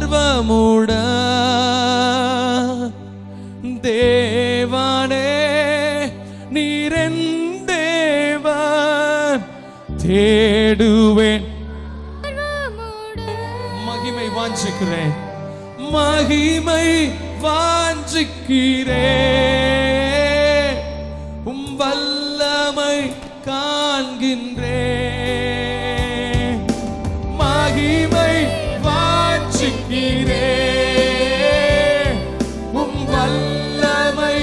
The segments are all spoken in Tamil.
ஆர்வமுட தேவனே நீரென் தேவன் தேடுவேன். மகிமை வாஞ்சிக்கிறேன், மகிமை வாஞ்சிக்கிறேன், உம் வல்லமை காண்கின்றேன். மகிமை வாஞ்சிக்கிறேன், உம் வல்லமை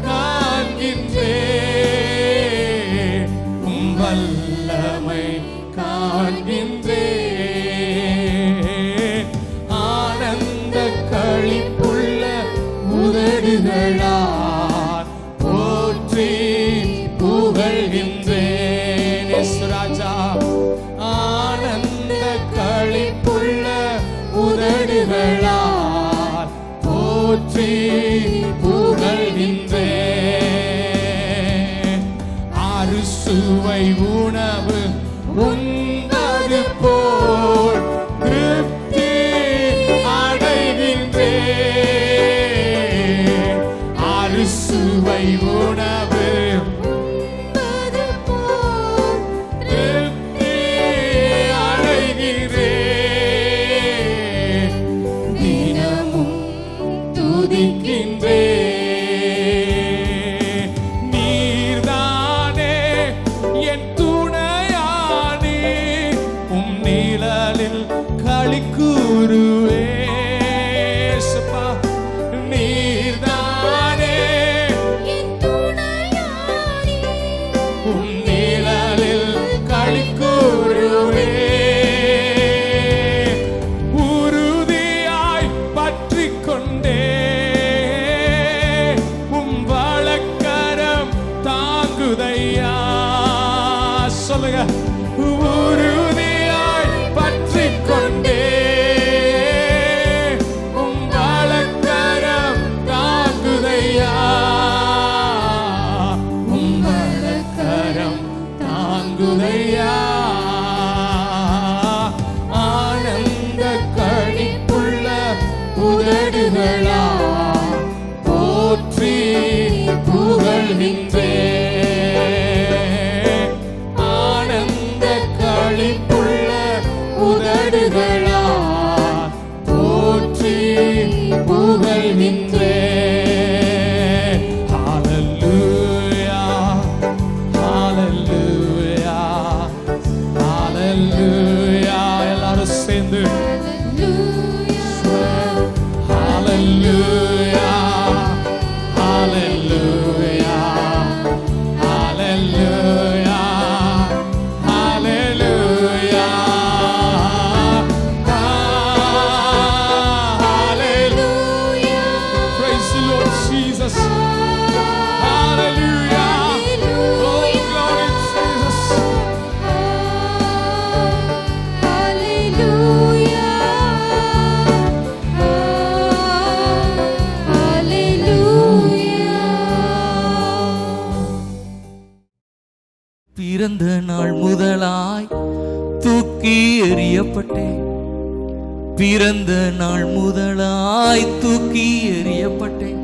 காண்கின்றேன், உம் வல்லமை காண்கின்றேன். ஆனந்த களிப்புள்ள உதடுகளால் போற்றி புகழ்கின்றேன். ராஜா ஆனந்த களிப்புள்ள உதடுகளால் போற்றி புகழ்கின்றேன். அறுசுவை உணவு உண்பது போல் திருப்தி அடைகின்றேன். அறுசுவை உணவு திருப்தி அடைகின்றேன். தினமும் துதிக்கின்றேன். நீர்தானே என் துணையானே, உம் நிழலில் களி கூறுவேன். நீர்தானே என் துணையானே, உம் நிழலில் களி கூறுவேன். உறுதியாய் பற்றிக் கொண்டே உம் வலக்கரம் தாங்குதையா. சொல்லுங்க, உறுதியாய் பற்றிக் கொண்டே உம் வலக்கரம் தாங்குதையா. உம் வலக்கரம் தாங்குதையா. ஆனந்த களிப்புள்ள உதடுகளா போற்றி புகழ்கின்றேன். ஆனந்த களிப்புள்ள உதடுகளா போற்றி புகழ்கின்றேன். ஹல்லேலூயா, ஹல்லேலூயா, ஹல்லேலூயா. எல்லாரும் சேர்ந்து ஹல்லேலூயா, ஹல்லேலூயா, ஹல்லேலூயா, ஹல்லேலூயா, ஹல்லேலூயா. Praise the Lord Jesus. Hallelujah. Oh, glory Jesus. பிறந்த நாள் முதலாய் தூக்கி எறியப்பட்டேன். பிறந்த நாள் முதலாய் தூக்கி எறியப்பட்டேன்.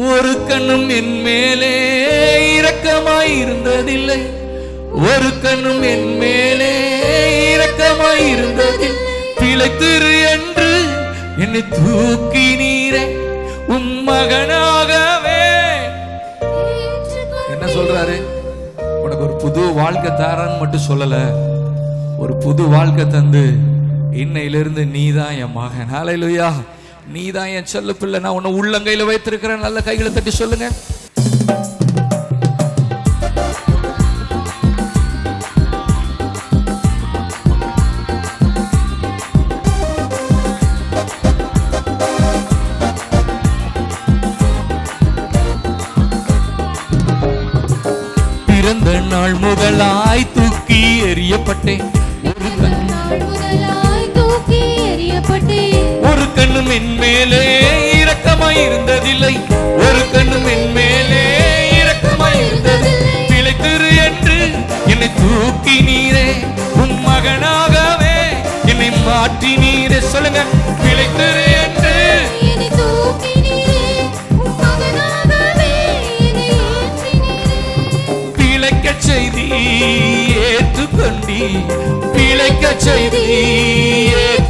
ஒரு கண்ணும் என் மேலே இரக்கமாய் இருந்ததில்லை. ஒரு கண்ணும் என் மேலே இரக்கமாய் இருந்ததில்லை. பிழைத்திரு என்று என்னை தூக்கி நீரே உம் மகனாகவே. என்ன சொல்றாரு? உனக்கு ஒரு புது வாழ்க்கை தாரான்னு மட்டும் சொல்லல, ஒரு புது வாழ்க்கை தந்து இன்னையிலிருந்து நீதான் என் மகன். ஹல்லேலூயா. நீதான் என் செல்ல பிள்ளை, நான் உன்னை உள்ளங்கையில வைத்திருக்கிறேன். நல்ல கைகளை தட்டி சொல்லுங்க. பிறந்த நாள் முதலாய் தூக்கி எறியப்பட்டேன். ஒரு கண்ணும் என் மேலே இரக்கமாய் இருந்ததில்லை. ஒரு கண்ணும் என் மேலே இரக்கமாய் இருந்ததில்லை. பிழைத்திரு என்று என்னை தூக்கி நீரே உன் மகனாகவே என்னை மாற்றி நீரே. சொல்லுங்க, பிழைத்திரு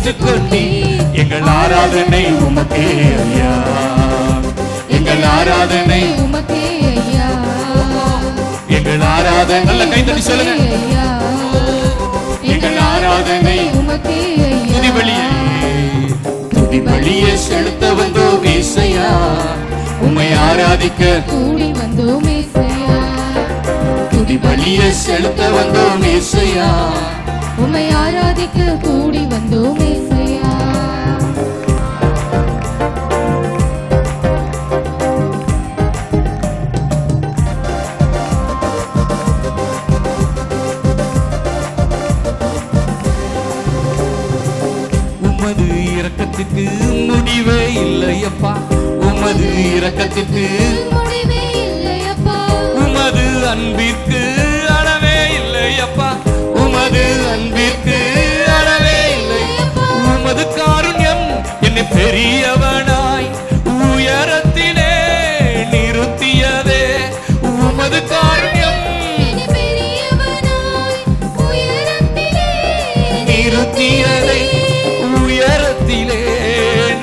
ஏற்றுக்கொண்டீ. எங்கள் ஆராதனை உமக்கே ஐயா, எங்கள் ஆராதனை உமக்கே ஐயா, எங்கள் ஆராதனை. நல்ல கைத்தட்டி சொல்லுங்க. எங்கள் ஆராதனை உமக்கே ஐயா, துதி பலியை செலுத்த வந்தோம் ஏசையா, உம்மை ஆராதிக்க கூடி வந்தோம் ஏசையா. துதி பலியை செலுத்த வந்தோம் ஏசையா, உம்மை ஆராதிக்க கூடி வந்தோம் ஏசையா. உமது இரக்கத்துக்கு முடிவே இல்லையப்பா, உமது இரக்கத்துக்கு முடிவே இல்லையப்பா, உமது அன்பிற்கு அளவே இல்லையப்பா, உமது அன்பிற்கு அளவே இல்லை. உமது காருண்யம் என்னை பெரியவனாய் உயரத்திலே நிறுத்தியதே, உமது காருண்யம் என்னை பெரியவனாய் உயரத்திலே நிறுத்தியதை, உயரத்திலே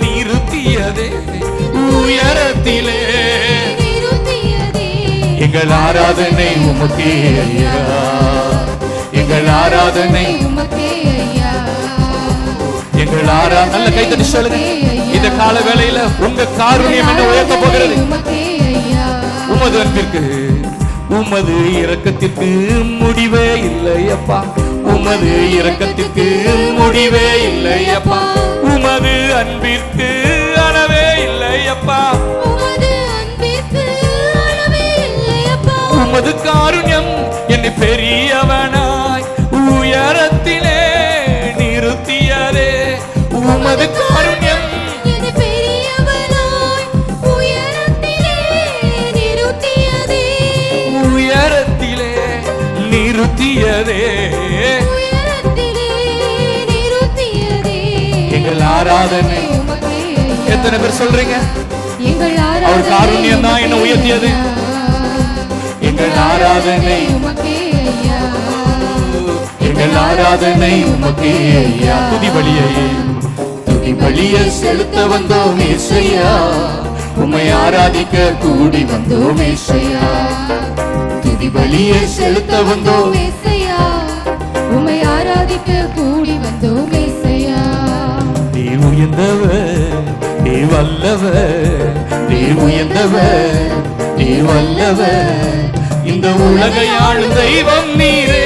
நிறுத்தியதே, உயரத்திலே நிறுத்தியதே. எங்கள் ஆராதனை உமக்கே ஐயா, எங்கள் ஆராதனை உமக்கே ஐயா, எங்கள் ஆராதனை. நல்ல கைத்தட்டி சொல்லுங்க. இந்த கால வேளையில உங்க காருண்யம் என்ன உயர்த்த போகிறது. உமக்கே ஐயா, உமது அன்பிற்கு உமது இரக்கத்திற்கு முடிவே இல்லையப்பா, உமது இரக்கத்திற்கு முடிவே இல்லையப்பா, உமது அன்பிற்கு அளவே இல்லையப்பா, உமது அன்பிற்கு அளவே இல்லையப்பா, உமது காருண்யம் என்னை பெரியவனாய் உயரத்திலே நிறுத்தியதே, உமது காருண்யம் என்னை பெரியவனாய் உயரத்திலே நிறுத்தியதே, உயரத்திலே நிறுத்தியதே, உயரத்திலே நிறுத்தியதே. எங்கள் ஆராதனை. உமக்கே ஐயா, எத்தனை பேர் சொல்றீங்க எங்கள் அவர் காருண்யம் தான் என்ன உயர்த்தியது. எங்கள் ஆராதனை, உமக்கே ஐயா, எங்கள் ஆராதனை உமக்கே ஐயா. துதி பலியை செலுத்த வந்தோம் ஏசையா, உம்மை ஆராதிக்க கூடி வந்தோம் ஏசையா, துதி பலியை செலுத்த வந்தோம் ஏசையா, உம்மை ஆராதிக்க கூடி வந்தோம் ஏசையா. நீ உயர்ந்தவர், நீ வல்லவர், நீ உயர்ந்தவர், நீ வல்லவர். இந்த உலகை ஆளும் தெய்வம் நீரே,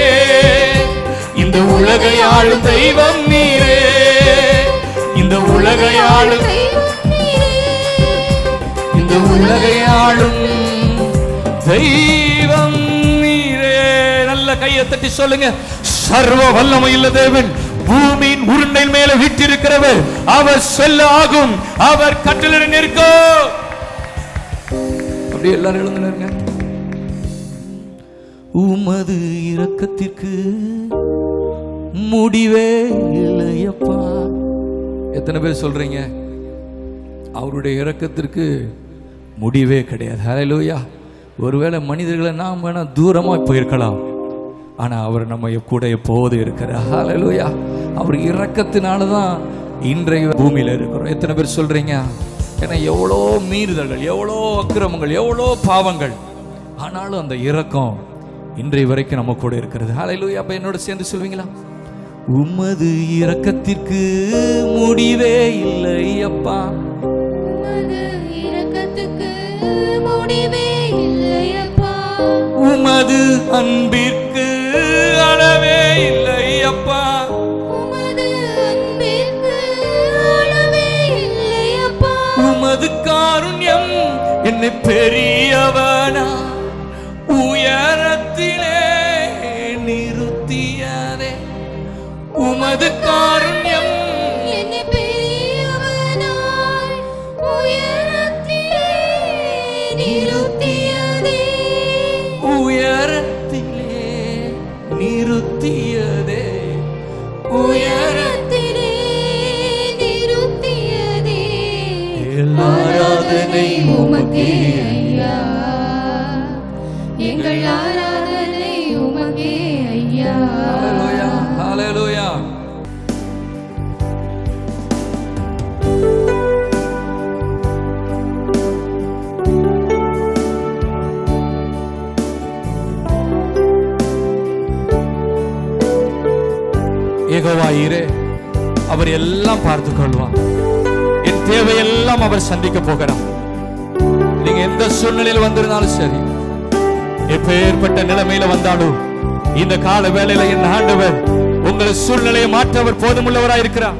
இந்த உலகை ஆளும் தெய்வம் நீரே, இந்த உலகை ஆளும், இந்த உலகை ஆளும் தெய்வம் நீரே. நல்ல கையை தட்டி சொல்லுங்க. சர்வ வல்லமையுள்ள தேவன், பூமியின் உருண்டை மேல விட்டிருக்கிறவர், அவர் சொல்ல ஆகும், அவர் கட்டளை நிற்கும். அப்படியே எல்லாரும் எழுந்துருங்க. உமது இரக்கத்திற்கு முடிவே இல்லையப்பா. எத்தனை பேர் சொல்றீங்க அவருடைய இரக்கத்திற்கு முடிவே கிடையாது? ஹல்லேலூயா. ஒருவேளை மனிதர்களை நாம் வேணா தூரமா போயிருக்கலாம், ஆனா அவர் நம்ம கூட எப்போது இருக்கிறார். ஹல்லேலூயா. அவர் இரக்கத்தினாலதான் இன்றைய பூமியில இருக்கிறோம். எத்தனை பேர் சொல்றீங்க? ஏன்னா எவ்வளோ மீறுதல்கள், எவ்வளோ அக்கிரமங்கள், எவ்வளோ பாவங்கள், ஆனாலும் அந்த இரக்கம் இன்றைய வரைக்கும் நம்ம கூட இருக்கிறது. ஹல்லேலூயா. அப்ப என்னோட சேர்ந்து சொல்வீங்களா? உமது இரக்கத்திற்கு முடிவே இல்லை அப்பா, உமது இரக்கத்துக்கு முடிவே இல்லையப்பா, உமது அன்பிற்கு அளவே இல்லை அப்பா, உமது அன்பிற்கு அளவே இல்லையப்பா, உமது காருண்யம் என்னை பெரியவனா உயரத்திலே நிறுத்தியதே, உமது காருண்யம் என்னை பெரியவனாய் உயரத்திலே நிறுத்தியதே, உயரத்திலே நிறுத்தியதே, உயரத்திலே நிறுத்தியதே. ஆராதனை உமக்கே ஐயா, எங்கள் ஆராதனை உமக்கே ஐயா. ஹல்லேலூயா, ஹல்லேலூயா. யெகோவாயிரே, அவர் எல்லாம் பார்த்து கொள்வார். என் தேவையெல்லாம் அவர் சந்திக்க போகிறார். நீங்க எந்த சூழ்நிலையில் வந்திருந்தாலும் சரி, எப்பேற்பட்ட நிலைமையில வந்தாலும் இந்த கால வேளையில என் ஆண்டவர் உங்களை சூழ்நிலையை மாற்ற அவர் போதுமுள்ளவராய் இருக்கிறார்.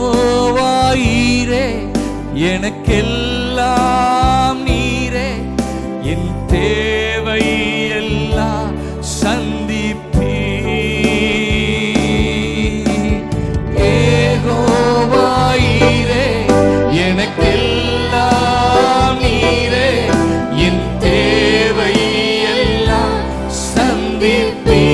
யெகோவாயிரே, எனக்கெல்லாம் நீரே, என் தேவை எல்லாம் சந்திப்பீ. யெகோவாயிரே, எனக்கெல்லாம் நீரே, என் தேவை எல்லாம் சந்திப்பீ.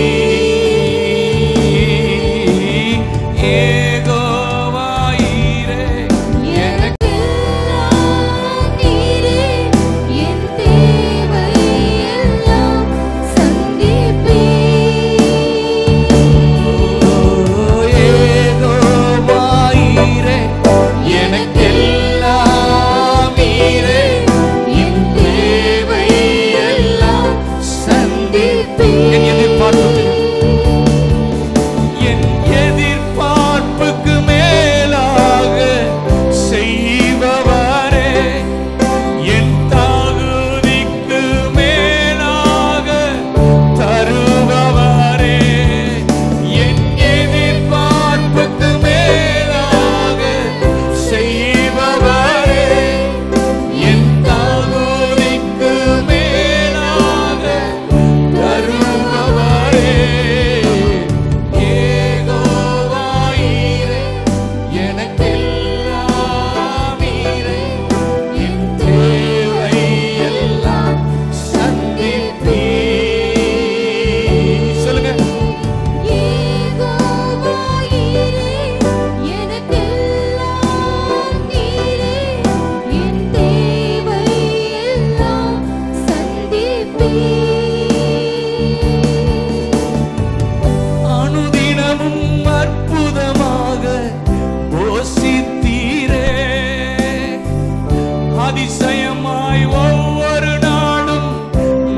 அதிசயமாய் ஒவ்வொரு நாளும்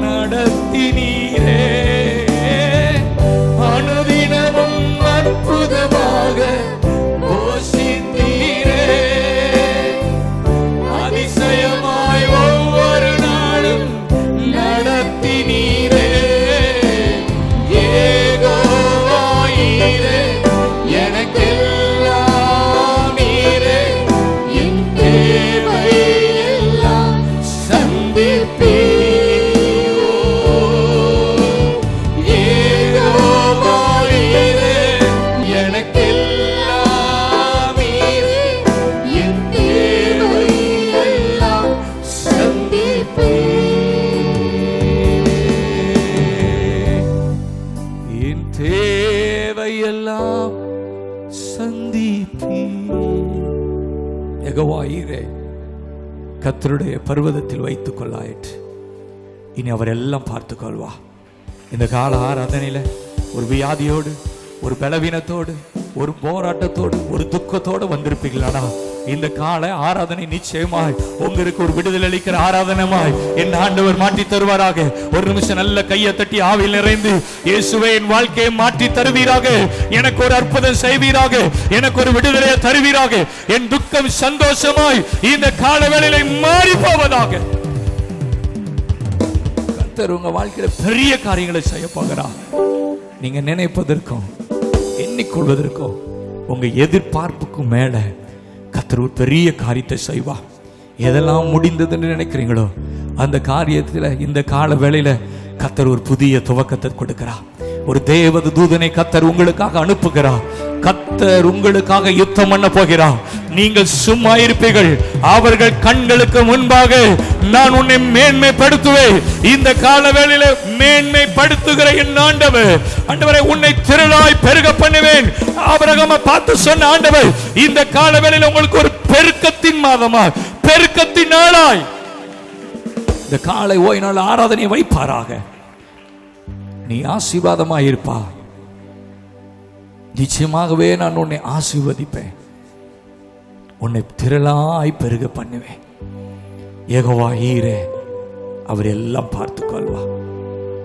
நடத்தினீரே, அனுதினமும் அற்புதமாக போஷித்தீரே. அதிசயமாய் ஒவ்வொரு நாளும் நடத்தினீரே. யெகோவாயிரே, எனக்கெல்லாம் நீரே, என் தேவை தேவையெல்லாம் சந்திப்பீ. யெகோவாயிரே, கர்த்தருடைய பர்வதத்தில் வைத்துக் கொள்ளாயிற்று. இனி அவர் எல்லாம் பார்த்துக் கொள்வா. இந்த கால ஆராதனையில ஒரு வியாதியோடு, ஒரு பலவீனத்தோடு, ஒரு போராட்டத்தோடு, ஒரு துக்கத்தோடு வந்திருப்பீங்களா? இந்த கால ஆராதனை நிச்சயமாய் உங்களுக்கு ஒரு விடுதலை அளிக்கிற ஆராதனமாய் என் ஆண்டவர் மாற்றி தருவாராக. ஒரு நிமிஷம் நல்ல கையை தட்டி ஆவியில் நிறைந்து, இயேசுவே என் வாழ்க்கையை மாற்றி தருவீராக, எனக்கு ஒரு அற்புதம் செய்வீராக, எனக்கு ஒரு விடுதலையை தருவீராக, என் துக்கம் சந்தோஷமாய் இந்த கால வேளையிலே மாறி போவதாக. கர்த்தர் உங்க வாழ்க்கையில பெரிய காரியங்களை செய்ய போகிறார். நீங்க நினைப்பதற்கும் எண்ணிக்கொள்வதற்கும் உங்க எதிர்பார்ப்புக்கும் மேல கர்த்தர் ஒரு பெரிய காரியத்தை செய்வா. எதெல்லாம் முடிந்ததுன்னு நினைக்கிறீங்களோ அந்த காரியத்துல இந்த கால வேளையில கர்த்தர் ஒரு புதிய துவக்கத்தை கொடுக்கிறார். ஒரு தேவ தூதனை கர்த்தர் உங்களுக்காக அனுப்புகிறார். கர்த்தர் உங்களுக்காக யுத்தம் பண்ண போகிறார். நீங்கள் சும்மா இருப்பீர்கள். அவர்கள் கண்களுக்கு முன்பாக நான் உன்னை மேன்மைப்படுத்துவேன். இந்த கால வேளையில மேன்மைப்படுத்துகிற என் ஆண்டவரே, உன்னை திரளாய் பெருக பண்ணுவேன். ஆபிரகாமை பார்த்து சொன்ன ஆண்டவர் இந்த கால வேளையில உங்களுக்கு ஒரு பெருக்கத்தின் மாதமா, பெருக்கத்தின் நாளாய் இந்த காலை ஓய் நாள் ஆராதனை வைப்பாராக. நீ ஆசீர்வாதமாய் இருப்பா. நிச்சயமாகவே நான் உன்னை ஆசீர்வதிப்பேன், உன்னை திரளாய் பெருக பண்ணுவேன். யெகோவா ஈரே, அவர் எல்லாம் பார்த்து கொள்வா,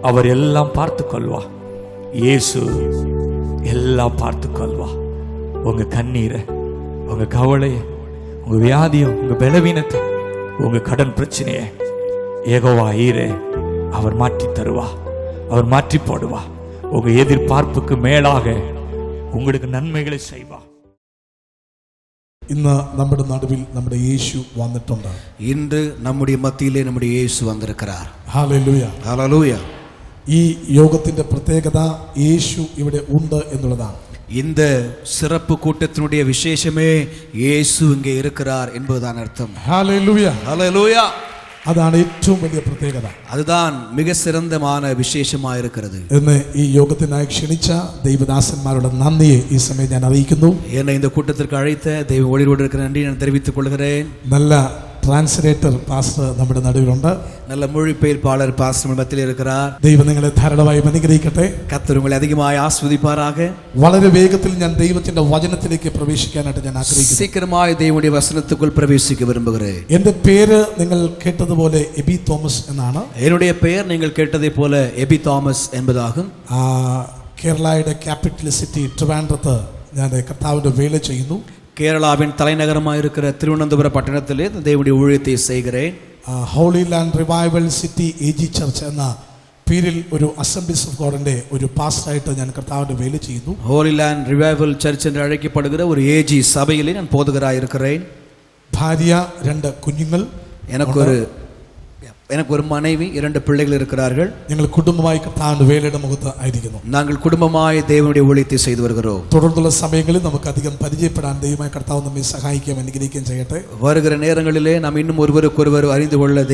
அவர் எல்லாம் பார்த்து கொள்வா. இயேசு எல்லாம் பார்த்து கொள்வா. உங்க கண்ணீரை, உங்க கவலையை, உங்க வியாதியை, உங்க பலவீனத்தை, உங்க கடன் பிரச்சனையை யெகோவா ஈரே அவர் மாற்றி தருவா, அவர் மாற்றி போடுவா. உங்க எதிர்பார்ப்புக்கு மேலாக உங்களுக்கு നന്മകളെ செய்வா. ഇന്ന് നമ്മുടെ നടുവിൽ നമ്മുടെ യേശു വന്നിട്ടുണ്ട്. ഇന്ന് നമ്മുടെ മധ്യയിലെ നമ്മുടെ യേശു വന്നിരിക്കുകയാർ. Hallelujah, hallelujah. ഈ യോഗത്തിന്റെ പ്രത്യേകത യേശു ഇവിടെ ഉണ്ട് എന്നുള്ളതാണ്. இந்த சிறப்பு கூட்டத்தினுடைய விசேஷமே இயேசு இங்கே இருக்கிறார் என்பதுதான் அர்த்தம். Hallelujah, hallelujah. അതാണ് ഏറ്റവും വലിയ പ്രത്യേകത. அதுதான் மிக சிறந்தமான விசேஷமாக இருக்கிறது. ഇന്ന് ഈ യോഗത്തിനായി ക്ഷണിച്ച ദൈവദാസന്മാരുടെ നന്ദിയെ ഈ സമയം ഞാൻ അറിയിക്കുന്നു. என்னை இந்த கூட்டத்திற்கு அழைத்த தெய்வ ஒளிரோடு இருக்கிற நன்றி நான் தெரிவித்துக் கொள்கிறேன். നല്ല ട്രാൻസ്ലേറ്റർ പാസ്റ്റർ നമ്മുടെ നടുവിലുണ്ട്. நல்ல மொழிபெயர்ப்பாளர் பாஸ்டர் மத்தியில் இருக்கிறார். ദൈവം നിങ്ങളെ ധാരാളമായി അനുഗ്രഹിക്കട്ടെ. கர்த்தர் உங்களை அதிகமாக ஆசீர்வதிப்பாராக. വളരെ വേഗത്തിൽ ഞാൻ ദൈവത്തിന്റെ വചനത്തിലേക്ക് പ്രവേശിക്കാനായിട്ട് ഞാൻ ആഗ്രഹിക്കുന്നു. சீக்கிரமாய் தேவனுடைய வசனத்துக்குள் பிரவேசிக்க விரும்புகிறேன். എന്റെ പേര് നിങ്ങൾ കേട്ടതുപോലെ എബി തോമസ് എന്നാണ്. என்னுடைய பெயர் நீங்கள் கேட்டதை போல எபி தாமஸ் என்பதாகும். കേരളയുടെ ക്യാപിറ്റൽ സിറ്റി ട്രിവാൻഡ്രത്ത് ഞാൻ കർത്താവിന്റെ വേല ചെയ്യുന്നു. கேரளாவின் தலைநகரமாக இருக்கிற திருவனந்தபுர பட்டணத்திலே தேவனுடைய ஊழியத்தை செய்கிறேன். Holy land revival city AG church എന്ന പേരിൽ ഒരു അസംബ്ലീസ് ഓഫ് ഗോഡിന്റെ ഒരു പാസ്റ്ററായിട്ട് ഞാൻ കർത്താവിന്റെ വേല ചെയ്യുന്നു. ஹோலி லேண்ட் ரிவைவல் சர்ச் என்று அழைக்கப்படுகிற ஒரு ஏஜி சபையிலே நான் போதகராக இருக்கிறேன். ഭാര്യ, 2 കുഞ്ഞുങ്ങൾ, எனக்கு ஒரு மனைவி, 2 பிள்ளைகள் இருக்கிறார்கள். ഞങ്ങൾ കുടുംബമായി കർത്താവിന്റെ വേലയുടെ മുഖത്ത് ആയിരിക്കുന്നു. நாங்கள் குடும்பமாய் தேவனுடைய ஊழியத்தை செய்து வருகிறோம். തുടർന്നുള്ള സമയങ്ങളിൽ നമുക്ക് അധികം പരിചയപ്പെടാൻ ദൈവമായ കർത്താവ് നമ്മെ സഹായിക്കുകയും അനുഗ്രഹിക്കുകയും ചെയ്യട്ടെ. வருகிற நேரங்களிலே நாம் இன்னும் ஒருவருக்கொருவர் அறிந்து கொள்ள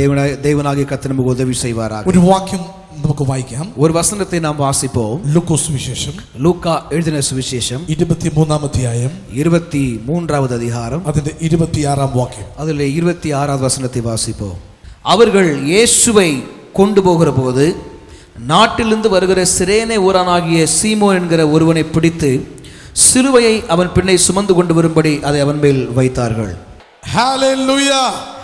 தேவனாகிய கர்த்தர் நமக்கு உதவி செய்வாராக. ഒരു വാക്യം നമുക്ക് വായിക്കാം. ஒரு வசனத்தை நாம் வாசிப்போம். ലൂക്കോസ് വിശേഷം லூக்கா எழுதின சுவிசேஷம் 23-ാം അധ്യായം 23வது அதிகாரம் അതിന്റെ 26-ാം വാക്യം. அதில் 26வது வசனத்தை வாசிப்போம். அவர்கள் இயேசுவை கொண்டு போகிற போது நாட்டிலிருந்து வருகிற சிரேனே ஊரானாகிய சீமோன் என்கிற ஒருவனை பிடித்து சிலுவையை அவன் பின்னே சுமந்து கொண்டு வரும்படி அதை அவன் மேல் வைத்தார்கள். Hallelujah,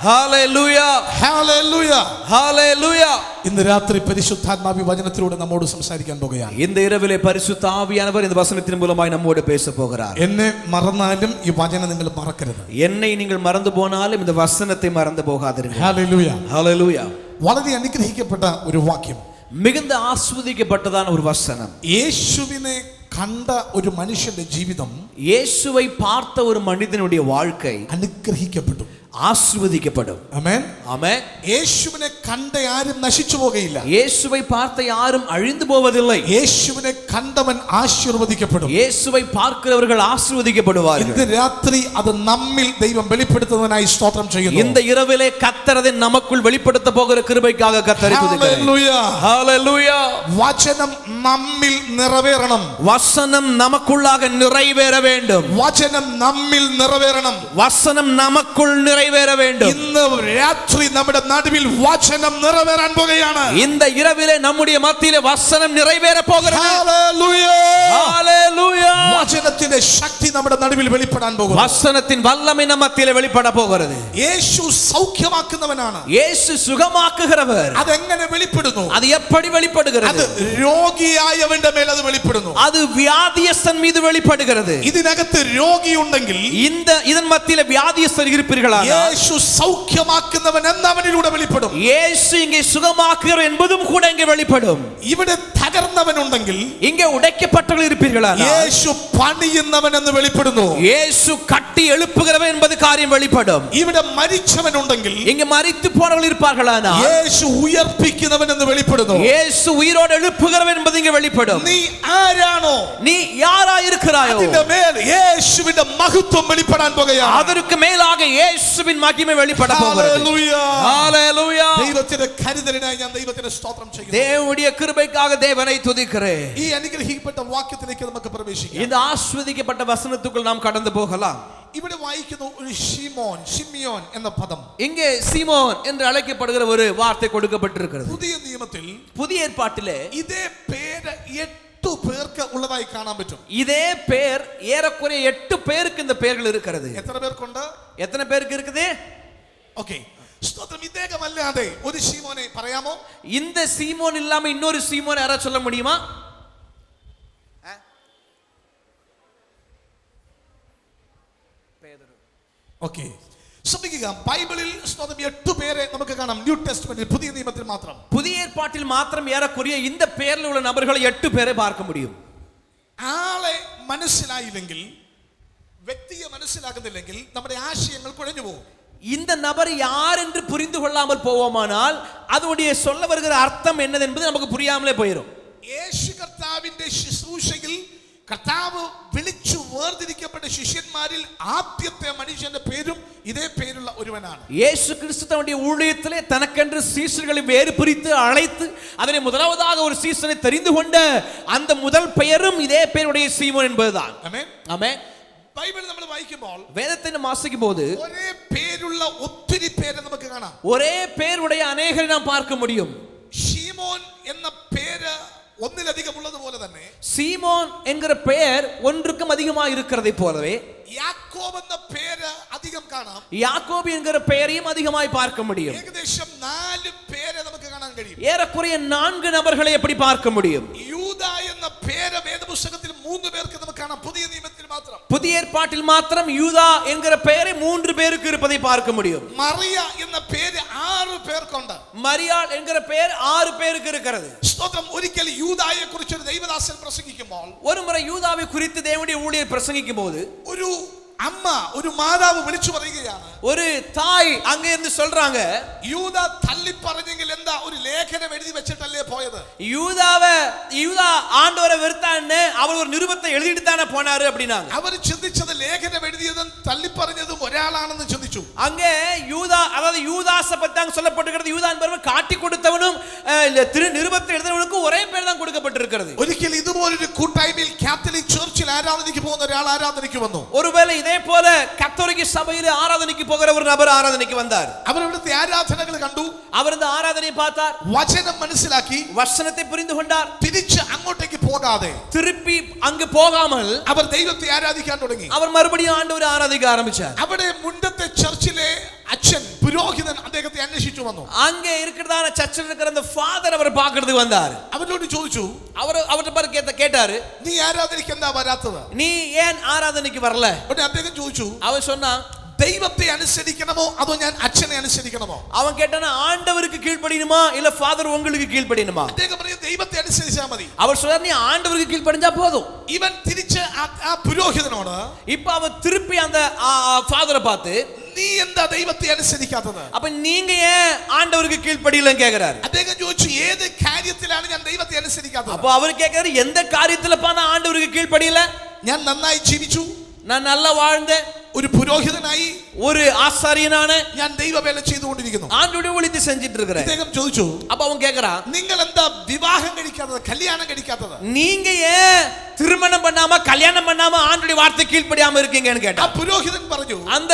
hallelujah, hallelujah, hallelujah. ഇന്ന് രാത്രി പരിശുദ്ധാത്മാവി വചനത്തിലൂടെ നമ്മോട് സംസാരിക്കാൻ പോകുകയാണ്. இந்த இரவிலே பரிசுத்த ஆவியானவர் இந்த வசனத்தின் மூலமாய் நம்மோடு பேச போகிறார். എന്നെ മറന്നാലും ഈ വചനം നിങ്ങൾ മറക്കരുത്. என்னை நீங்கள் மறந்து போனாலும் இந்த வசனத்தை மறந்து போகாதீர்கள். ഹല്ലേലൂയ, ஹல்லேலூய. വളരെ അനുഗ്രഹിക്കപ്പെട്ട ഒരു വാക്യം, மிகுந்த ஆசீர்வதிக்கப்பட்டதான ஒரு வசனம். യേശുവിനെ കണ്ട ഒരു മനുഷ്യന്റെ ജീവിതം, இயேசுவை பார்த்த ஒரு மனிதனுடைய வாழ்க்கை അനുഗ്രഹിക്കപ്പെട്ടു, ஆசீர்வதிக்கப்படும். ആമേൻ, ஆமென். യേശുവിനെ കണ്ട ആരും നശിച്ചു പോകുകയില്ല. இயேசுவை பார்த்த யாரும் அழிந்து போவதில்லை. യേശുവിനെ കണ്ടവൻ ആശീർവദിക്കപ്പെടും. இயேசுவை பார்க்கிறவர்கள் ஆசீர்வதிக்கப்படுவார்கள். ഇന്ന് രാത്രി അത് നമ്മിൽ ദൈവം വെളിപ്പെടുത്തുന്നതിനായി സ്തോത്രം ചെയ്യുന്നു. இந்த இரவிலே கர்த்தர் அதை நமக்குள் வெளிப்படுத்த போகிற கிருபைக்காக கர்த்தரை துதிக்கிறேன். ഹല്ലേലൂയ, ஹல்லேலூய. വചനം നമ്മിൽ നിറവേറണം. வசனம் நமக்குள்ளாக நிறைவேற வேண்டும். വചനം നമ്മിൽ നിറവേറണം. வசனம் நமக்குள் நிறைவேற வேண்டும். ഇന്ന് രാത്രി നമ്മുടെ നടുവിൽ വചനം നിറവേറാൻ പോകുകയാണ്. இந்த இரவிலே நம்முடைய மத்தியிலே வசனம் நிறைவேற போகிறது. ഹല്ലേലൂയ, ஹல்லேலூய. വചനത്തിന്റെ ശക്തി നമ്മുടെ നടുവിൽ വെളിപ്പെടാൻ പോകുന്നു. வசனத்தின் வல்லமை நம்ம மத்தியிலே வெளிப்பட போகிறது. യേശു സൗഖ്യമാക്കുന്നവനാണ്. இயேசு சுகமாக்குகிறவர். അതെങ്ങനെ വെളിപ്പെടുന്നു? அது எப்படி അത് வெளிப்படுகிறது? രോഗിയായവന്റെ മേൽ അത് വെളിപ്പെടുന്നു. அது வியாதியஸ்தன் மீது வெளிப்படுகிறது. ഇതിനകത്ത് രോഗിയുണ്ടെങ്കിൽ இதன் மத்தியிலே வியாதியஸ்தர் இருப்பீர்களானால் യേശു സൗഖ്യമാക്കുന്നവൻ എന്നവനിലൂടെ വെളിപ്പെടും. இயேசு இங்கே சுகமாக்குகிறவர் என்பதும் கூட இங்கே வெளிப்படும். ഇവിടെ തകർന്നവനുണ്ടെങ്കിൽ இங்கே உடைக்கப்பட்டவர்கள் இருப்பீர்களானால் യേശു പണിയുന്നവൻ എന്ന് വെളിപ്പെടുന്നു. இயேசு கட்டி எழுப்புகிறவர் என்பது காரியம் வெளிப்படும். ഇവിടെ മരിച്ചവനുണ്ടെങ്കിൽ இங்கே மரித்து போனவர்கள் இருப்பார்களானால் യേശു ഉയർപ്പിക്കുന്നവൻ എന്ന് വെളിപ്പെടുന്നു. இயேசு உயிரோடு எழுப்புகிறவர் என்பது இங்கே வெளிப்படும். നീ ആരാണോ, நீ யாரா இருக்கிறாயோ അതിന്റെ മേൽ യേശുവിന്റെ മഹത്വം വെളിപ്പെടാൻ പോകുകയാണ്. அதற்கு மேலாக இயேசுவின் மகிமை வெளிப்பட போகிறது. ഹല്ലേലൂയ, ஹல்லேலூய. ദൈവത്തിന്റെ കരുതലിനായി ഞാൻ ദൈവത്തിന് സ്തോത്രം ചെയ്യുന്നു. தேவனுடைய கிருபைக்காக தேவனை துதிக்கிறேன். ഈ അനുഗ്രഹിക്കപ്പെട്ട വാക്യത്തിലേക്ക് നമുക്ക് പ്രവേശിക്കാം. இந்த ஆசீர்வதிக்கப்பட்ட வசனத்துக்குள் நாம் கடந்து போகலாம். ഇവിടെ വായിക്കുന്നു ഒരു ഷിമിയോൻ എന്ന പദം. இங்கே சீமோன் என்று அழைக்கப்படுகிற ஒரு வார்த்தை கொடுக்கப்பட்டிருக்கிறது. പുതിയ നിയമത്തിൽ புதிய ஏற்பாட்டிலே ഇതേ പേര് 8 8 പേർക്ക് ഉള്ളതായി കാണാൻ പറ്റും. இதே பேர் ஏறக்குறைய 8 பேருக்கு இந்த பெயர்கள் இருக்கிறது. എത്ര പേർക്കുണ്ട്? எத்தனை பேருக்கு இருக்குது? ഓക്കേ. സ്തോത്രം. ഇദ്ദേഹമല്ലാതെ ഒരു ശീമോനെ പറയാമോ? இந்த சீமோன் இல்லாம இன்னொரு சீமோன் யாரா சொல்ல முடியுமா? பேதுரு. ഓക്കേ. ശ്രദ്ധിക്കുക, ബൈബിളിൽ സ്തോത്രം 8 പേരെ നമുക്ക് കാണാം. ന്യൂ ടെസ്റ്റ്മെന്റിൽ, പുതിയ നിയമത്തിൽ മാത്രം. புதிய ஏற்பாட்டில் மாத்திரம் ஏறக்குறைய இந்த பெயரில் உள்ள நபர்களை 8 பேரை பார்க்க முடியும். ആളെ മനസ്സിലായില്ലെങ്കിൽ, വ്യക്തിയെ മനസ്സിലാക്കുന്നില്ലെങ്കിൽ നമ്മുടെ ആശയങ്ങൾ കുഴഞ്ഞു പോകും. இந்த நபர் யார் என்று புரிந்து கொள்ளாமல் போவோமானால் அதனுடைய சொல்ல வருகிற அர்த்தம் என்னது என்பது நமக்கு புரியாமலே போயிடும். യേശു കർത്താവിന്റെ ശുശ്രൂഷയിൽ കർത്താവ് വിളിച്ചു വേർതിരിക്കപ്പെട്ട ശിഷ്യന്മാരിൽ ആദ്യത്തെ മനുഷ്യന്റെ പേരും ഇതേ പേരുള്ള ഒരുവനാണ്. இயேசு கிறிஸ்து தன்னுடைய ஊழியத்திலே தனக்கென்று சீஷர்களை வேறு பிரித்து அழைத்து அதனை முதலாவதாக ஒரு சீஷனை தெரிந்து கொண்ட அந்த முதல் பெயரும் இதே பெயருடைய சீமோன் என்பதுதான். ആമേൻ. ஆமென். ബൈബിൾ നമ്മൾ വായിക്കുമ്പോൾ வேதத்தை நாம் வாசிக்கும்போது ഒരേ പേരുള്ള ഒത്തിരി പേരെ നമുക്ക് കാണാം. ஒரே பெயருடைய அநேகரை நாம் பார்க்க முடியும். ഷീമോൻ എന്ന പേര് ഒന്നിലധികം ഉള്ളതുപോലെ തന്നെ சீமோன் என்கிற பெயர் ஒன்றுக்கும் அதிகமாக இருக்கிறதை போலவே യാക്കോബ് എന്ന പേര് അധികം കാണാം. யாக்கோபு என்கிற பெயரையும் அதிகமாய் பார்க்க முடியும். ഏകദേശം 4 പേരെ നമുക്ക് കാണാൻ കഴിയും. ஏறக்குறைய 4 நபர்களை எப்படி பார்க்க முடியும்? യൂദാ എന്ന പേര് വേദപുസ്തകത്തിൽ 3 പേർക്ക് നമുക്ക് കാണാം. പുതിയ നിയമത്തിൽ മാത്രം. புதிய ஏற்பாட்டில் மாத்திரம் யூதா என்கிற பெயரை 3 பேருக்கு இருப்பதை பார்க்க முடியும். മറിയ എന്ന പേര് 6 പേർക്കുണ്ട്. மரியாள் என்கிற பெயர் 6 பேருக்கு இருக்கிறது. സ്തോത്രം. ഒരിക്കൽ യൂദായെ കുറിച്ച് ഒരു ദൈവദാസൻ പ്രസംഗിക്കുമ്പോൾ ஒரு முறை யூதாவை குறித்து தேவனுடைய ஊழியர் பிரசங்கிக்கும் போது ഒരു അമ്മ, ഒരു മാതാവ് വിളിച്ചു പറയുകയാണ്, ஒரு தாய் அங்க இருந்து சொல்றாங்க, യൂദ തള്ളി പറഞ്ഞെങ്കിൽ എന്താ, ഒരു ലേഖനം എഴുതി വെച്ചിട്ടല്ലേ പോയത്? யூதா ஆண்டவரை வெறுத்தான்னு அவர் ஒரு நிருபத்தை எழுதிட்டு தானே போனாரு அப்படினாங்க. അവർ ചിന്തിച്ചത് ലേഖനം എഴുതിയതും തള്ളി പറഞ്ഞതും ഒരാളാണെന്ന് ചിന്തിച്ചു. அங்கே யூதா, அதாவது யூதாசை பத்தி தான் சொல்லப்பட்டிருக்கிறது. யூதா என்பவர் காட்டி கொடுத்தவனும் நிருபத்தை எழுதினவனுக்கு ஒரே பேர் தான் கொடுக்கப்பட்டிருக்கிறது. ഒരിക്കൽ ഇതുപോലൊരു കൂട്ടായ്മയിൽ കാത്തലിക് ചർച്ചിൽ ആരാധനയ്ക്ക് പോകുന്ന ഒരാൾ ആരാധനയ്ക്ക് വന്നു. ஒருவேளை இதே போல கத்தோலிக்க சபையிலே ஆராதனைக்கு போகிற ஒரு நபர் ஆராதனைக்கு வந்தார். അവർ ഇവിടുത്തെ ആരാധനകൾ കണ്ടു. அவர் இந்த ஆராதனையை பார்த்தார், വചനം മനസ്സിലാക്കി, வசனத்தை புரிந்து கொண்டார். തിരിച്ച് അങ്ങോട്ടേക്ക് പോകാതെ திருப்பி அங்கு போகாமல் അവർ ദൈവത്തെ ആരാധിക്കാൻ തുടങ്ങി. அவர் மறுபடியும் ஆண்டவரை ஆராதிக்க ஆரம்பிச்சார். അവിടെ മുൻപത്തെ ചർച്ചിലെ അച്ഛൻ, പുരോഹിതൻ അദ്ദേഹത്തെ അന്വേഷിച്ചു വന്നു. அங்கே இருக்கிறதான சர்ச்சில் இருக்கிற அந்த ஃபாதர் அவர் பார்க்கிறதுக்கு வந்தார். അവരോട് ചോദിച്ചു, அவர்கிட்ட கேட்டாரு, നീ ആരാധനയ്ക്ക് എന്താ വരാത്തത്? நீ ஏன் ஆராதனைக்கு வரல? ഉടനെ അദ്ദേഹം ചോദിച്ചു, அவர் சொன்னா, ദൈവത്തെ അനുസരിക്കണമോ അതോ ഞാൻ അച്ഛനെ അനുസരിക്കണമോ? அவன் கேட்டானா, ஆண்டவருக்கு கீழ்ப்படியணுமா இல்ல ஃபாதர் உங்களுக்கு கீழ்ப்படியணுமா? അദ്ദേഹം പറഞ്ഞു, ദൈവത്തെ അനുസരിച്ചാൽ മതി. அவர் சொல்றார், நீ ஆண்டவருக்கு கீழ்ப்படிஞ்சா போதும். ഇവൻ തിരിച്ച് ആ പുരോഹിതനോട്, இப்ப அவன் திருப்பி அந்த ஃபாதரை பார்த்து, നീ എന്താ ദൈവത്തെ അനുസരിക്കാത്തത്? அப்ப நீங்க ஏன் ஆண்டவருக்கு கீழ்ப்படியலன்னு கேக்குறாரு. അദ്ദേഹം ചോദിച്ചു, ഏത് കാര്യത്തിലാണ് ഞാൻ ദൈവത്തെ അനുസരിക്കാത്തത്? அப்ப அவர் கேக்குறாரு, எந்த காரியத்துலப்பா நான் ஆண்டவருக்கு கீழ்ப்படியல? ഞാൻ നന്നായി ജീവിച്ചു, நான் நல்லா வாழ்ந்தேன், ഒരു പുരോഹിതനായി, ஒரு ஆசாரியனான ഞാൻ ദൈവവേല ചെയ്തുകൊണ്ടിരിക്കുന്നു. ஆண்டவருடைய ஊழியத்தை செஞ்சிட்டு இருக்கிறேன். അദ്ദേഹം ചോദിച്ചു, அப்ப அவன் கேக்குறான், നിങ്ങൾ എന്താ വിവാഹം കഴിക്കാത്തത്, കല്യാണം കഴിക്കാത്തത്? நீங்க ஏன் திருமணம் பண்ணாம கல்யாணம் பண்ணாம ஆண்டவருடைய வார்த்தை கீழ்ப்படியாம இருக்கீங்கன்னு ആ கேட்டான். പുരോഹിതൻ പറഞ്ഞു, அந்த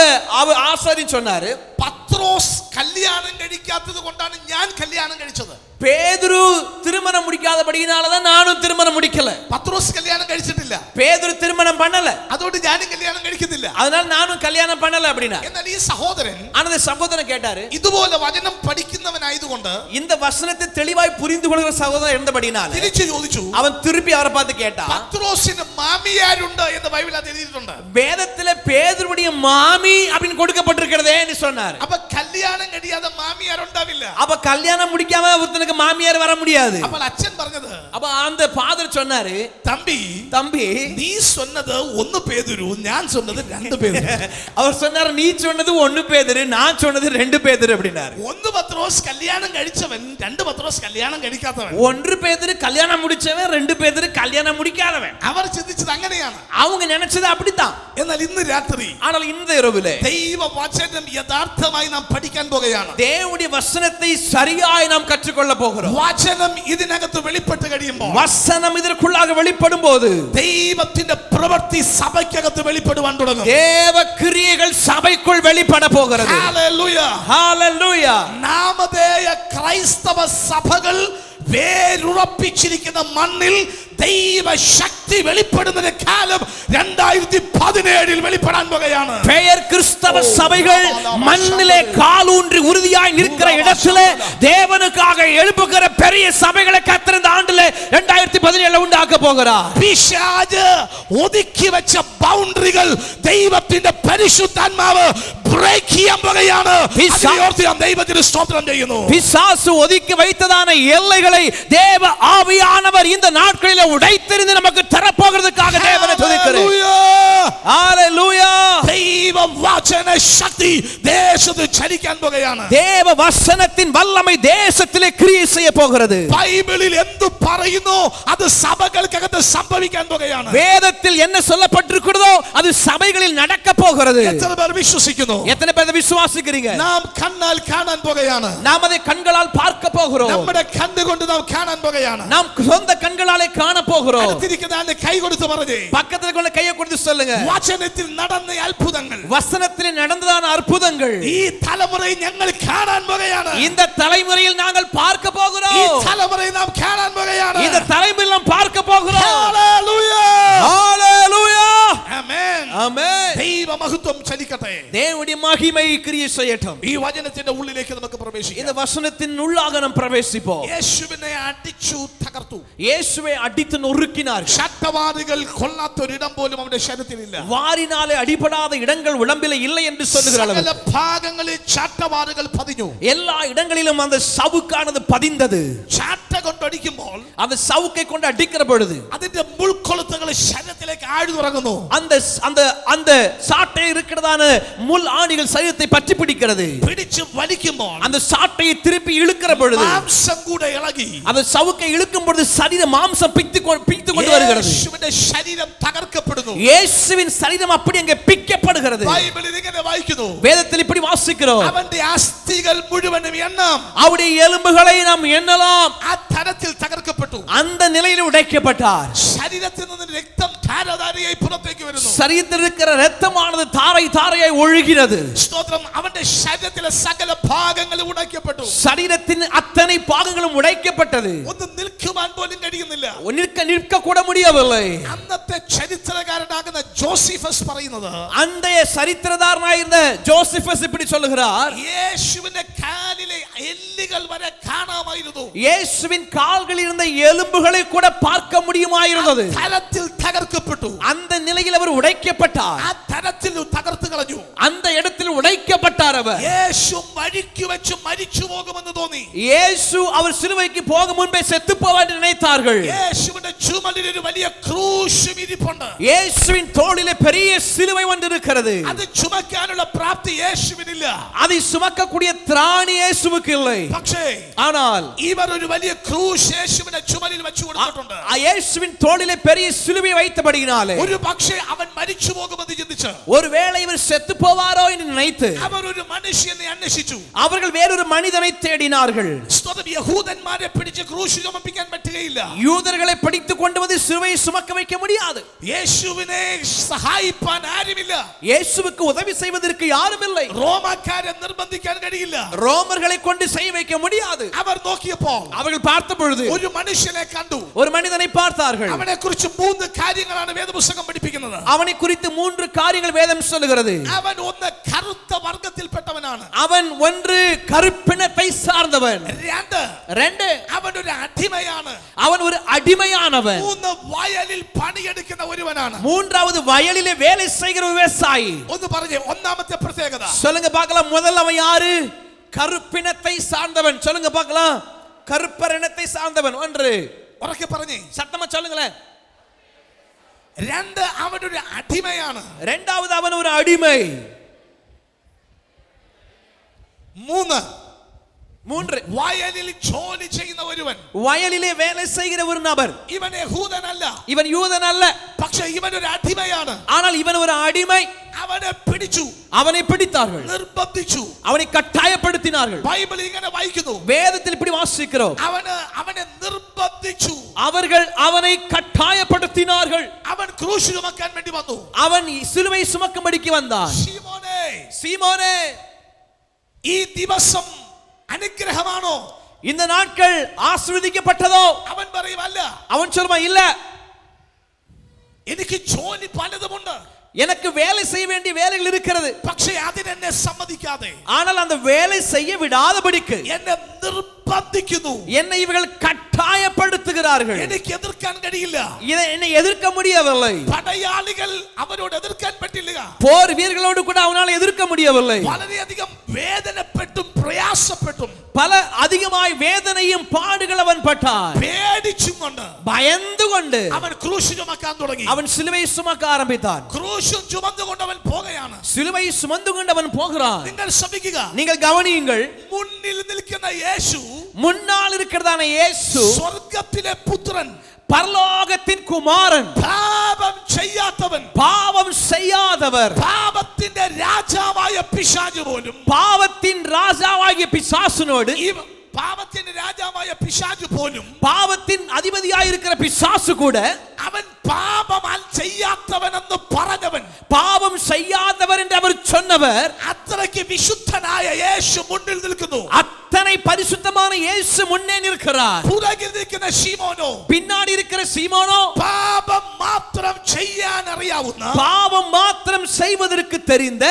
ஆசாரியன் சொன்னாரு, പത്രോസ് കല്യാണം കഴിക്കാത്തത് കൊണ്ടാണ് ഞാൻ കല്യാണം കഴിച്ചത്. பேதுரு திருமணம் முடிக்காதபடியினாலதான் நானும் திருமணம் முடிக்கல. പത്രോസ് കല്യാണം കഴിച്ചിട്ടില്ല, பேதுரு திருமணம் பண்ணல, അതുകൊണ്ട് ഞാനും കല്യാണം കഴിക്കുന്നില്ല. அதனால நானும் கல்யாணம் பண்ணல அப்படினா. എന്നാൽ ഈ സഹോദരൻ, ஆனா சகோதரன் கேட்டாரு, ഇതുപോലെ വചനം പഠിക്കുന്നവനായതുകൊണ്ട് இந்த வசனத்தை தெளிவாய் புரிந்து கொள்கிற சகோதரன் இருந்தபடினால തിരിച്ചു ചോദിച്ചു, அவன் திருப்பி அவரை பார்த்து கேட்டான், പത്രോസിന് മാമിയാരുണ്ട് എന്ന് ബൈബിളിൽ എഴുതിയിട്ടുണ്ട്. வேதத்திலே பேதுருவுடைய மாமி அப்படின்னு கொடுக்கப்பட்டிருக்கிறதேன்னு சொன்னார். അപ്പൊ കല്യാണം കഴിയാതെ മാമിയാരുണ്ടാവില്ല. அப்ப கல்யாணம் முடிக்காம ஒருத்தனுக்கு மாமியார் வர முடியாது. അപ്പോൾ അച്ഛൻ പറഞ്ഞത്, அப்ப அந்த ஃபாதர் சொன்னாரு, தம்பி നീ சொன்னது ഒന്ന് പേതുരു, ഞാൻ சொன்னது രണ്ട് പേതുരു. அவர் சொன்னார், நீ சொன்னது ஒன்னு பேதுரு, நான் சொன்னது ரெண்டு பேதுரு அப்படினாரு. ഒന്ന് പത്രോസ് കല്യാണം കഴിച്ചവൻ, രണ്ട് പത്രോസ് കല്യാണം കഴിക്കാത്തവൻ. ஒன்று பேதுரு கல்யாணம் முடிச்சவன், ரெண்டு பேதுரு கல்யாணம் முடிக்காதவன். അവർ ചിന്തിച്ചത് അങ്ങനെയാണ്. அவங்க நினைச்சது அப்படித்தான். എന്നാൽ ഇന്ന് രാത്രി, ஆனால் இந்த இரவிலே ദൈവ വചനം യഥാർത്ഥമായി നാം പഠിക്കാൻ പോകുകയാണ്. தேவனுடைய வசனத்தை சரியாய் நாம் கற்றுக்கொள்ள போகிறோம். വചനം ഇതിനകത്ത് വെളിപ്പെട്ട് കഴിയുമ്പോൾ, வசனம் இதற்குள்ளாக வெளிப்படும் போது ദൈവത്തിന്റെ പ്രവൃത്തി സഭയ്ക്കകത്ത് വെളിപ്പെടുവാൻ തുടങ്ങും. தேவ கிரியைகள் சபைக்குள் வெளிப்பட போகிறது. ഹല്ലേലൂയ, ஹalleluya. നാമധേയ ക്രൈസ്തവ സഭകൾ വേരുറപ്പിച്ചിരിക്കുന്ന മണ്ണിൽ ദൈവ ശക്തി വെളിപ്പെടുന്ന കാലം 2017 വെളിപ്പെടാൻ പോകുകയാണ്. பெயர் கிறிஸ்தவ சபைகள் மண்ணிலே காலூன்றி உறுதியாய் நிற்கிற இடத்திலே தேவனுக்காக எழுப்புகிற பெரிய சபைகளை கர்த்தர் இந்த ஆண்டிலே 2017 உண்டாக்க போகிறார். പിശാച് ഒതുക്കി വെച്ച ബൗണ്ടറികൾ ദൈവത്തിന്റെ പരിശുദ്ധാത്മാവ് ബ്രേക്ക് ചെയ്യാൻ പോകുകയാണ്. ദൈവത്തിന് സ്തോത്രം ചെയ്യുന്നു. பிசாசு ஒதுக்கி வைத்ததான எல்லைகளை தேவ ஆவியானவர் இந்த நாட்களிலே உடைத்தெறிந்து நமக்கு தரப்போகிறதுக்காக தேவனை துதிக்கிறேன். ஹalleluya. ദൈവ വചന ശക്തി ദേശത്ത് ചലിക്കാൻ പോകുകയാണ്. தேவ வசனத்தின் வல்லமை தேசத்திலே கிரியை செய்ய போகிறது. ബൈബിളിൽ എന്തു പറയുന്നു അത് സഭകൾക്കകത്ത് സംഭവിക്കാൻ പോകുകയാണ്. வேதத்தில் என்ன சொல்லப்பட்டிருக்கிறதோ அது சபைகளில் நடக்க போகிறது. എത്ര പേർ വിശ്വസിക്കുന്നു? எத்தனை பேர் விசுவாசிக்கிறீங்க? നാം കണ്ണാൽ കാണാൻ പോകുകയാണ്. நாம் அதை கண்களால் பார்க்க போகிறோம். നമ്മുടെ കണ്ണുകൊണ്ട് നാം കാണാൻ പോകുകയാണ്. நாம் சொந்த கண்களாலே காண போகிறோம். അടുത്തിരിക്കുന്ന ആളുടെ കൈ കൊടുത്ത് പറഞ്ഞേ, பக்கத்துல கொண்டு கையை கொடுத்து சொல்லுங்க, വചനത്തിൽ നടന്ന അത്ഭുതങ്ങൾ, வசனத்திலே நடந்ததான அற்புதங்கள் ഈ തലമുറയിൽ ഞങ്ങൾ കാണാൻ പോകുകയാണ്. இந்த தலைமுறையில் நாங்கள் பார்க்க ഈ போகிறோம். തലമുറയിൽ നാം കാണാൻ പോകുകയാണ്. இந்த தலைமுறையில் நாம் பார்க்க போகிறோம். ഹല്ലേലൂയ, ஹalleluya, ആമേൻ, ஆமென். ദൈവ മഹത്വം ചലിക്കട്ടെ. தேவனுடைய மகிமை கிரியை செய்யட்டும். ഈ വചനത്തിന്റെ ഉള്ളിലേക്ക് നമുക്ക് പ്രവേശിക്കാം. இந்த வசனத்தின் உள்ளாக நாம் பிரவேசிப்போம். യേശുവിനെ അടിച്ചു തകർത്തു. இயேசுவை அடித்து நொறுக்கினார்கள். ചട്ടവാറുകൾ കൊള്ളാത്തൊരിടം പോലും അവന്റെ ശരീരത്തിലില്ല. வாரினாலே அடிபடாத இடங்கள் உடம்பிலே இல்லை என்று சொல்லுகிற அளவு സകല ഭാഗങ്ങളിൽ ചട്ടവാറുകൾ പതിഞ്ഞു. எல்லா இடங்களிலும் அந்த சவுக்கானது பதிந்தது. ചാട്ട കൊണ്ടടിക്കുമ്പോൾ அந்த சவுக்கை கொண்டு அடிக்கிற பொழுது അതിന്റെ മുൾക്കൊളുത്തുകൾ ശരീരത്തിലേക്ക് ആഴ്ന്നുറങ്ങുന്നു. அந்த அந்த அந்த சாட்டை இருக்கிறதான முள் ஆணிகள் சரீரத்தை பற்றி பிடிக்கிறது. പിടിച്ചു വലിക്കുമ്പോൾ அந்த சாட்டையை திருப்பி இழுக்கிற பொழுது മാംസം കൂടെ ഇളകി அந்த சவுக்கை இழுக்கும் பொழுது சரீர மாம்சம் பிய்த்து கொண்டு வருகிறது. യേശുവിന്റെ ശരീരം തകർക്കപ്പെടുന്നു. இயேசுவின் சரீரம் அப்படி அங்கே பிக்கப்படுகிறது. ബൈബിളിൽ ഇങ്ങനെ വായിക്കുന്നു, வேதத்தில் இப்படி வாசிக்கிறோம், അവന്റെ അസ്ഥികൾ മുഴുവനും എണ്ണാം. அவருடைய எலும்புகளை நாம் எண்ணலாம். ആ തരത്തിൽ തകർക്കപ്പെട്ടു. அந்த நிலையில் உடைக்கப்பட்டார். ശരീരത്തിൽ നിന്ന് രക്തം ധാരധാരയായി പുറത്തേക്ക് വരുന്നു. சரீரத்தில் இருக்கிற இரத்தமானது தாரை தாரையாய் ஒழுகிறது. സ്തോത്രം. അവന്റെ ശരീരത്തിലെ സകല ഭാഗങ്ങളും ഉടയ്ക്കപ്പെട്ടു. சரீரத்தின் அத்தனை பாகங்களும் உடைக்கப்பட்டது. ഒന്ന് നിൽക്കുവാൻ പോലും കഴിയുന്നില്ല. நிற்க கூட முடியவில்லை. അന്നത്തെ ചരിത്രകാരനാകുന്ന ജോസിഫസ് പറയുന്നത്, அன்றைய சரித்திரதாரனாயிருந்த ஜோசபஸ் இப்படி சொல்லுகிறார், യേശുവിന്റെ കാലിലെ എല്ലുകൾ വരെ കാണാമായിരുന്നു. இயேசுவின் கால்களில் இருந்த எலும்புகளை கூட பார்க்க முடியுமாயிருந்தது. തരത്തിൽ തകർക്കപ്പെട്ടു. அந்த நிலையில் அவர் உடைக்கப்பட்டார். ആ തരത്തിൽ തകർത്തു കളഞ്ഞു. அந்த இடத்தில் உடைக்கப்பட்டார் அவர். യേശു വഴിക്ക് വെച്ച് മരിച്ചു പോകുമെന്ന് തോന്നി. இயேசு அவர் சிலுவைக்கு போக முன்பே செத்து போவார் என்று நினைத்தார்கள். യേശുവിന്റെ ചുമലിൽ ഒരു വലിയ ക്രൂശ് ഇരിപ്പുണ്ട്. இயேசுவின் தோளிலே பெரிய சிலுவை ஒன்று இருக்கிறது. അത് ചുമക്കാനുള്ള പ്രാപ്തി യേശുവിനില്ല. அதை சுமக்கக்கூடிய திராணி இயேசுவுக்கு இல்லை. പക്ഷേ ஆனால் ഇവർ ഒരു വലിയ ക്രൂശ് യേശുവിന്റെ ചുമലിൽ വെച്ച് കൊടുത്തിട്ടുണ്ട്. இயேசுவின் தோளிலே பெரிய சிலுவை வைத்தபடியினாலே ഒരു പക്ഷേ അവൻ മരിച്ചു പോകുമെന്ന് ചിന്തിച്ചു ஒருவேளை இவர் செத்து போவாரோ என்று நினைத்து അവർ ഒരു മനുഷ്യനെ അന്വേഷിച്ചു. அவர்கள் வேறொரு மனிதனை தேடினார்கள். യഹൂദന്മാരെ പിടിച്ച് ക്രൂശ് ചുമപ്പിക്കാൻ പറ്റുകയില്ല. யூதர்களை பிடித்துக் கொண்டு வந்து சிலுவையை சுமக்க வைக்க முடியாது. യേശുവിനെ സഹായിപ്പാൻ ആരുമില്ല. இயேசுவுக்கு உதவி செய்வதற்கு யாரும் இல்லை. റോമാക്കാരെ നിർബന്ധിക്കാൻ കഴിയില്ല. ரோமர்களை கொண்டு செய்ய வைக்க முடியாது. അവർ നോക്കിയപ്പോൾ அவர்கள் பார்த்த பொழுது ഒരു മനുഷ്യനെ കണ്ടു. ஒரு மனிதனை பார்த்தார்கள். അവനെ കുറിച്ച് 3 കാര്യങ്ങളാണ് വേദപുസ്തകം പഠിപ്പിക്കുന്നത്. அவனை குறித்து 3 காரியங்கள் வேதம் சொல்லுகிறது. അവൻ ഒന്ന് കറുത്ത വർഗ്ഗത്തിൽപ്പെട്ടവനാണ്. அவன் ஒன்று கருப்பினத்தை சார்ந்தவன். 2 അവൻ ഒരു അടിമയാണ്. அவன் ஒரு அடிமையானவன். 3 വയലിൽ പണിയെടുക്കുന്ന ഒരുവനാണ്. 3வது வயலிலே வேலை செய்கிற விவசாயி. ഒന്ന് പറഞ്ഞേ, ഒന്നാമത്തെ പ്രത്യേകത சொல்லுங்க பார்க்கலாம். முதல்ல அவன் யாரு? கருப்பினத்தை சார்ந்தவன். சொல்லுங்க பார்க்கலாம். கருப்பர் இனத்தை சார்ந்தவன். ஒன்று ഉറക്കെ പറഞ്ഞേ, சத்தமா சொல்லுங்களேன். 2 അവൻ ഒരു അടിമയാണ്. 2வது அவன் ஒரு அடிமை. 3 വയലിൽ ജോലി ചെയ്യുന്ന ഒരുവൻ. வயலிலே வேலை செய்கிற ஒரு நபர். ഇവൻ യഹൂദനല്ല. இவன் யூதன் அல்ல. പക്ഷേ ഇവൻ ഒരു അടിമയാണ്. ஆனால் இவன் ஒரு அடிமை. അവനെ പിടിച്ചു. அவனை பிடித்தார்கள். നിർബന്ധിച്ചു. அவனை கட்டாயப்படுத்தினார்கள். ബൈബിൾ ഇങ്ങനെ വായിക്കുന്നു, வேதத்தில் இப்படி வாசிக்கிறோம். അവനെ നിർബന്ധിച്ചു. அவர்கள் அவனை கட்டாயப்படுத்தினார்கள். അവൻ ക്രൂശ് ചുമക്കാൻ വേണ്ടി വന്നു. அவன் சிலுவை சுமக்கும்படிக்கு வந்தான். ശീമോനേ, சீமோனே, ഈ ദിവസം അനുഗ്രഹമാണോ? இந்த நாட்கள் ஆசீர்வதிக்கப்பட்டதோ? അവൻ പറയും അല്ല. அவன் சொல்லுவான் இல்ல, എനിക്ക് ജോലി പലതുമുണ്ട്, எனக்கு வேலை செய்ய வேண்டிய வேலைகள் இருக்கிறது. പക്ഷേ അതിനെന്നെ സമ്മതിക്കാതെ, ஆனால் அந்த வேலை செய்ய விடாதபடிக்கு എന്നെ നിർബന്ധിക്കുന്നു, என்னை இவர்கள் கட்டாயப்படுத்துகிறார்கள். എനിക്ക് എതിർക്കാൻ കഴിയില്ല. என்னை எதிர்க்க முடியவில்லை. പടയാളികൾ അവരോട് എതിർക്കാൻ പറ്റില്ല. போர் வீரர்களோடு கூட அவனால் எதிர்க்க முடியவில்லை. വളരെയധികം വേദനപ്പെട്ടും പ്രയാസപ്പെട്ടും பல அதிகமாய் வேதனையும் பாடுகள் அவன் பட்டான். പേടിച്ചും കൊണ്ട് பயந்து கொண்டு അവൻ ക്രൂശ് ചുമക്കാൻ തുടങ്ങി. அவன் சிலுவை சுமக்க ஆரம்பித்தான். ക്രൂശും ചുമന്നുകൊണ്ട് അവൻ പോകുകയാണ്. சிலுவை சுமந்து கொண்டு அவன் போகிறான். നിങ്ങൾ ശ്രമിക്കുക, நீங்கள் கவனியுங்கள். മുന്നിൽ നിൽക്കുന്ന യേശു, முன்னால் இருக்கிறதான இயேசு സ്വർഗ്ഗത്തിലെ പുത്രൻ, பரலோகத்தின் குமாரன், പാപം ചെയ്യാത്തവൻ, பாவம் செய்யாதவர், പാപത്തിന്റെ രാജാവായ പിശാച് പോലും, பாவத்தின் ராஜாவாகிய பிசாசுனோடு, ഈ പാപത്തിന്റെ രാജാവായ പിശാച് പോലും, பாவத்தின் அதிபதியாய் இருக்கிற பிசாசு கூட, അവൻ പാപം ചെയ്യാത്തവനെന്ന് പറഞ്ഞവൻ, பாவம் செய்யாதவர் என்று அவர் சொன்னவர், അത്രയ്ക്ക് വിശുദ്ധനായ യേശു മുന്നിൽ നിൽക്കുന്നു. அத்தனை பரிசுத்தமான இயேசு முன்னே நிற்கிறார். പുറകിൽ നിൽക്കുന്ന ശീമോനോ, பின்னாடி இருக்கிற சீமோனோ പാപം മാത്രം ചെയ്യാൻ അറിയാവുന്ന, பாவம் மாத்திரம் செய்வதற்கு தெரிந்த,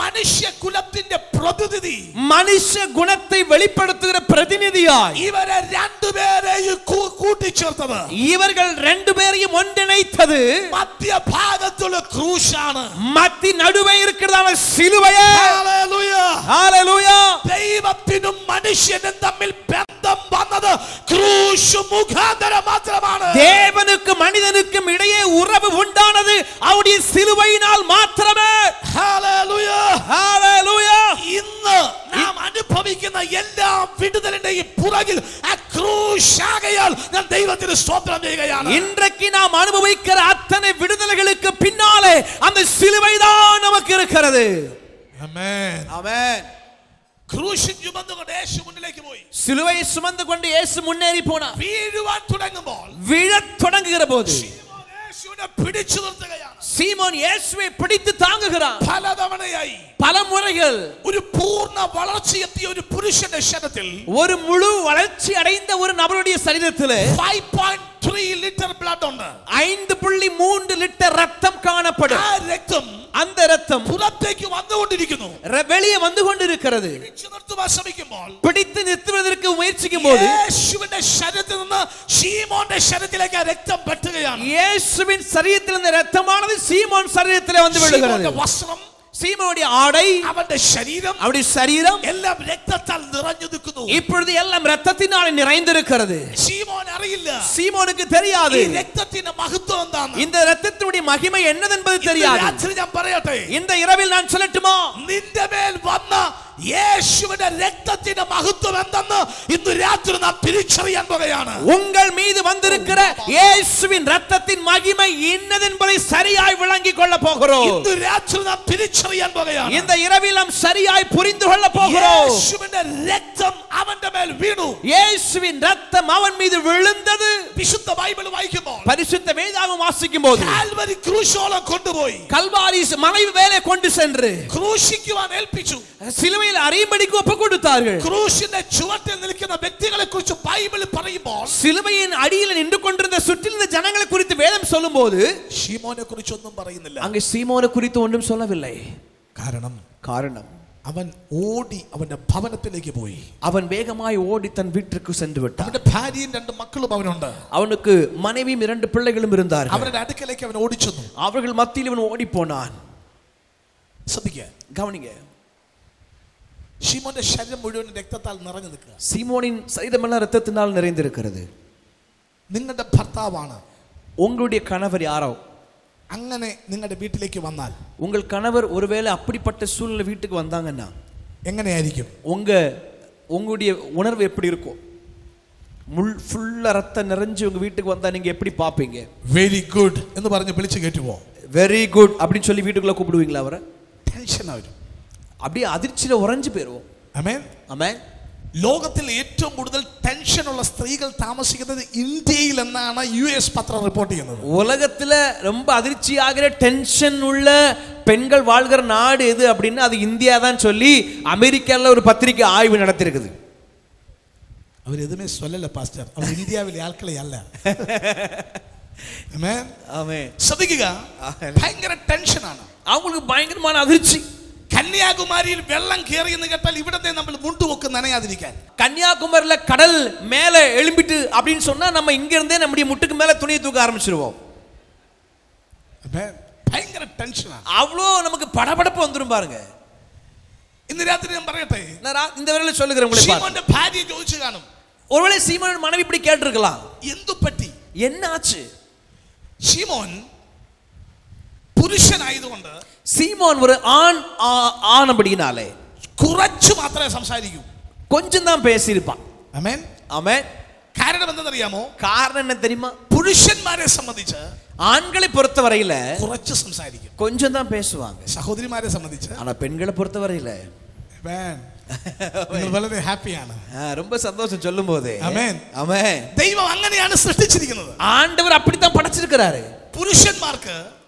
മനുഷ്യ കുലത്തിന്റെ പ്രതിനിധി, மனுஷ குணத்தை வெளிப்படுத்துகிற பிரதிநிதியாய் ഇവരെ രണ്ടുപേരെയും കൂട്ടിച്ചേർത്തത്, இவர்கள் ரெண்டு பேரையும் ஒன்றிணைத்தது മധ്യഭാഗത്തുള്ള ക്രൂശാണ്. மத்தி நடுவே இருக்கிறதான சிலுவையே. ഹല്ലേലൂയ. ஹalleluya. ദൈവത്തിനും മനുഷ്യനും തമ്മിൽ ബന്ധം വന്നത് ക്രൂശ് മുഖാന്തരം മാത്രമാണ്. தேவனுக்கு மனிதனுக்கும் இடையே உறவு உண்டானது அவருடைய சிலுவையினால் மாத்திரமே. ഹല്ലേലൂയ. ஹalleluya. ഇന്ന് നാം അനുഭവിക്കുന്ന എല്ലാ വിടുതലിന്റെയും പുറകിൽ ആ ക്രൂശാകയാൽ ഞാൻ ദൈവത്തിന് സ്തോത്രം ചെയ്യുകയാണ്. இன்றைக்கு நாம் அனுபவிக்கிற அத்தனை விடுதலைகளுக்கு பின்னாலே அந்த சிலுவைதான் நமக்கு இருக்கிறது. ആമേൻ. ஆமென். ക്രൂശ് ചുമന്നുകൊണ്ട് യേശു മുന്നിലേക്ക് പോയി. சிலுவையை சுமந்து கொண்டு இயேசு முன்னேறி போனார். വീഴുവാൻ തുടങ്ങുമ്പോൾ விழத் தொடங்குகிற போது ശീമോൻ യേശുവിനെ പിടിച്ചു നിർത്തുകയാണ്. சீமோன் இயேசுவை பிடித்து தாங்குகிறான். പലതവണയായി பல முறைகள் ഒരു പൂർണ്ണ വളർച്ചയെത്തിയ ഒരു പുരുഷന്റെ ശരീരത്തിൽ ஒரு முழு வளர்ச்சி அடைந்த ஒரு நபருடைய சரீரத்திலே 5.3 ലിറ്റർ ബ്ലഡ് ഉണ്ട്. 5.3 லிட்டர் ரத்தம் காணப்படும். ആ രക്തം அந்த ரத்தம் പുറത്തേക്ക് വന്നുകൊണ്ടിരിക്കുന്നു. வெளியே வந்து கொண்டிருக்கிறது. പിടിച്ചു നിർത്തുവാൻ ശ്രമിക്കുമ്പോൾ பிடித்து நிறுத்துவதற்கு முயற்சிக்கும் போது യേശുവിന്റെ ശരീരത്തിൽ നിന്ന് ശീമോന്റെ ശരീരത്തിലേക്ക് ആ രക്തം പറ്റുകയാണ്. இயேசுவின் சரீரத்தில் இந்த ரத்தமானது சீமோன் சரீரத்திலே வந்து விழுகிறது. ശീമോന്റെ വസ്ത്രം, சீமோனுடைய ஆடை, അവന്റെ ശരീരം, அவருடைய சரீரம் എല്ലാം രക്തത്താൽ നിറഞ്ഞു നിൽക്കുന്നു. இப்பொழுது எல்லாம் ரத்தத்தினால் நிறைந்திருக்கிறது. ശീമോൻ അറിയില്ല சீமோனுக்கு தெரியாது ഈ രക്തത്തിന്റെ മഹത്വം എന്താണ്. இந்த ரத்தத்தினுடைய மகிமை என்னதென்பது தெரியாது. രാത്രി ഞാൻ പറയട്ടെ, இந்த இரவில் நான் சொல்லட்டுமா, നിന്റെ മേൽ വന്ന യേശുവിന്റെ രക്തത്തിന്റെ മഹത്വം എന്തെന്ന് ഇന്ന് രാത്രി നാം തിരിച്ചറിയാൻ പോകുകയാണ്. உங்கள் மீது வந்திருக்கிற இயேசுவின் ரத்தத்தின் மகிமை என்னதென்பதை சரியாய் விளங்கிக் கொள்ள போகிறோம். ഇന്ന് രാത്രി നാം തിരിച്ചറിയാൻ പോകുകയാണ്. இந்த இரவில் நாம் சரியாய் புரிந்து கொள்ள போகிறோம். യേശുവിന്റെ രക്തം അവന്റെ മേൽ വീണു. இயேசுவின் ரத்தம் அவன் மீது விழுந்தது. വിശുദ്ധ ബൈബിൾ വായിക്കുമ്പോൾ பரிசுத்த வேதாகமம் வாசிக்கும் போது കാൽവരി ക്രൂശോളം കൊണ്ടുപോയി கல்வாரி மலை மேலே கொண்டு சென்று ക്രൂശിക്കുവാൻ ഏൽപ്പിച്ചു. சிலுவையில் அறையும்படிக்கு ஒப்பு கொடுத்தார்கள். ക്രൂശിന്റെ ചുവട്ടിൽ നിൽക്കുന്ന വ്യക്തികളെ കുറിച്ച് ബൈബിൾ പറയുമ്പോൾ சிலுவையின் அடியில் நின்று கொண்டிருந்த சுற்றிலிருந்த ஜனங்களை குறித்து வேதம் சொல்லும்போது ശീമോനെ കുറിച്ചൊന്നും പറയുന്നില്ല. அங்கே சீமோனை குறித்து ஒன்றும் சொல்லவில்லை. കാരണം അവൻ ഓടി അവന്റെ ഭവനത്തിലേക്ക് പോയി. அவன் வேகமாய் ஓடி தன் வீட்டிற்கு சென்று விட்டான். അവന്റെ ഭാര്യയും രണ്ട് മക്കളും അവനുണ്ട്. அவனுக்கு மனைவியும் 2 பிள்ளைகளும் இருந்தார்கள். അവരുടെ അടുക്കലേക്ക് അവൻ ഓടിച്ചെന്നു. அவர்கள் மத்தியில் இவன் ஓடி போனான். ശ്രദ്ധിക്കുക, கவனிங்க, ശീമോന്റെ ശരീരം മുഴുവൻ രക്തത്താൽ നിറഞ്ഞു നിൽക്കുക. சீமோனின் சரீரமெல்லாம் ரத்தத்தினால் நிறைந்திருக்கிறது. നിങ്ങളുടെ ഭർത്താവാണ്, உங்களுடைய கணவர் யாரோ, അങ്ങനെ നിങ്ങളുടെ വീട്ടിലേക്ക് വന്നാൽ உங்கள் கணவர் ஒருவேளை அப்படிப்பட்ட சூழ்நிலை வீட்டுக்கு வந்தாங்கன்னா എങ്ങനെയായിരിക്കും? உங்களுடைய உணர்வு எப்படி இருக்கும்? ஃபுல்லா ரத்தம் நிறைஞ்சு உங்க வீட்டுக்கு வந்தா நீங்க எப்படி பாப்பீங்க? വെരി ഗുഡ് എന്ന് പറഞ്ഞ് വിളിച്ചു കയറ്റുമോ? வெரி குட் அப்படின்னு சொல்லி வீட்டுக்குள்ள கூப்பிடுவீங்களா அவரை? ടെൻഷൻ ആവും. அப்படியே அதிர்ச்சியில உறைஞ்சு போயிருவோம். ആമേൻ. ஆமென். ലോകത്തിൽ ഏറ്റവും കൂടുതൽ ടെൻഷനുള്ള സ്ത്രീകൾ താമസിക്കുന്നത് ഇന്ത്യയിൽ എന്നാണ് US പത്രം റിപ്പോർട്ട് ചെയ്യുന്നത്. உலகத்துல ரொம்ப அதிர்ச்சியாகிற டென்ஷன் உள்ள பெண்கள் வாழ்கிற நாடு எது அப்படின்னா அது இந்தியா தான் சொல்லி அமெரிக்கால ஒரு பத்திரிகை ஆய்வு நடத்திருக்குது. அவர் எதுவுமே சொல்லல பாஸ்டர். அவர் இந்தியாவில் ஆட்களை அல்ல. ஆமென். ஆமென். ശ്രദ്ധിക്കുക. ഭയങ്കര ടെൻഷനാണ്. அவங்களுக்கு பயங்கரமான அதிர்ச்சி. കന്യാകുമാരിയിൽ വെള്ളം കയറിയെന്ന് കേട്ടാൽ ഇവിടത്തെ നമ്മൾ മുണ്ടുവൊക്കെ നനയാതിരിക്കാൻ. கன்னியாகுமரியில கடல் மேல எழும்பிட்டு அப்படின்னு சொன்னா நம்ம இங்க இருந்தே நம்முடைய முட்டுக்கு மேல துணியை தூக்க ஆரம்பிச்சிருவோம். ഭയങ്കര ടെൻഷനാണ്. அவ்வளோ நமக்கு படபடப்பு வந்துரும் பாருங்க. ഇന്ന് രാത്രി ഞാൻ പറയട്ടെ, இந்த வேளையில சொல்லுகிறேன் உங்களை பார்த்து. சீமோന്റെ ഭാര്യ ചോദിച്ചു കാണും. ஒருவேளை சீமோன் மனைவி இப்படி கேட்டிருக்கலாம், എന്തു പറ്റി? என்ன ஆச்சு? சீமோன் പുരുഷനായതുകൊണ്ട് சீமோன் ஒரு ஆனபடியினாலே കുറച്ചു മാത്രമേ സംസാരിക്കൂ. கொஞ்சம் தான் பேசியிருப்பான். ആമേൻ. ஆமென். കാരണം എന്തെന്നറിയാമോ? காரணம் என்ன தெரியுமா? പുരുഷന്മാരെ സംബന്ധിച്ച് ஆண்களை பொறுத்தவரையில കുറച്ച് സംസാരിക്കും, கொஞ்சம் தான் பேசுவாங்க. സഹോദരിമാരെ സംബന്ധിച്ച് ஆனா பெண்களை பொறுத்தவரையில നിങ്ങൾ വളരെ ഹാപ്പിയാണ്. ரொம்ப சந்தோஷம் சொல்லும் போதே. ആമേൻ. ஆமென். ദൈവം അങ്ങനെയാണ് സൃഷ്ടിച്ചിരിക്കുന്നത്. ஆண்டவர் அப்படித்தான் படைச்சிருக்கிறாரு. പുരുഷന്മാർക്ക്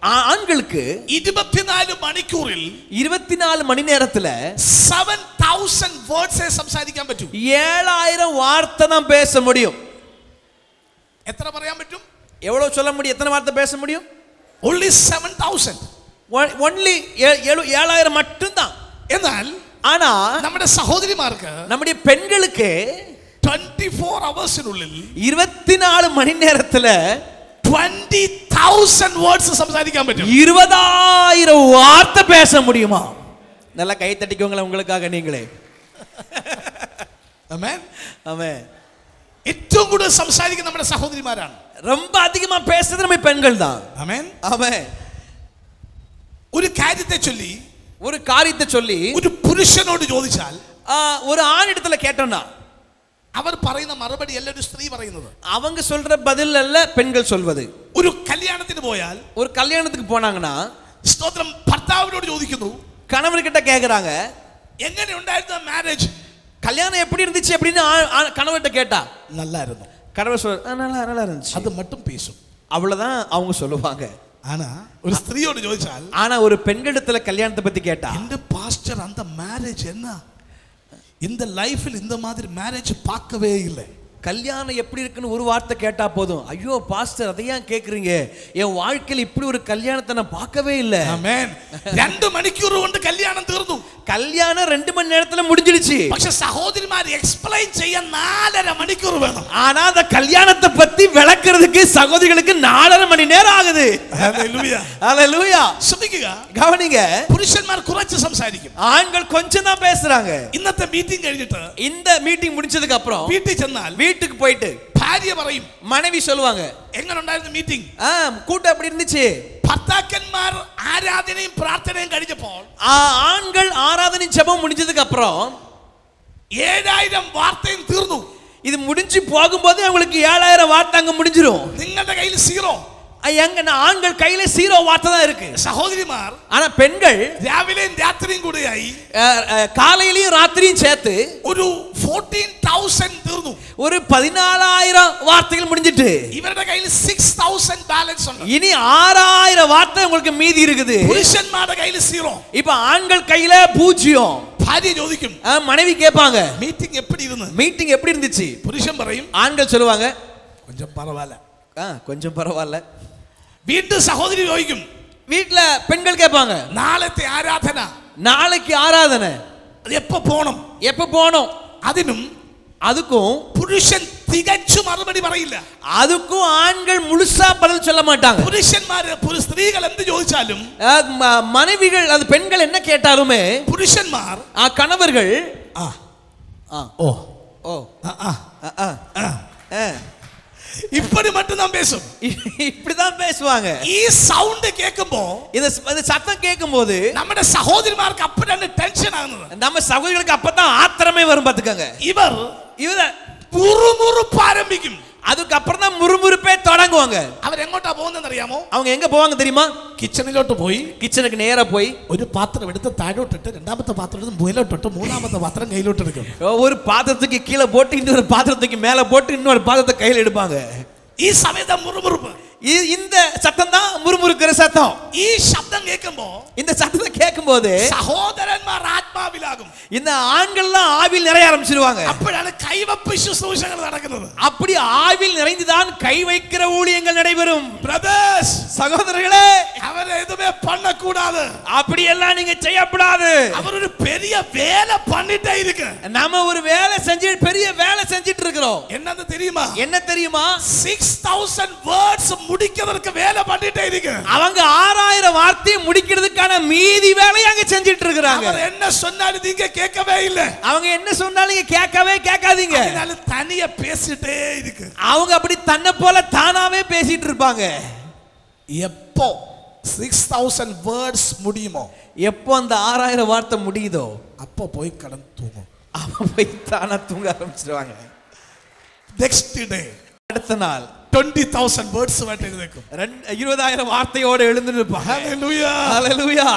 ஆண்களுக்கு 24 മണിക്കൂറിൽ 24 மணி நேரத்துல 7000 വേർഡ്സേ സംസാരിക്കാൻ പറ്റൂ. 7000 வார்த்தை தான் பேச முடியும். എത്ര പറയാൻ പറ്റും? எவ்வளவு சொல்ல முடியும்? எத்தனை வார்த்தை பேச முடியும்? only 7000. only 7000 மட்டும் தான். എന്നാൽ ஆனா നമ്മുടെ സഹോദരിമാർക്ക് நம்முடைய பெண்களுக்கு 24 ഹവേഴ്സിനുള്ളിൽ 24 மணி நேரத்துல 20,000 வேர்ட்ஸ் സംസാരിക്കാൻ പറ്റും. 20,000 வார்த்தை பேச முடியுமா? நல்லா கை தட்டிக்கோங்களேன் உங்களுக்காக நீங்களே. ആമേൻ. ஆமென். ഏറ്റവും കൂടുതൽ സംസാരിക്കുന്ന നമ്മുടെ സഹോദരിമാരാണ്. ரொம்ப அதிகமா பேசுறது நம்ம பெண்கள் தான். ആമേൻ. ஆமென். ഒരു കാര്യത്തെ ചൊല്ലി, ஒரு காரியத்தை சொல்லி ഒരു പുരുഷനോട് ചോദിച്ചാൽ ஒரு ஆண் இடத்துல கேட்டோம்னா അവർ പറയുന്ന മറുപടി അല്ല ഒരു സ്ത്രീ പറയുന്നത്. அவங்க சொல்ற பதில் அல்ல பெண்கள் சொல்வது. ഒരു കല്യാണത്തിന് പോയാൽ, ஒரு கல்யாணத்துக்கு போனாங்கன்னா സ്തോത്രം, ഭർത്താവിനോട് ചോദിക്കുന്നു, கணவர்கிட்ட கேக்குறாங்க എങ്ങനെ ഉണ്ടായിരുന്നു മാരേജ്, கல்யாணம் எப்படி இருந்துச்சு அப்படின்னு கணவர்கிட்ட கேட்டா നല്ലായിരുന്നു, கணவர் சொல்ல நல்லா இருந்துச்சு, அது மட்டும் பேசும். அவ்வளவுதான் அவங்க சொல்லுவாங்க. ஆனா ஒரு ஸ்திரீயோடு ചോദിച്ചാൽ, ஆனா ஒரு பெண்களிடத்துல கல்யாணத்தை பத்தி கேட்டா, இந்த பாஸ்டர் அந்த மேரேஜ் என்ன, இந்த லைஃப்ல இந்த மாதிரி மேரேஜ் பார்க்கவே இல்லை. கல்யாணம் எப்படி இருக்குன்னு ஒரு வார்த்தை கேட்டா போதும், ஐயோ பாஸ்டர் அதை ஏன் கேக்குறீங்க, என் வாழ்க்கையில் இப்படி ஒரு கல்யாணத்தை நான் பார்க்கவே இல்லை. ആമേൻ. 2 മണിക്കൂർ കൊണ്ട് കല്യാണം തീർന്നു. கல்யாணம் 2 மணி நேரத்துல முடிஞ்சிடுச்சு. പക്ഷെ സഹോദരിമാർ എക്സ്പ്ലെയിൻ ചെയ്യാൻ 4.5 മണിക്കൂർ വേണം. ஆனா அந்த கல்யாணத்தை பத்தி விளக்குறதுக்கு சகோதரிகளுக்கு 4.5 மணி நேரம் ஆகுது. ഹല്ലേലൂയ. ஹல்லேலூயா. ശ്രദ്ധിക്കുക, கவனிங்க, പുരുഷന്മാർ കുറച്ച് സംസാരിക്കും, ஆண்கள் கொஞ்சம் தான் பேசுறாங்க. ഇന്നത്തെ മീറ്റിംഗ് കഴിഞ്ഞിട്ട് இந்த மீட்டிங் முடிஞ்சதுக்கு அப்புறம் വീട്ടിൽ ചെന്നാൽ வீட்டுக்கு போயிட்டு ഭാര്യ പറയും, மனைவி சொல்லுவாங்க, എങ്ങനെ ഉണ്ടായിരുന്നു മീറ്റിംഗ്, கூட்டம் எப்படி இருந்துச்சு. ഭർത്താക്കന്മാർ ആരാധനയും പ്രാർത്ഥനയും കഴിഞ്ഞപ്പോൾ ஆண்கள் ஆராதனை ஜெபம் முடிஞ்சதுக்கு அப்புறம் 7000 വാർത്തയും തീർന്നു. இது முடிஞ்சு போகும்போது அவங்களுக்கு 7000 வார்த்தை அங்க முடிஞ்சிரும். നിങ്ങളുടെ കയ്യിൽ 0. எங்க ஆண்கள் கையில 0 வார்த்தை தான் இருக்கு. സഹോദരിമാർ, ஆனா பெண்கள் രാവിലെയും രാത്രിയും കൂടിയായി காலையிலயும் ராத்திரியும் சேர்த்து ഒരു 14,000 തീർന്നു. ஒரு 14,000 வார்த்தைகள் முடிஞ்சிட்டு ഇവരുടെ കയ്യിൽ 6,000 ബാലൻസ് ഉണ്ട്. இனி 6,000 வார்த்தை உங்களுக்கு மீதி இருக்குது. പുരുഷന്മാരുടെ കയ്യിൽ 0. இப்ப ஆண்கள் கையில 0. ഭാര്യ ചോദിക്കും, மனைவி கேட்பாங்க, മീറ്റിംഗ് എപ്പടി ഇരുന്നു, மீட்டிங் எப்படி இருந்துச்சு. പുരുഷൻ പറയും, ஆண்கள் சொல்லுவாங்க, கொஞ்சம் பரவாயில்ல. கொஞ்சம் பரவாயில்ல. വീണ്ടും സഹോദരി ചോദിക്കും, வீட்ல பெண்கள் கேட்பாங்க, നാളത്തെ ആരാധന, நாளைக்கு ஆராதனை എപ്പോ പോണം, எப்ப போனோம். அதுக்கும் പുരുഷൻ തികച്ചു മറുപടി പറയില്ല. அதுக்கும் ஆண்கள் முழுசா பதில் சொல்ல மாட்டாங்க. പുരുഷന്മാര് സ്ത്രീകൾ എന്ത് ചോദിച്ചാലും, மனைவிகள் அது பெண்கள் என்ன கேட்டாலுமே പുരുഷന്മാർ கணவர்கள் ஓ ஓ இப்படி மட்டும் தான் பேசும். இப்படிதான் பேசுவாங்க. ഈ സൗണ്ട് കേൾക്കുമ്പോ, இந்த சத்தம் கேட்கும்போது നമ്മുടെ സഹോദരിമാർക്ക് അപ്പോഴാണ് ടെൻഷൻ ആകുന്നത്. நம்ம சகோதரிகளுக்கு அப்பதான் ஆத்திரமே வரும் பாத்துக்கங்க. ഇവർ മുറുമുറുപ്പ് ആരംഭിക്കും. அதுக்கு அப்புறம் தான் முறுமுறுப்பே தொடங்குவாங்க. അവരെങ്ങോട്ടാ പോകുന്നതെന്ന് അറിയാമോ? அவங்க எங்க போவாங்க தெரியுமா? കിച്ചണിലോട്ട് പോയി, കിച്ചனுக்கு നേരെ പോയി ഒരു പാത്രം എടുത്ത് താഴോട്ടിട്ട്, രണ്ടാമത്തെ പാത്രം എടുത്ത് മുകളിലോട്ടിട്ട്, മൂന്നാമത്തെ പാത്രം കയ്യിലോട്ട് എടുക്കും. ஒரு பாத்திரத்துக்கு கீழே போட்டு இன்னொரு பாத்திரத்துக்கு மேல போட்டு இன்னொரு பாத்திரத்தை கையில் எடுப்பாங்க. ഈ സമയത്ത് മുറുമുറുപ്പ്. இந்த சத்தம் தான் முறுமுறுக்கிற சத்தம். ഈ ശബ്ദം കേൾക്കുമ്പോ இந்த சத்தத்தை கேட்கும்போது സഹോദരന്മാർ ആത്മാവിലാകും. இந்த ஆண்கள்லாம் ஆவியில் நிறைய ஆரம்பிச்சிருவாங்க. അപ്പോഴാണ് കൈവപ്പ് ശുശ്രൂഷകൾ നടക്കുന്നത്. அப்படி ஆவியில் நிறைந்துதான் கை வைக்கிற ஊழியங்கள் நடைபெறும். பிரதர்ஸ், சகோதரர்களே, அவர் எதுவுமே பண்ணக்கூடாது. அப்படி எல்லாம் நீங்க செய்யக்கூடாது. அவர் ஒரு பெரிய வேலை பண்ணிட்டே இருக்கு. நாம ஒரு வேலை செஞ்சு பெரிய வேலை செஞ்சிட்டு இருக்கிறோம். என்னது தெரியுமா? என்ன தெரியுமா? 6000 words முடிக்கிறதுக்கு வேலை பண்ணிட்டே இருக்கு. அவங்க 6000 வார்த்தை முடிக்கிறதுக்கான மீதி வேலையை அங்க செஞ்சிட்டு இருக்காங்க. அவர் என்ன சொன்னாலும் நீங்க கேட்கவே இல்ல. அவங்க என்ன சொன்னாலும் நீங்க கேட்கவே கேட்காதீங்க. அதனால தனியா பேசிட்டே இருக்கு. அவங்க அப்படி தன்னை போல தானாவே பேசிட்டு இருப்பாங்க. எப்போ 6000 words முடியுமோ, எப்போ அந்த 6000 வார்த்தை முடியுதோ அப்போ போய் கடந்து தூங்கும். அவன் போய் தானா தூங்க ஆரம்பிச்சிருவாங்க. நெக்ஸ்ட் டே, அடுத்த நாள் 20,000 words வாட்டு எழுதிக்கும். 20,000 வார்த்தையோட எழுந்து இருப்பாங்க. ஹalleluya, ஹalleluya.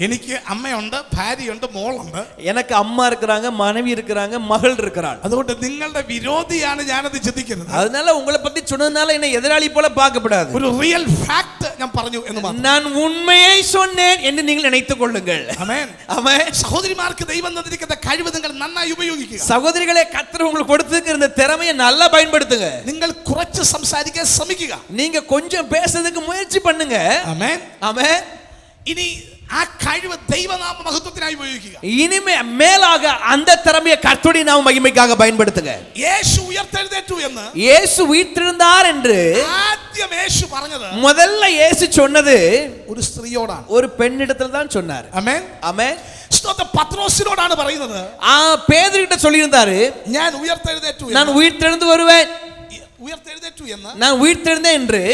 എനിക്ക് അമ്മയുണ്ട്, ഭാര്യയുണ്ട്, മോളുണ്ട്. எனக்கு அம்மா இருக்கிறாங்க, மனைவி இருக்கிறாங்க, மகள் இருக்கிறாள். അതുകൊണ്ട് നിങ്ങളുടെ വിരോധിയാണ് ഞാനത് ചിന്തിക്കുന്നത്. அதனால உங்களை பத்தி சொன்னதுனால என்ன எதிராளி போல பார்க்கப்படாது. ഒരു റിയൽ ഫാക്ട് ഞാൻ പറഞ്ഞു എന്ന് മാത്രം. நான் உண்மையை சொன்னேன் என்று நீங்கள் நினைத்துக் கொள்ளுங்கள். ആമേൻ, ஆமென். സഹോദരിമാർക്ക് ദൈവം തന്നിരിക്കുന്ന കഴിവ് നിങ്ങൾ നന്നായി ഉപയോഗിക്കുക. சகோதரிகளே, கர்த்தர் உங்களுக்கு கொடுத்திருக்கிற இந்த திறமையை நல்லா பயன்படுத்துங்க. നിങ്ങൾ കുറച്ച് സംസാരിക്കാൻ ശ്രമിക്കുക. நீங்க கொஞ்சம் பேசுறதுக்கு முயற்சி பண்ணுங்க. ആമേൻ, ஆமென். ഇനി ആ കഴിവ് ദൈവനാമ മഹത്വത്തിനായി ഉപയോഗിക്കുക. இனிமே மேலாக அந்த திறமையை கர்த்தருடைய நாம மகிமைக்காக பயன்படுத்துங்க. യേശു ഉയർത്തെഴുന്നേറ്റു എന്ന് இயேசு உயிர்த்தெழுந்தார் என்று ആദ്യം യേശു പറഞ്ഞത് முதல்ல இயேசு சொன்னது ഒരു സ്ത്രീയോടാണ്. ஒரு பெண்ணிடத்துல தான் சொன்னார். ആമേൻ, ஆமென். സ്തോത്രം. പത്രോസിനോടാണ് പറയുന്നത്. பேதுருகிட்ட சொல்லியிருந்தாரு, ഞാൻ ഉയർത്തെഴുന്നേറ്റു, நான் ഉയർത്തെഴുந்து வருவேன், ഉയർത്തെഴുന്നേറ്റു എന്ന് நான் உயிர்த்தெழுந்தேன் என்று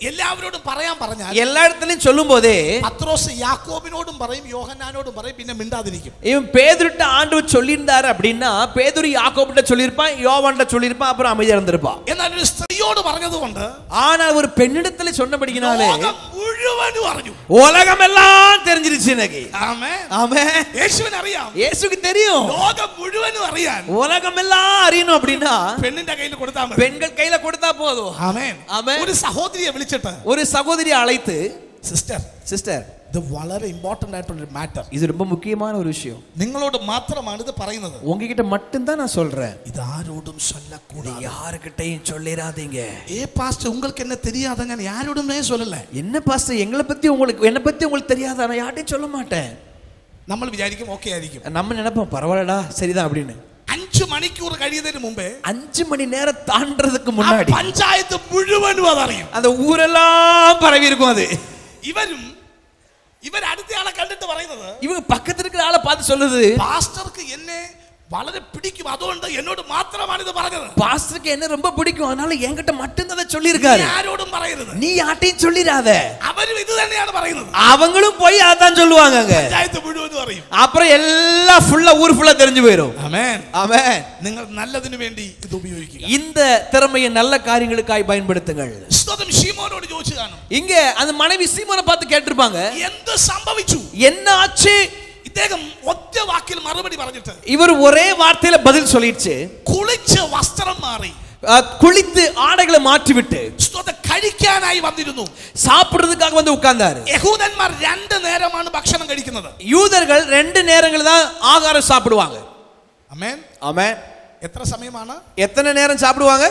എല്ലാവരോടും പറയാൻ പറഞ്ഞാൽ எல்லா இடத்துலயும் சொல்லும் போதே പത്രോസ് യാക്കോബിനോടും പറയും, യോഹന്നാനോടും പറയും, പിന്നെ മിണ്ടാതിരിക്കും. இவன் பேதுருட்ட ஆண்டவர் சொல்லியிருந்தாரு அப்படின்னா பேதுரு யாக்கோபிட்ட சொல்லியிருப்பான், யோவான்ட்ட சொல்லியிருப்பான், அப்புறம் அமைதியா இருந்திருப்பான். എന്നാൽ ഒരു സ്ത്രീയോട് പറഞ്ഞതുകൊണ്ട് ஆனால் ஒரு பெண்ணிடத்துல சொன்னபடினாலே ലോകം മുഴുവനും അറിഞ്ഞു. உலகம் எல்லாம் தெரிஞ்சிருச்சு எனக்கு. ആമേൻ, ஆமென். യേശുവിന് അറിയാം. இயேசுக்கு தெரியும். ലോകം മുഴുവനും അറിയാൻ உலகம் எல்லாம் அறியணும் அப்படின்னா പെണ്ണിന്റെ കയ്യിൽ കൊടുത്താൽ മതി. பெண்கள் கையில கொடுத்தா போதும். ആമേൻ. ആമേൻ. ഒരു സഹോദരിയെ വിളിച്ചിട്ട്, ஒரு சகோதரியை அழைத்து, സിസ്റ്റർ, சிஸ்டர், ഇത് വളരെ ഇമ്പോർട്ടന്റ് ആയിട്ടുള്ള ഒരു മാറ്റർ. இது ரொம்ப മുഖ്യமான ഒരു விஷயம். നിങ്ങളോട് മാത്രമാണ് ഇത് പറയുന്നത്. உங்ககிட்ட மட்டும்தான் நான் சொல்றேன். ഇത് ആരോടും சொல்லக்கூடாது. யாருக்கிட்டையும் சொல்லிராதீங்க. பாஸ்டர் உங்களுக்கு என்ன தெரியாத, ഞാൻ யாரோடுமே சொல்லல. என்ன பாஸ்டர், எங்களை பத்தி உங்களுக்கு, என்ன பத்தி உங்களுக்கு தெரியாதா, நான் யார்ட்டையும் சொல்ல மாட்டேன். നമ്മൾ വിചാരിക്കും ഓക്കെ ആയിരിക്കും. நம்ம நினைப்போம் பரவாயில்லடா சரிதான் அப்படின்னு. 5 മണിക്കൂർ കഴിയുന്നതിന് മുമ്പേ 5 மணி நேரம் தாண்டறதுக்கு முன்னாடி പഞ്ചായത്ത് മുഴുവനും അതറിയും. அந்த ஊரெல்லாம் பரவி இருக்கும் அது. ഇവർ അടുത്ത ആളെ കണ്ടിട്ട് പറയുന്നത്, இவங்க பக்கத்துல இருக்கிற ஆளை பார்த்து சொல்லுது, പാസ്റ്റർക്ക് എന്നെ വളരെ പിടിക്കും, അതുകൊണ്ട് എന്നോട് മാത്രമാണ് ഇത് പറഞ്ഞത്. பாஸ்டருக்கு என்ன ரொம்ப பிடிக்கும், அதனால என்கிட்ட மட்டும் அதை சொல்லி இருக்காரு. ആരോടും പറയരുത്. நீ யார்ட்டையும் சொல்லிராத. അവരും ഇത് തന്നെയാണ് പറയുന്നത്. அவங்களும் போய் அதான் சொல்லுவாங்க. പഞ്ചായത്ത് മുഴുവനും അറിയും. அப்புறம் எல்லாம் ஃபுல்லா ஊர் ஃபுல்லா தெரிஞ்சு போயிடும். ആമേൻ, ஆமென். നിങ്ങൾ നല്ലതിനു വേണ്ടി ഇത് ഉപയോഗിക്കുക. இந்த திறமையை நல்ல காரியங்களுக்காய் பயன்படுத்துங்கள். സ്തോത്രം. ശീമോനോട് ചോദിച്ചു കാണും. இங்க அந்த மனைவி சீமோனை பார்த்து கேட்டிருப்பாங்க, എന്ത് സംഭവിച്ചു? என்ன ஆச்சு? ഇദ്ദേഹം ഒറ്റ വാക്കിൽ മറുപടി പറഞ്ഞിട്ട്, இவர் ஒரே வார்த்தையில பதில் சொல்லிடுச்சு. കുളിച്ച് വസ്ത്രം മാറി, குளித்து ஆடைகளை மாற்றி விட்டு സ്തോത്രം, കഴിക്കാനായി വന്നിരുന്നു. சாப்பிடுறதுக்காக வந்து உட்கார்ந்தாரு. യഹൂദന്മാർ 2 നേരമാണ് ഭക്ഷണം കഴിക്കുന്നത്. யூதர்கள் 2 நேரங்கள் தான் ஆகாரம் சாப்பிடுவாங்க. ആമേൻ, ஆமென். എത്ര സമയമാണ്? எத்தனை நேரம் சாப்பிடுவாங்க?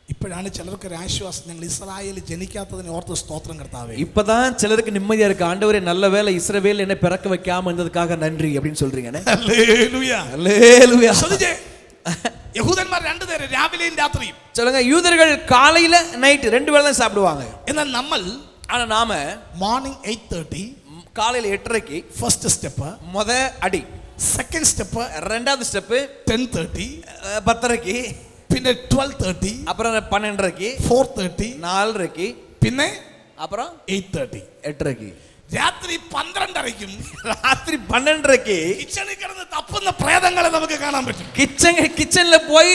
ഇപ്പോഴാണ് ചിലർക്ക് ഒരു ആശ്വാസം, ഞങ്ങൾ ഇസ്രായേൽ ജനിക്കാത്തതിനെ ഓർത്ത് സ്തോത്രം കർത്താവേ. இப்பதான் சிலருக்கு நிம்மதியா இருக்கு, ஆண்டவரே நல்ல வேளை இஸ்ரவேல் என்னை பிறக்க வைக்காம இருந்ததுக்காக நன்றி அப்படின்னு சொல்றீங்க. ഹല്ലേലൂയ, ஹல்லேலூயா. ശ്രദ്ധിച്ചേ, യഹൂദന്മാർ 2 നേരം, രാവിലെയും രാത്രിയും. சொல்லுங்க, யூதர்கள் காலையில நைட் 2 வேளை தான் சாப்பிடுவாங்க. എന്നാൽ നമ്മൾ ஆனா நாம മോർണിംഗ് 8:30 காலையில 8:30க்கு ഫസ്റ്റ് സ്റ്റെപ്പ്, முத அடி, സെക്കൻഡ് സ്റ്റെപ്പ് ரெண்டாவது ஸ்டெப் 10:30, 10:30க்கு, പിന്നെ 12:30, அப்புறம் 12:30க்கு, 4:30, 4:30க்கு, പിന്നെ அப்புறம் 8:30. 8:30க்கு. രാത്രി 12:30ക്കും ராத்திரி 12:30க்கு കിച്ചണിൽ കിടന്ന് തപ്പുന്ന പ്രേതങ്ങളെ നമുക്ക് കാണാൻ പറ്റും. கிச்சன்ல போய்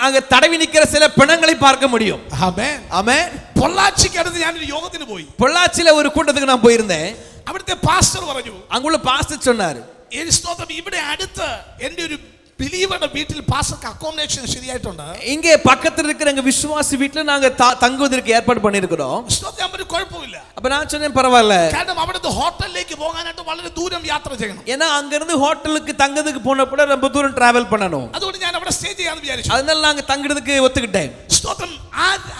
அங்க தடவி நிக்கிற சில பிணங்களை பார்க்க முடியும். ആമേൻ. ஆமென். പൊള്ളാച്ചിക്ക് അടുത്ത് ഞാനൊരു യോഗത്തിന് പോയി. பொள்ளாச்சியில ஒரு கூட்டத்துக்கு நான் போயிருந்தேன். അവിടുത്തെ പാസ്റ്റർ പറഞ്ഞു, அங்குள்ள பாஸ்டர் சொன்னாரு, സ്തോത്രം, ഇവിടെ അടുത്ത് എൻ്റെ ഒരു ബിലീവറുടെ വീട്ടിൽ പാസ്റ്റർക്ക് അക്കോമഡേഷൻ ശരിയായിട്ടുണ്ട്. இங்கே பக்கத்துல இருக்கிற எங்க விசுவாசி வீட்ல நாங்க தங்குவதற்கு ஏற்பாடு பண்ணிருக்கிறோம். ഞാൻ ഒരു കുഴപ്പമില്ല. அப்ப நான் சொன்னேன் பரவாயில்ல. കാരണം അവിടുത്തെ ഹോട്ടലിലേക്ക് പോകാനായിട്ട് വളരെ ദൂരം യാത്ര ചെയ്യണം. ஏன்னா அங்க இருந்து ஹோட்டலுக்கு தங்கதுக்கு போனப்பட ரொம்ப தூரம் டிராவல் பண்ணணும். അതുകൊണ്ട് ഞാൻ അവിടെ സ്റ്റേ ചെയ്യാന്ന് വിചാരിച്ചു. அதனால நாங்க தங்கிடதுக்கு ஒத்துக்கிட்டேன். സ്തോത്രം.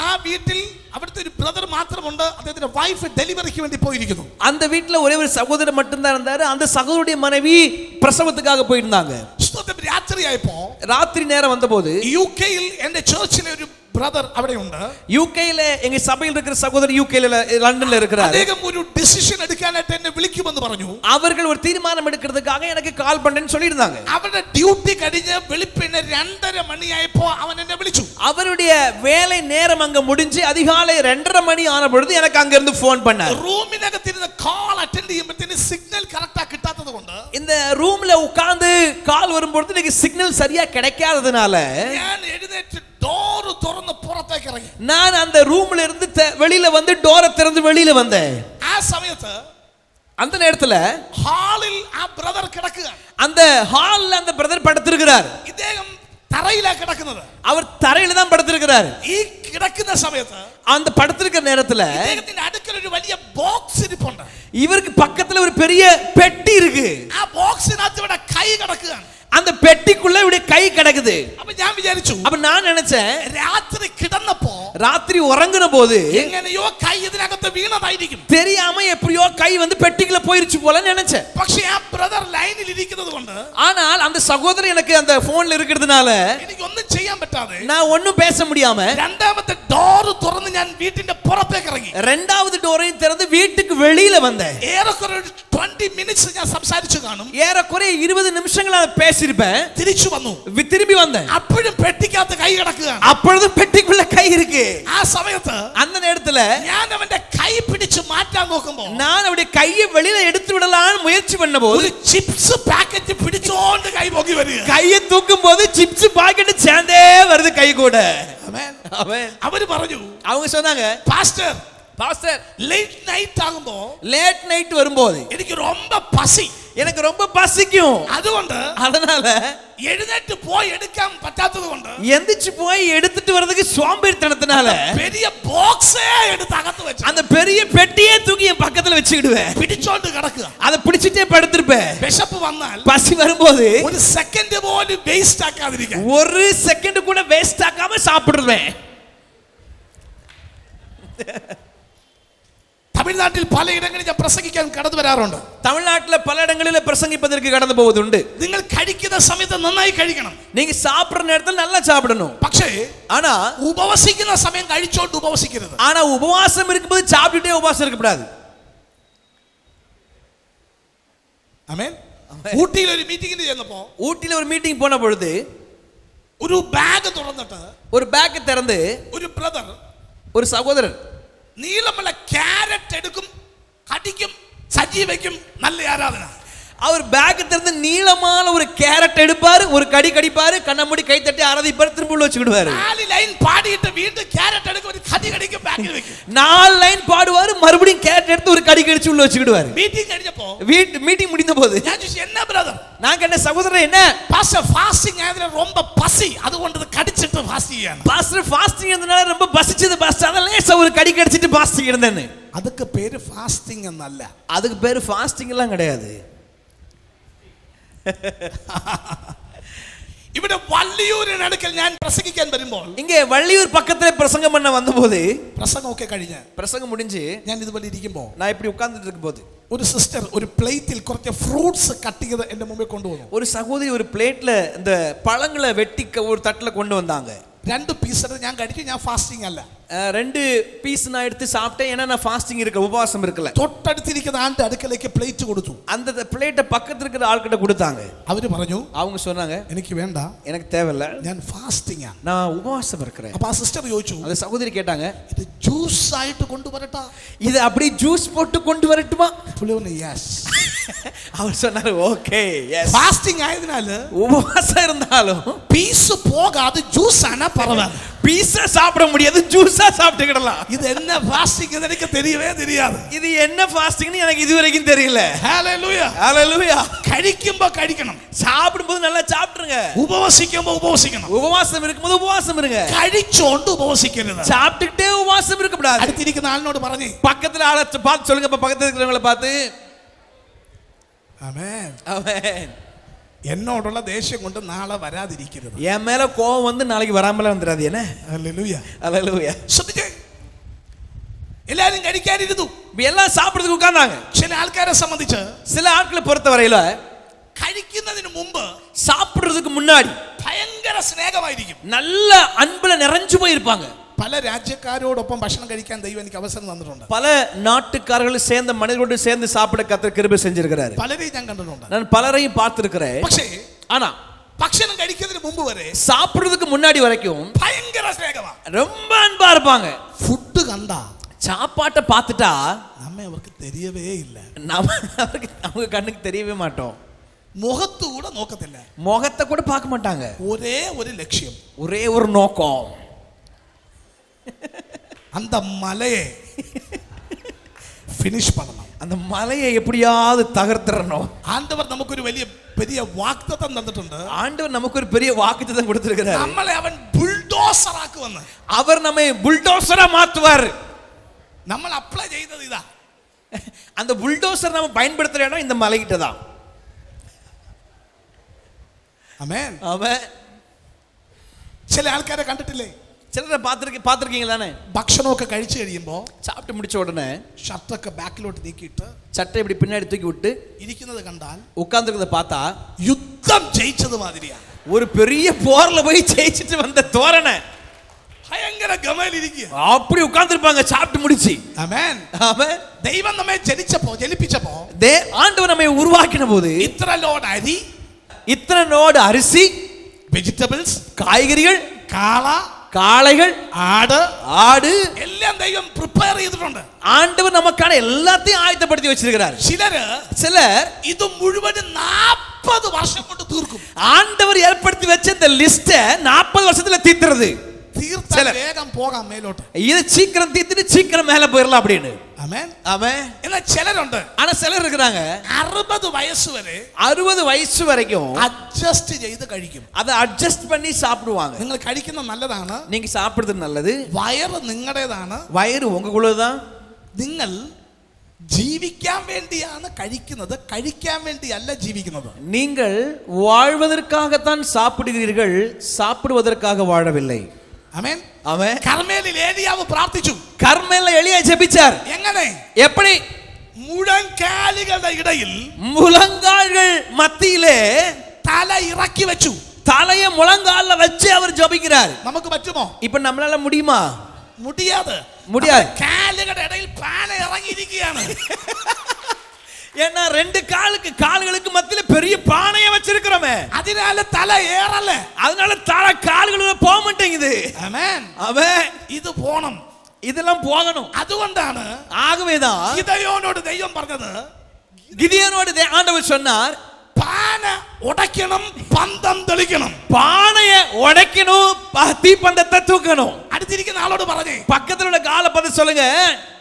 ആ വീട്ടിൽ അവിടുത്തെ ഒരു ബ്രദർ മാത്രമുണ്ട്. അദ്ദേഹത്തിന്റെ വൈഫ് ഡെലിവറിക്ക് വേണ്ടി പോയിരിക്കുന്നു. அந்த வீட்ல ஒரே ஒரு சகோதரர் மட்டும் தான் இருந்தாரு. அந்த சகோதரருடைய மனைவி பிரசவத்துக்காக போயிருந்தாங்க. സ്തോത്രം. രാത്രിയായപ്പോ ராத்திரி நேரம் வந்தபோது യുകെയിൽ എന്റെ ചർച്ചിലെ ഒരു ബ്രദർ അവിടെ ഉണ്ട്. യുകെയിലെ எங்க சபையில் இருக்கிற சகோதரர் யுகேல லண்டன்ல இருக்கிறார். അദ്ദേഹം ഒരു ഡിസിഷൻ എടുക്കാനായിട്ട് എന്നെ വിളിക്കുമെന്ന് പറഞ്ഞു. அவர்கள் ஒரு தீர்மானம் எடுக்கிறதுக்காக எனக்கு கால் பண்ணேன்னு சொல்லியிருந்தாங்க. അവരുടെ ഡ്യൂട്ടി കഴിഞ്ഞ് വെളുപ്പിന് 2:30 മണിയായപ്പോ അവൻ എന്നെ വിളിച്ചു. அவருடைய வேலை நேரம் அங்க முடிஞ்சு அதிகாலை 2:30 மணி ஆன பொழுது எனக்கு அங்க இருந்து போன் பண்ணார். റൂമിനകത്തിരുന്ന് കാൾ അറ്റൻഡ് ചെയ്യുമ്പോഴത്തേന് സിഗ്നൽ കറക്റ്റാ കിട്ടാത്തത് കൊണ്ട് இந்த ரூம்ல உட்கார்ந்து கால் வரும்போது எனக்கு சிக்னல் சரியா கிடைக்காததுனால ഞാൻ എഴുന്നേറ്റ് ഡോർ തുറന്ന് പുറത്തേക്ക് ഇറങ്ങി. நான் அந்த ரூம்ல இருந்து வெளியில வந்து டோரை திறந்து வெளியில வந்தேன். ആ സമയത്ത് அந்த நேரத்துல ഹാളിൽ ആ ബ്രദർ കിടക്കുക. அந்த ஹால்ல அந்த பிரதர் படுத்திருக்கிறார். ഇദ്ദേഹം തറയിലാ കിടക്കുന്നത്. அவர் தரையில தான் படுத்திருக்கிறார். ഈ കിടക്കുന്ന സമയത്ത് அந்த படுத்திருக்கிற நேரத்துல ഇദ്ദേഹത്തിന്റെ അടുക്കൽ ഒരു വലിയ ബോക്സ് ഇരിപ്പുണ്ട്. இவருக்கு பக்கத்துல ஒரு பெரிய பெட்டி இருக்கு. ആ ബോക്സിനകത്ത് ഇവിടെ കൈ കിടക്കുകയാണ്. அந்த பெட்டிக்குள்ள இவருடைய கை கிடக்குது. അപ്പൊ ഞാൻ വിചാരിച്ചു, அப்ப நான் நினைச்சேன் രാത്രി കിടന്നപ്പോ ராத்திரி உறங்குன போது എങ്ങനെയോ കൈ ഇതിനകത്ത് വീണതായിരിക്കും. தெரியாம எப்படியோ கை வந்து பெட்டிக்குள்ள போயிருச்சு போல நினைச்சேன். പക്ഷേ ആ ബ്രദർ ലൈനിൽ ഇരിക്കുന്നത് കൊണ്ട് ஆனால் அந்த சகோதரர் எனக்கு அந்த போன்ல இருக்கிறதுனால എനിക്ക് ഒന്നും ചെയ്യാൻ പറ്റാതെ நான் ஒண்ணும் பேச முடியாம രണ്ടാമത്തെ ഡോർ തുറന്ന് ഞാൻ വീട്ടിന്റെ പുറത്തേക്ക് ഇറങ്ങി. இரண்டாவது டோரையும் திறந்து வீட்டுக்கு வெளியில வந்தேன். ഏറെക്കുറെ 20 മിനിറ്റ്സ് ഞാൻ സംസാരിച്ചു കാണും. ஏறக்குறைய 20 நிமிஷங்கள் நான் பேசியிருப்பேன். തിരിച്ചു വന്നു. திரும்பி வந்தேன். അപ്പോഴും പെട്ടിക്കകത്ത് കൈ കിടക്കുകയാണ്. அப்பொழுதும் பெட்டிக்குள்ள கை இருக்கு. ആ സമയത്ത് அந்த நேரத்துல ഞാൻ അവന്റെ കൈ പിടിച്ച് മാറ്റാൻ നോക്കുമ്പോ நான் அவருடைய கையை வெளியில எடுத்து விடலாம்னு முயற்சி பண்ணபோது ഒരു ചിപ്സ് പാക്കറ്റ് പിടിച്ചോണ്ട് കൈ പൊങ്ങി വരിക. கையை தூக்கும் போது சிப்ஸ் பாக்கெட் சேர்ந்தே வருது கை கூட. ആമേൻ. ஆமென். അവര് പറഞ്ഞു, அவங்க சொன்னாங்க പാസ്റ്റർ பாஸ்டர் ലേറ്റ് നൈറ്റ് ആകുമ്പോ லேட் நைட் வரும்போது എനിക്ക് ரொம்ப പസി, எனக்கு ரொம்ப பசிக்கும். അതുകൊണ്ട് அதனால എഴുന്നേറ്റ് പോയി എടുക്കാൻ പറ്റാത്തത് കൊണ്ട് எந்திரிச்சு போய் எடுத்துட்டு வரதுக்கு சோம்பேறித்தனத்தினால பெரிய ബോക്സേ എടുത്ത് അകത്ത് വെച്ചു அந்த பெரிய பெட்டியே தூக்கி என் பக்கத்துல வச்சுக்கிடுவேன். പിടിച്ചോണ്ട് കിടക്കുക. அதை പിടിച്ചിட்டே படுத்திருப்பேன். വിശപ്പ് വന്നാൽ பசி வரும்போது ഒരു സെക്കൻഡ് പോലും വേസ്റ്റ് ആക്കാതിരിക്കാൻ, ஒரு செகண்ட் கூட வேஸ்ட் ஆக்காம சாப்பிடுவேன். തമിഴ്നാട്ടിൽ പലയിടങ്ങളിൽ ഞാൻ പ്രസംഗിക്കാൻ കടന്നു വരാറുണ്ട്. தமிழ்நாட்டுல பல இடங்களில் பிரசங்கிப்பதற்கு கடந்து போவதுண்டு. നിങ്ങൾ കഴിക്കുന്ന സമയത്ത് നന്നായി കഴിക്കണം. நீங்க சாப்பிடுற நேரத்தில் நல்லா சாப்பிடணும். പക്ഷേ ஆனா ഉപവസിക്കുന്ന സമയം കഴിച്ചോണ്ട് ഉപവസിക്കരുത്. ஆனா உபவாசம் இருக்கும்போது சாப்பிட்டுட்டே உபவாசம் இருக்கக்கூடாது. ആമേൻ. ഊട്ടിയിൽ ഒരു മീറ്റിംഗിന് ചെന്നപ്പോ ஊட்டில ஒரு மீட்டிங் போன பொழுது ഒരു ബാഗ് തുറന്നിട്ട് ஒரு பேக் திறந்து ഒരു ബ്രദർ ஒரு சகோதரர் നീളമുള്ള ക്യാരറ്റ് എടുക്കും, കടിക്കും, സജി വയ്ക്കും. നല്ല ആരാധന. அவர் பேக் திறந்து நீளமான ஒரு கேரட் எடுப்பாரு, ஒரு கடி கடிப்பாரு, கண்ண மூடி கை தட்டி ஆராதிப்பாரு, திரும்ப உள்ள வச்சுக்கிடுவாரு. 4 ലൈൻ പാടിയിട്ട് വീണ്ടും ക്യാരറ്റ് എടുക്കും, ഒരു കടി കടിക്കും, ബാക്കിൽ വെക്കും. 4 லைன் பாடுவாரு, மறுபடியும் கேரட் எடுத்து ஒரு கடி கடிச்சு உள்ள வச்சுக்கிடுவாரு. മീറ്റിംഗ് കഴിഞ്ഞപ്പോ மீட்டிங் முடிந்த போது ഞാൻ ചോദിച്ചു, എന്നാ ബ്രദർ? நான் கேட்ட சகோதரர் என்ன പാസ്റ്റർ ഫാസ്റ്റിംഗ് ആയതിനാൽ ரொம்ப പസി, അതുകൊണ്ട് ഇത് കടിച്ചിട്ട് ഫാസ്റ്റ് ചെയ്യാണ്. பாஸ்டர் ஃபாஸ்டிங் இருந்தனால ரொம்ப பசிச்சது பாஸ்டர், அதனால லேசா ஒரு கடி கடிச்சிட்டு பாஸ்டிங் இருந்தேன்னு. அதுக்கு பேரு ஃபாஸ்டிங் എന്നല്ല. அதுக்கு பேரு ஃபாஸ்டிங் எல்லாம் கிடையாது. ഇവിടെ വള്ളിയൂരിന് അടുക്കൽ ഞാൻ പ്രസംഗിക്കാൻ വരുമ്പോൾ, இங்கே வள்ளியூர் பக்கத்துல பிரசங்கம் பண்ண வந்தபோது പ്രസംഗമൊക്കെ കഴിഞ്ഞ് பிரசங்கம் முடிஞ்சு ഞാൻ ഇതുപോലെ ഇരിക്കുമ്പോൾ நான் இப்படி உட்கார்ந்துட்டு இருக்கும்போது ഒരു സിസ്റ്റർ ഒരു പ്ലേറ്റിൽ കുറച്ച് ഫ്രൂട്ട്സ് കട്ട് ചെയ്ത് എന്റെ മുമ്പിൽ കൊണ്ടുവന്നു. ஒரு சகோதரி ஒரு பிளேட்ல இந்த பழங்களை வெட்டி ஒரு தட்டுல கொண்டு வந்தாங்க. 2 പീസ് എടുത്ത് ഞാൻ കഴിച്ചു. ഞാൻ ഫാസ്റ്റിംഗ് അല്ല. 2 பீஸ் நான் எடுத்து சாப்பிட்டேன். ஏன்னா நான் ஃபாஸ்டிங் இருக்க, உபவாசம் இருக்கல. തൊട്ടടുത്തിരിക്കുന്ന ആളുടെ അടുക്കലേക്ക് പ്ലേറ്റ് കൊടുത്തു. அந்த பிளேட்டை பக்கத்துல இருக்கிற ஆள்கிட்ட கொடுத்தாங்க. അവര് പറഞ്ഞു, அவங்க சொன்னாங்க എനിക്ക് വേണ്ട, எனக்கு தேவையில்ல, ഞാൻ ഫാസ്റ്റിംഗ് ആണ്. நான் உபவாசம் இருக்கிறேன். അപ്പൊ ആ സിസ്റ്റർ ചോദിച്ചു, அந்த സഹോദരി கேட்டாங்க, ഇത് ജ്യൂസ് ആയിട്ട് കൊണ്ടുവരട്ടാ? இது அப்படியே ஜூஸ் போட்டு கொண்டு வரட்டுமா? പുള്ളി പറഞ്ഞു യെസ്. அவர் சொன்னாரு ஓகே எஸ். ഫാസ്റ്റിംഗ് ആയതിനാല് உபவாசம் இருந்தாலும் പീസ് പോകാതെ ജ്യൂസ് ആണ് പരവായില്ല. பீஸா சாப்பிட முடியாது, ஜூஸா சாப்பிட்டுக்கிடலாம். இது என்ன ஃபாஸ்டிங் எனக்கு தெரியவே தெரியாது. இது என்ன ஃபாஸ்டிங்னு எனக்கு இதுவரைக்கும் தெரியல. ஹalleluya ஹalleluya. கடிக்கும்போது கடிக்கணும், சாப்பிடும்போது நல்லா சாப்பிடுங்க. உபவாசிக்கும்போது உபவாசிக்கணும். உபவாசம் இருக்கும்போது உபவாசம் இருங்க. കഴിച്ചോണ്ട് ഉപവസിക്കരുത്. சாப்பிட்டுட்டே உபவாசம் இருக்க கூடாது. അടുത്തിരിക്കുന്ന ആളിനോട് പറഞ്ഞു, பக்கத்துல ஆளை பார்த்து சொல்லுங்க, பக்கத்துல இருக்கிறவங்கள பார்த்து. ആമേൻ ஆமென். എന്നോടുള്ള ദേഷ്യം കൊണ്ട് നാളെ വരാതിരിക്കരുത്. என் மேல கோவம் வந்து நாளைக்கு வராமல வந்துடாது. என்ன? ഹല്ലേലൂയ ஹalleluya. ശ്രദ്ധിച്ചേ, എല്ലാരും കഴിക്കാനിരുന്നു, எல்லாம் சாப்பிடுறதுக்கு உட்கார்ந்தாங்க. ചില ആൾക്കാരെ സംബന്ധിച്ച് சில ஆட்களை பொறுத்தவரையில കഴിക്കുന്നതിന് മുമ്പ് சாப்பிடுறதுக்கு முன்னாடி ഭയങ്കര സ്നേഹമായിരിക്കും, நல்ல அன்புல நிறைஞ்சு போயிருப்பாங்க. പല രാജ്യക്കാരോടൊപ്പം ഭക്ഷണം കഴിക്കാൻ ദൈവം എനിക്ക് അവസരം തന്നിട്ടുണ്ട്. பல நாட்டுக்காரர்கள் சேர்ந்த மனிதர்களோடு சேர்ந்து சாப்பிட கர்த்தர் கிருபை செஞ்சிருக்கிறாரு. പലരെയും ഞാൻ കണ്ടിട്ടുണ്ട്. நான் பலரையும் பார்த்திருக்கிறேன். പക്ഷേ ஆனா ഭക്ഷണം കഴിക്കുന്നതിന് മുമ്പ് വരെ சாப்பிடுறதுக்கு முன்னாடி வரைக்கும் ഭയങ്കര സ്നേഹമാണ്, ரொம்ப அன்பா இருப்பாங்க. ഫുഡ് കണ്ടാ சாப்பாட்டை பார்த்துட்டா നമ്മെ അവർക്ക് தெரியவே ഇല്ല, அவங்க கண்ணுக்கு தெரியவே மாட்டோம். മുഖത്ത് കൂടെ നോക്കത്തില്ല, முகத்தை கூட பார்க்க மாட்டாங்க. ஒரே ஒரு லட்சியம், ஒரே ஒரு நோக்கம், அந்த மலையை ஃபினிஷ் பண்ணணும், அந்த மலையை எப்படியாவது தகர்த்தறணும். ஆண்டவர் நமக்கு ஒரு பெரிய வாக்குத்தத்தம் தந்துട്ടുണ്ട്. ஆண்டவர் நமக்கு ஒரு பெரிய வாக்குத்தத்தம் கொடுத்திருக்கிறார். നമ്മളെ അവൻ ബുൾഡോസർ ആക്കുവെന്ന്. அவர் நம்மை புல்டோசரா மாத்துவார். നമ്മൾ അപ്ലൈ ചെയ്തത് ഇതാ, அந்த புல்டோசர் நம்ம பயன்படுத்துற இடம் இந்த மலைகிட்ட தான். ആമേൻ. அவன் ചില ആൾക്കാരെ കണ്ടിട്ടില്ലേ, சிலரை பார்த்திருக்கீங்களா தானே? ഭക്ഷണമൊക്കെ കഴിച്ചു കഴിയുമ്പോൾ சாப்பிட்டு முடிச்ச உடனே ഷർട്ടൊക്കെ ബാക്കിലോട്ട് നീക്കിയിട്ട് சட்டை இப்படி பின்னாடி தூக்கி விட்டு ഇരിക്കുന്നത് കണ്ടാൽ உட்கார்ந்துருக்கிறத பார்த்தா യുദ്ധം ജയിച്ചത് മാതിരിയാണ്. ஒரு பெரிய போர்ல போய் ஜெயிச்சிட்டு வந்த தோரணை ഭയങ്കര ഗമയിലിരിക്കുക, அப்படி உட்கார்ந்துருப்பாங்க சாப்பிட்டு முடிச்சு. ആമേൻ. ஆமென். ദൈവം നമ്മെ ജനിപ്പിച്ചപ്പോ ஆண்டவர் நம்மை உருவாக்கின போது ഇത്ര ലോഡ് അരി, இத்தனை நோடு அரிசி, വെജിറ്റബിൾസ്, காய்கறிகள், കാളകൾ, ஆடு എല്ലാം ദൈവം പ്രിപ്പയർ ചെയ്തിട്ടുണ്ട്. ஆண்டவர் நமக்கான எல்லாத்தையும் ஆயத்தப்படுத்தி வச்சிருக்கிறார். சிலர் ഇത് മുഴുവനും 40 വർഷം കൊണ്ട് തീർക്കും. ஆண்டவர் ஏற்படுத்தி வச்ச இந்த லிஸ்ட 40 வருஷத்துல தீர்த்துறது. തീർത്താൽ വേഗം പോകാം മേലോട്ട്. இது சீக்கிரம் தீர்த்துட்டு சீக்கிரம் மேல போயிடலாம் அப்படின்னு. ആമേൻ. ஆமென். എന്നാൽ ചിലരുണ്ട്, ஆனா சிலர் இருக்கிறாங்க 60 വയസ്സ് വരെ 60 வயசு வரைக்கும் അഡ്ജസ്റ്റ് ചെയ്ത് കഴിക്കും. அதை அட்ஜஸ்ட் பண்ணி சாப்பிடுவாங்க. നിങ്ങൾ കഴിക്കുന്ന നല്ലതാണ്, நீங்க சாப்பிடுறது நல்லது, വയറ് നിങ്ങളുടേതാണ്, வயிறு உங்களுக்குள்ளதான். നിങ്ങൾ ജീവിക്കാൻ വേണ്ടിയാണ് കഴിക്കുന്നത്, കഴിക്കാൻ വേണ്ടിയല്ല ജീവിക്കുന്നത്. நீங்கள் வாழ்வதற்காகத்தான் சாப்பிடுகிறீர்கள், சாப்பிடுவதற்காக வாழவில்லை. ആമേൻ. ஆமென். കർമ്മേലിൽ ഏലിയാവ് പ്രാർത്ഥിച്ചു. கர்மேல்ல எலியா ஜெபிச்சார். എങ്ങനെ? எப்படி? മുഴങ്കാലുകളുടെ ഇടയിൽ முழங்கால்கள் மத்தியிலே തല ഇറക്കി വെച്ചു. தலைய முழங்கால்ல வச்சு அவர் ஜெபிக்கிறார். നമുക്ക് പറ്റുമോ? இப்ப நம்மளால முடியுமா? முடியாது. കാലുകളുടെ ഇടയിൽ പാന ഇറങ്ങിയിരിക്കുകയാണ്. ஏன்னா ரெண்டு கால்களுக்கு மத்தியில பெரிய பானையை வச்சிருக்கிறோமே, அதனால தலை ஏறல, அதனால தலை கால்களுக்கு போக மாட்டேங்குது. ஆமென். ஆமென். இது போணும், இதெல்லாம் போகணும். അതുകൊണ്ടാണ് ஆகவேதான் ഗിദെയോനോട് ദൈവം പറഞ്ഞത്, கிதியோனோடு ஆண்டவர் சொன்னார், പാന ഉടയ്ക്കണം, പന്തം തെളിക്കണം. பானைய உடைக்கணும், தீப்பந்தத்தை தூக்கணும். അടുത്തിരിക്കുന്ന ആളോട് പറഞ്ഞേ, பக்கத்துல உள்ள காலை பார்த்து சொல்லுங்க,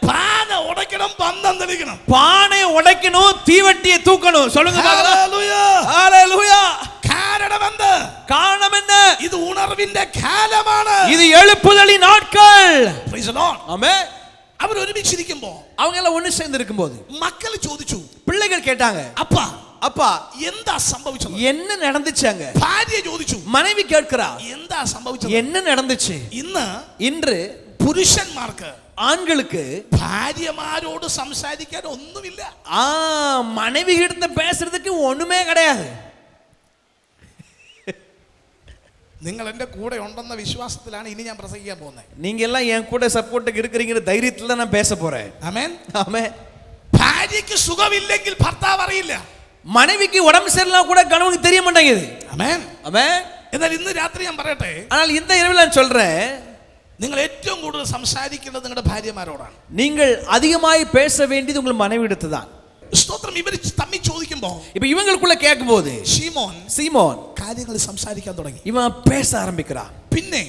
പാന ഉടയ്ക്കണം, പന്തം തെളിക്കണം. பானைய உடைக்கணும், தீவட்டியை தூக்கணும். சொல்லுங்க. ഹല്ലേലൂയ. ஹalleluya. കാരണം എന്ത്? காரணம் என்ன? ഇത് ഉണർവിന്റെ കാലമാണ്, இது எழுப்புதலின் நாட்கள். Praise the lord. ஆமென். അവർ ഒരുമിച്ചിരിക്കുമ്പോൾ அவங்க എல்லாம் ஒண்ணு சேர்ந்து இருக்கும்போது മക്കൾ ചോദിച്ചു, பிள்ளைகள் கேட்டாங்க, அப்பா அப்பா എന്താ സംഭവിച്ചത്? என்ன நடந்துச்சாங்க? ഭാര്യ ചോദിച്ചു, மனைவி கேட்கிறா, എന്താ സംഭവിച്ചത്? என்ன நடந்துச்சு? இன்று പുരുഷന്മാർക്ക്, ஆண்களுக்கு ഭാര്യമാരോട് സംസാരിക്കാൻ ഒന്നുമില്ല. மனைவி கிட்ட பேசுறதுக்கு ஒண்ணுமே கிடையாது. നിങ്ങൾ എന്റെ കൂടെ ഉണ്ടെന്ന വിശ്വാസത്തിലാണ് ഇനി ഞാൻ പ്രസംഗിക്കാൻ പോകുന്നത്. நீங்க எல்லாம் என் கூட சப்போர்ட்டுக்கு இருக்கீங்கற தைரியத்துல நான் பேச போறேன். ஆமென். ஆமென். ഭാര്യയ്ക്ക് സുഖമില്ലെങ്കിൽ ഭർത്താവ് അറിയില്ല, மனைவிக்கு உடம்பு சரியில்லை கூட கணவனுக்கு தெரிய மாட்டேங்குது. ആമേൻ. ஆமென். എന്നാൽ ഇന്ന് രാത്രി ഞാൻ പറയട്ടെ, ஆனால் இந்த இரவில் நான் சொல்றேன், നിങ്ങൾ ഏറ്റവും കൂടുതൽ സംസാരിക്കേണ്ടത് നിങ്ങളുടെ ഭാര്യമാരോടാണ്. நீங்கள் அதிகமாய் பேச வேண்டியது உங்கள் மனைவியிடத்து தான். സ്തോത്രം. ഇവർ തമ്മിൽ ചോദിക്കുമ്പോൾ, இப்ப இவங்களுக்குள்ள கேட்கும்போது சீமோன் சீமோன் കാര്യങ്ങൾ സംസാരിക്കാൻ തുടങ്ങി. இவன் பேச ஆரம்பிக்கிறான். പിന്നെ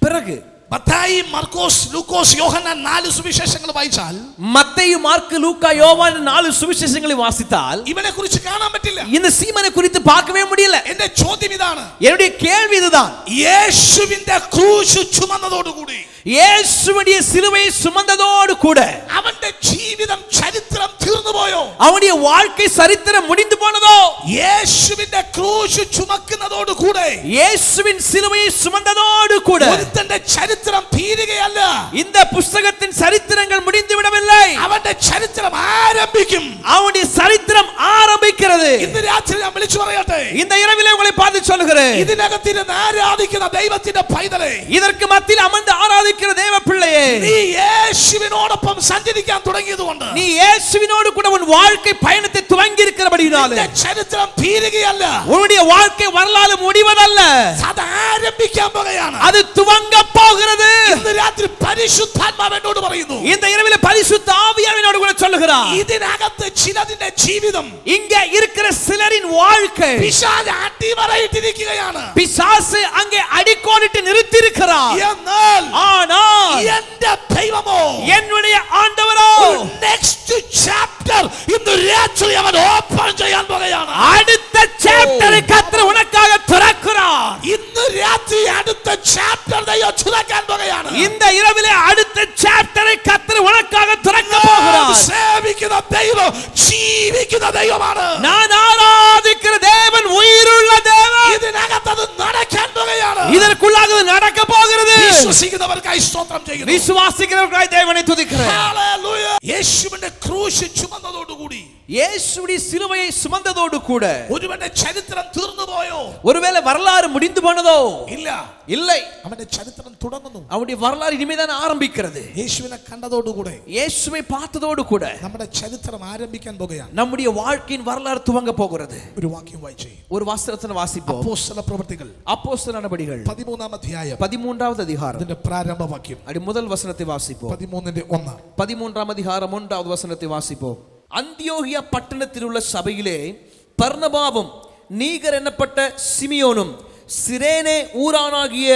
பிறகு മത്തായി മർക്കോസ് ലൂക്കോസ് യോഹന്നാൻ 4 സുവിശേഷങ്ങൾ വായിച്ചാൽ மத்தேயு மார்க்கு லூக்கா யோவான் 4 சுவிசேஷங்களை வாசித்தால் ഇവനെ കുറിച്ച് കാണാൻ പറ്റില്ല. இந்த சீமனை குறித்து பார்க்கவே முடியல. എന്റെ ചോദ്യം ഇതാണ്, என்னுடைய கேள்வி இதுதான், യേശുവിന്റെ ക്രൂശ് ചുമന്നതോടുകൂടി இயேசுவுடைய சிலுவையை சுமந்ததோடு கூட അവന്റെ ജീവിതം ചരിത്രം തീർന്നുപോയോ? அவனுடைய வாழ்க்கை சரித்திரம் முடிந்து போனதோ? യേശുവിന്റെ ക്രൂശ് ചുമക്കുന്നതോടുകൂടെ இயேசுவின் சிலுவையை சுமந்ததோடு கூட ഒരുത്തന്റെ ചരിത്രം തീരുകയല്ല, இந்த புத்தகத்தின் சரித்திரங்கள் முடிந்து விடவில்லை, അവന്റെ ചരിത്രം ആരംഭിക്കും. அவனுடைய சரித்திரம் ஆரம்பிக்கிறது. ഇന്ന് രാത്രി ഞാൻ വിളിച്ചു പറയട്ടെ, இந்த இரவிலே உங்களை பார்த்து சொல்கிறேன், ഇതിനകത്തിരുന്ന് ആരാധിക്കുന്ന ദൈവത്തിന്റെ പൈതലേ, இதற்கு மத்தியில் அமர்ந்து ஆராதிக்கிற தேவ பிள்ளையே, നീ യേശുവിനോടൊപ്പം സഞ്ചരിക്കാൻ തുടങ്ങിയതുകൊണ്ട്, நீ இயேசுவினோடு கூட உன் வாழ்க்கை பயணத்தை துவங்கி இருக்கிறபடியால் ചരിത്രം തീരുകയല്ല, உன்னுடைய வாழ்க்கை வரலாறு முடிவதல்ல, അത് ആരംഭിക്കാൻ പോകുകയാണ്. அது துவங்க போகிறது. ഇന്ന് രാത്രി പരിശുദ്ധാത്മാവ് എന്നോട് പറയുന്നു, இந்த இரவிலே பரிசுத்த ஆவியானவரோடு கூட சொல்லுகிறார், ഇതിനകത്ത് ചിലതിന്റെ ജീവിതം இங்க இருக்கிற சிலரின் வாழ்க்கை പിശാച് അടിവരയിട്ടിരിക്കുകയാണ്. பிசாசு அங்கே அடிக்கோடிட்டு நிறுத்தி இருக்கிறார். എന്നാൽ ஆனால் എന്റെ ദൈവമോ, என்னுடைய ஆண்டவரோ നെക്സ്റ്റ് ചാപ്റ്റർ ഇന്ന് രാത്രി അവൻ ഓപ്പൺ ചെയ്യാൻ പോകുകയാണ്. அடுத்த சாப்டரை கர்த்தர் உனக்காக திறக்கிறார். ഇന്ന് രാത്രി അടുത്ത ചാപ്റ്റർ ദൈവം തുറക്കാൻ പോകുകയാണ്. இந்த இரவிலே அடுத்த சாப்டரை கர்த்தர் உனக்காக திறக்க போகிறார். സേവിക്കുന്ന ദൈവം ജീവിക്കുന്ന ദൈവമാണ്. நான் ஆராதிக்கிற தேவன் உயிருள்ள தேவன். ഇതിനകത്ത് അത് നടക്കാൻ പോകുകയാണ്. இதற்குள்ளாக அது நடக்க போகிறது. വിശ്വസിക്കുന്നവർക്കായി സ്തോത്രം ചെയ്യുന്നു. விசுவாசிக்கிறவர்களாய் தேவனை துதிக்கிறேன். ഹല്ലേലൂയ. യേശുവിന്റെ ക്രൂശ് ചുമന്നതോടുകൂടി, இயேசுவின் சிலுவையை சுமந்ததோடு கூட ഒരുവന്റെ ചരിത്രം തീർന്നുപോയോ? ஒருவேளை வரலாறு முடிந்து போனதோ? ഇല്ല, இல்லை, അവന്റെ ചരിത്രം തുടങ്ങുന്നു. அவருடைய வரலாறு இனிமேதான் ஆரம்பிக்கிறது. യേശുവിനെ കണ്ടതോടുകൂടെ இயேசுவை பார்த்ததோடு கூட നമ്മുടെ ചരിത്രം ആരംഭിക്കാൻ പോകുകയാണ്. நம்முடைய வாழ்க்கையின் வரலாறு துவங்க போகிறது. ഒരു വാക്യം വായിച്ചേ. ஒரு വസ്ത്രത്തിന് വാസിப்போம். അപ്പോസ്തല പ്രവൃത്തികൾ அப்போஸ்தலர் நடபடிகள் 13-ാം അധ്യായം 13வது அதிகாரம் അതിന്റെ പ്രാരംഭ വാക്യം அடி முதல் வசனத்தை வாசிப்போம். 13-1. 13ஆம் அதிகாரம் 1வது வசனத்தை வாசிப்போம். அந்தியோகியா பட்டணத்தில் உள்ள சபையிலே பர்னபாவும் நீகர் என்னப்பட்ட சிமியோனும் சிரேனே ஊரானாகிய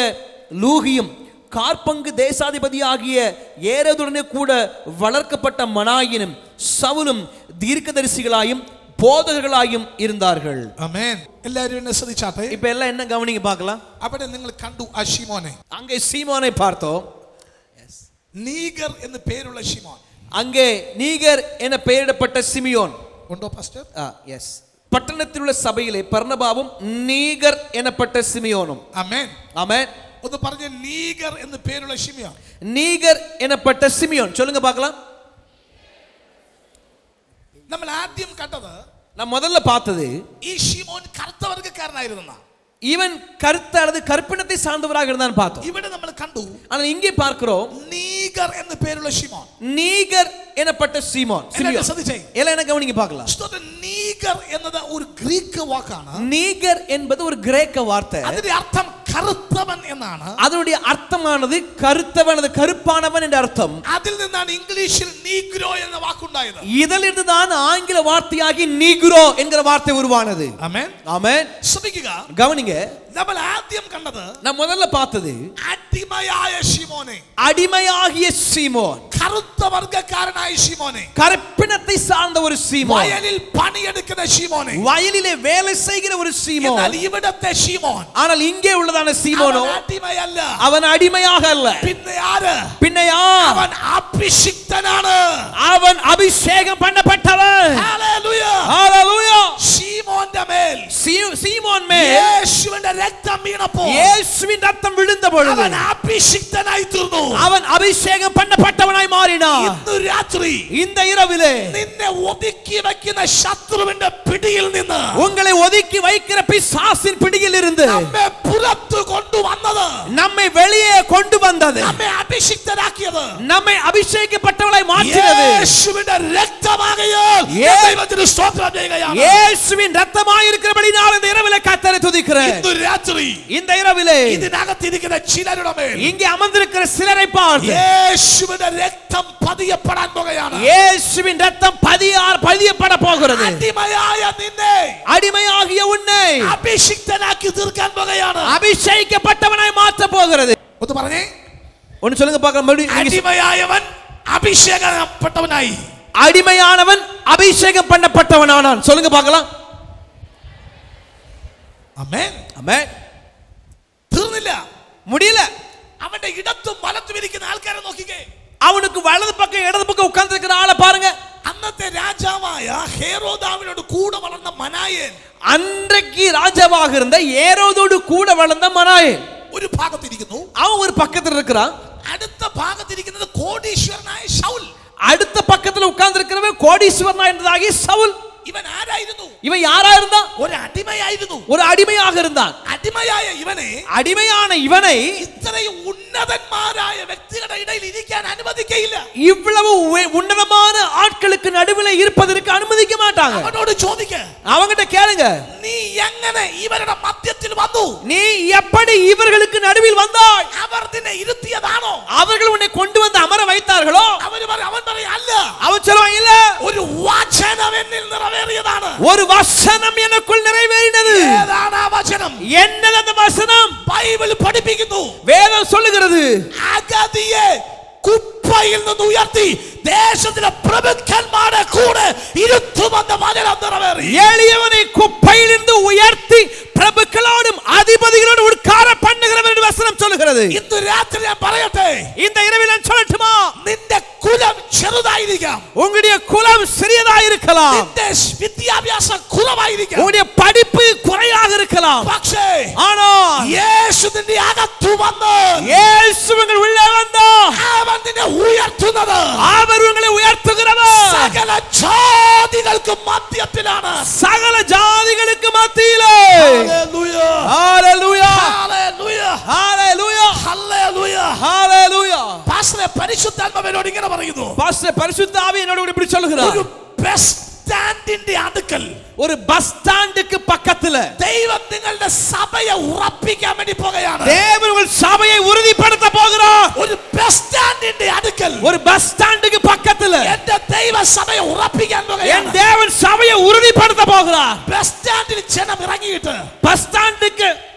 லூகியும் கார்பங்கு தேசாதிபதியாகிய ஏரோதுடனே கூட வளர்க்கப்பட்ட மனாயினும் சவுலும் தீர்க்கதரிசிகளாயும் போதகர்களாயும் இருந்தார்கள். ആമേൻ. എല്ലാവരും എന്നെ ശ്രദ്ധിച്ചാട്ടെ. இப்ப எல்லாம் என்ன கவனிங்க பார்க்கலாம். അവിടെ നിങ്ങൾ കണ്ടു ആ ശിമോനെ. அங்கே சீமோனை பார்த்தோம். നീഗർ എന്ന് പേരുള്ള ശിമോൻ. அங்கே நீகர் என பெயரிடப்பட்ட சிமியோன் ഉണ്ടോ പാസ്റ്റർ? எஸ். பட்டணத்தில் உள்ள சபையிலே பர்னபாவும் நீகர் எனப்பட்ட சிமியோனும். ആമേൻ. ஆமென். ഒന്ന് പറഞ്ഞ നീഗർ എന്ന് പേരുള്ള ശിമോൻ. நீகர் எனப்பட்ட சிமியோன் சொல்லுங்க பார்க்கலாம். നമ്മൾ ആദ്യം കണ്ടത്, நான் முதல்ல பார்த்தது ഈ ശിമോൻ കറുത്ത വർഗ്ഗക്കാരനായിരുന്നു. இவன் கருத்த அல்லது கற்பிணத்தை சார்ந்தவராக இருந்தான் பார்த்தோம். ഇവിടെ നമ്മൾ കണ്ടു, ஆனால் இங்கே பார்க்கிறோம் നീഗർ എന്ന് പേരുള്ള ശിമോൻ. நீகர் எனப்பட்ட சீமோன். എന്നെ ശ്രദ്ധിച്ചേ. எல்லாம் என்ன கவனிங்க பார்க்கலாம். നീഗർ എന്നത് ഒരു ഗ്രീക്ക് വാക്കാണ്. நீகர் என்பது ஒரு கிரேக்க வார்த்தை. അതിന്റെ അർത്ഥം കറുത്തവൻ എന്നാണ്. அதனுடைய அர்த்தமானது கருத்தவன், அது கருப்பானவன் என்ற அர்த்தம். അതിൽ നിന്നാണ് ഇംഗ്ലീഷിൽ നീഗ്രോ എന്ന വാക്കുണ്ടായത്. இதிலிருந்து தான் ஆங்கில வார்த்தையாகி நீக்ரோ என்கிற வார்த்தை உருவானது. ആമേൻ. ஆமென். ശ്രദ്ധിക്കുക. கவனிங்க. നമ്മൾ ആദ്യം കണ്ടത്, நான் முதல்ல பார்த்தது അടിമയായ ശിമോനെ, அடிமையாகிய சீமோன், കറുത്ത വർഗ്ഗക്കാരനായ ശിമോനെ, கற்பிணத்தை சார்ந்த ஒரு சீமோன், വയലിൽ പണിയെടുക്കുന്ന ശിമോനെ. வயலிலே வேலை செய்கிற ஒரு சீமோன். എന്നാൽ ഇവിടത്തെ ശിമോൻ, ஆனால் இங்கே உள்ளதான சீமோனோ അവൻ അടിമയല്ല. அவன் அடிமையாக அல்ல. പിന്നെ ആര്? பின்ன யார்? അവൻ അഭിഷിക്തനാണ്. அவன் அபிஷேகம் பண்ணப்பட்டவன். ഹല്ലേലൂയ. ஹalleluya. ശിമോന്റെ മേൽ சீமோன் மேல் യേശുവിന്റെ രക്തം വീണപ്പോൾ இயேசுவின் ரத்தம் விழுந்த பொழுது അവൻ അഭിഷിക്തനായി തീർന്നു. அவன் அபிஷேகம் பண்ணப்பட்டவனாய் மாறினான். ഇന്ന് രാത്രി இந்த இரவிலே നിന്നെ ഒതുക്കി വെക്കുന്ന ശത്രുവിന്റെ പിടിയിൽ നിന്ന്, உங்களை ஒதுக்கி வைக்கிற பிசாசின் பிடியில் இருந்து നമ്മെ പുറത്തു കൊണ്ടുവന്നത്, நம்மை வெளியே கொண்டு வந்தது, നമ്മെ അഭിഷിക്തനാക്കിയത് நம்மை അഭിഷേകപ്പെട്ടവളായി മാറ്റിയത് യേശുവിന്റെ രക്തമാകയാൽ ദൈവത്തിന് സ്തോത്രം ചെയ്യുകയാണ്. இயேசுவின் ரத்தமாய் இருக்கிறபடியால் இந்த இரவிலே கர்த்தரை துதிக்கிறேன். ഇന്ന് രാത്രി இந்த இரவிலே ഇതിനകത്തിരിക്കുന്ന ചിലരുടെ മേൽ இங்கே அமர்ந்திருக்கிற சிலரை பார்த்து യേശുവിന്റെ രക്തം പതിയപ്പെടാൻ പോകുകയാണ്. இயேசுவின் ரத்தம் பதியப்பட போகிறது. അടിമയായ നിന്നെ அடிமையாகிய உன்னை അഭിഷിക്തനാക്കി തീർക്കാൻ പോകുകയാണ്. அபிஷேகிக்கப்பட்டவனாய் மாற்ற போகிறது. ഒന്ന് പറഞ്ഞേ. ஒன்னு சொல்லுங்க பார்க்கலாம் மறுபடியும். അടിമയായവൻ അഭിഷേകപ്പെട്ടവനായി. அடிமையானவன் அபிஷேகம் பண்ணப்பட்டவனானான். சொல்லுங்க பார்க்கலாம். ആമേൻ. ஆமென். തീർന്നില്ല. முடியல. അവന്റെ ഇടത്തും വലത്തും ഇരിക്കുന്ന ആൾക്കാരെ നോക്കിക്കേ. அவனுக்கு வலது பக்கம் இடது பக்கம் உட்கார்ந்து இருக்கிற ஆளை பாருங்க. അന്നത്തെ രാജാവായ ഹേരോദാവിനോട് കൂടെ വളർന്ന മനായേൻ, அன்றைக்கு ராஜாவாக இருந்த ஏரோதோடு கூட வளர்ந்த மனாயேன் ഒരു ഭാഗത്തിരിക്കുന്നു. அவன் ஒரு பக்கத்துல இருக்கிறான். അടുത്ത ഭാഗത്തിരിക്കുന്നത് കോടീശ്വരനായ ശൗൽ. அடுத்த பக்கத்துல உட்கார்ந்து இருக்கிறவன் கோடீஸ்வரனா என்றதாகி சவுல். ഇവൻ ആരായിരുന്നു? இவன் யாரா இருந்தான்? ഒരു അടിമയായിരുന്നു. ஒரு அடிமையாக இருந்தான். അടിമയായ ഇവനെ, அடிமையான இவனை ഇത്രയും ഉന്നതന്മാരായ വ്യക്തികളുടെ ഇടയിൽ ഇരിക്കാൻ അനുവദിക്കയില്ല. இவ்வளவு உன்னதமான ஆட்களுக்கு நடுவில் இருப்பதற்கு அனுமதிக்க மாட்டாங்க. അവനോട് ചോദിക്ക, அவங்கிட்ட கேளுங்க, നീ എങ്ങനെ ഇവരുടെ മധ്യത്തിൽ വന്നു? நீ எப்படி இவர்களுக்கு நடுவில் வந்தாய்? അവർ നിന്നെ ഇരുത്തിയതാണോ? அவர்கள் உன்னை கொண்டு வந்து அமர வைத்தார்களோ? അവൻ പറയും അല്ല. அவன் சொல்லுவான் இல்ல, ഒരു വചനം എന്നിൽ നിറവേറിയതാണ്. ஒரு വചനം எனக்குள் நிறைவேறினது. ഏതാണ് ആ വചനം? என்னது அந்த வசனம்? ബൈബിൾ പഠിപ്പിക്കുന്നു. வேதம் சொல்லுகிறது, അഗതിയെ കുപ്പയിൽ നിന്ന് ഉയർത്തി ദേശത്തിലെ പ്രഭുക്കന്മാരുടെ കൂടെ ഇരുത്തുമെന്ന വചനം നിറവേറി. எளியவனை குப்பையிலிருந்து உயர்த்தி பிரபுக்களோடும் அதிபதிகளோடும் உட்கார பண்ணுகிறவர் என்று வசனம் சொல்லுகிறது. ഇന്ന് രാത്രി ഞാൻ പറയട്ടെ, இந்த இரவில் நான் சொல்லட்டுமா, നിന്റെ കുലം ചെറുതായിരിക്കാം, உங்களுடைய குலம் சிறியதாக இருக்கலாம், നിന്റെ വിദ്യാഭ്യാസം കുറവായിരിക്കാം, உங்களுடைய படிப்பு குறையாக இருக்கலாம், പക്ഷേ ஆனால் യേശു നിന്റെ അകത്തു വന്ന് இயேசு உங்கள் உள்ளே வந்தார். അവൻ നിന്നെ ഉയർത്തുന്നത് அவர் உங்களை உயர்த்துகிறவர் സകല ജാതികൾക്ക് മധ്യത്തിലാണ്. சகல ஜாதிகளுக்கு மத்தியிலே. ഹല്ലേലൂയ, ஹalleluya, ഹല്ലേലൂയ, ஹalleluya, ഹല്ലേലൂയ. ஹalleluya. പാസ്റ്റർ പരിശുദ്ധാത്മാവിനോട് ഇങ്ങനെ പറയുന്നു, பாஸ்டர் பரிசுத்த ஆவி என்னோடு இப்படி சொல்லுகிறார், ഒരു ബസ് സ്റ്റാൻഡിന്റെ അടുക്കൽ, ஒரு பஸ் ஸ்டாண்டுக்கு பக்கத்துல ദൈവം നിങ്ങളുടെ സഭയെ ഉറപ്പിക്കാൻ വേണ്ടി പോകുകയാണ്. தேவன் உங்கள் சபையை உறுதிப்படுத்த போகிறார். ഒരു ബസ് സ്റ്റാൻഡിന്റെ അടുക്കൽ, ஒரு பஸ் ஸ்டாண்டுக்கு பக்கத்துல എന്റെ ദൈവ സഭയെ ഉറപ്പിക്കാൻ என் പോകുകയാണ്. தேவன் சபையை உறுதிப்படுத்த போகிறார். ബസ് സ്റ്റാൻഡിൽ ജനം ഇറങ്ങിയിട്ട്, பஸ் ஸ்டாண்டுக்கு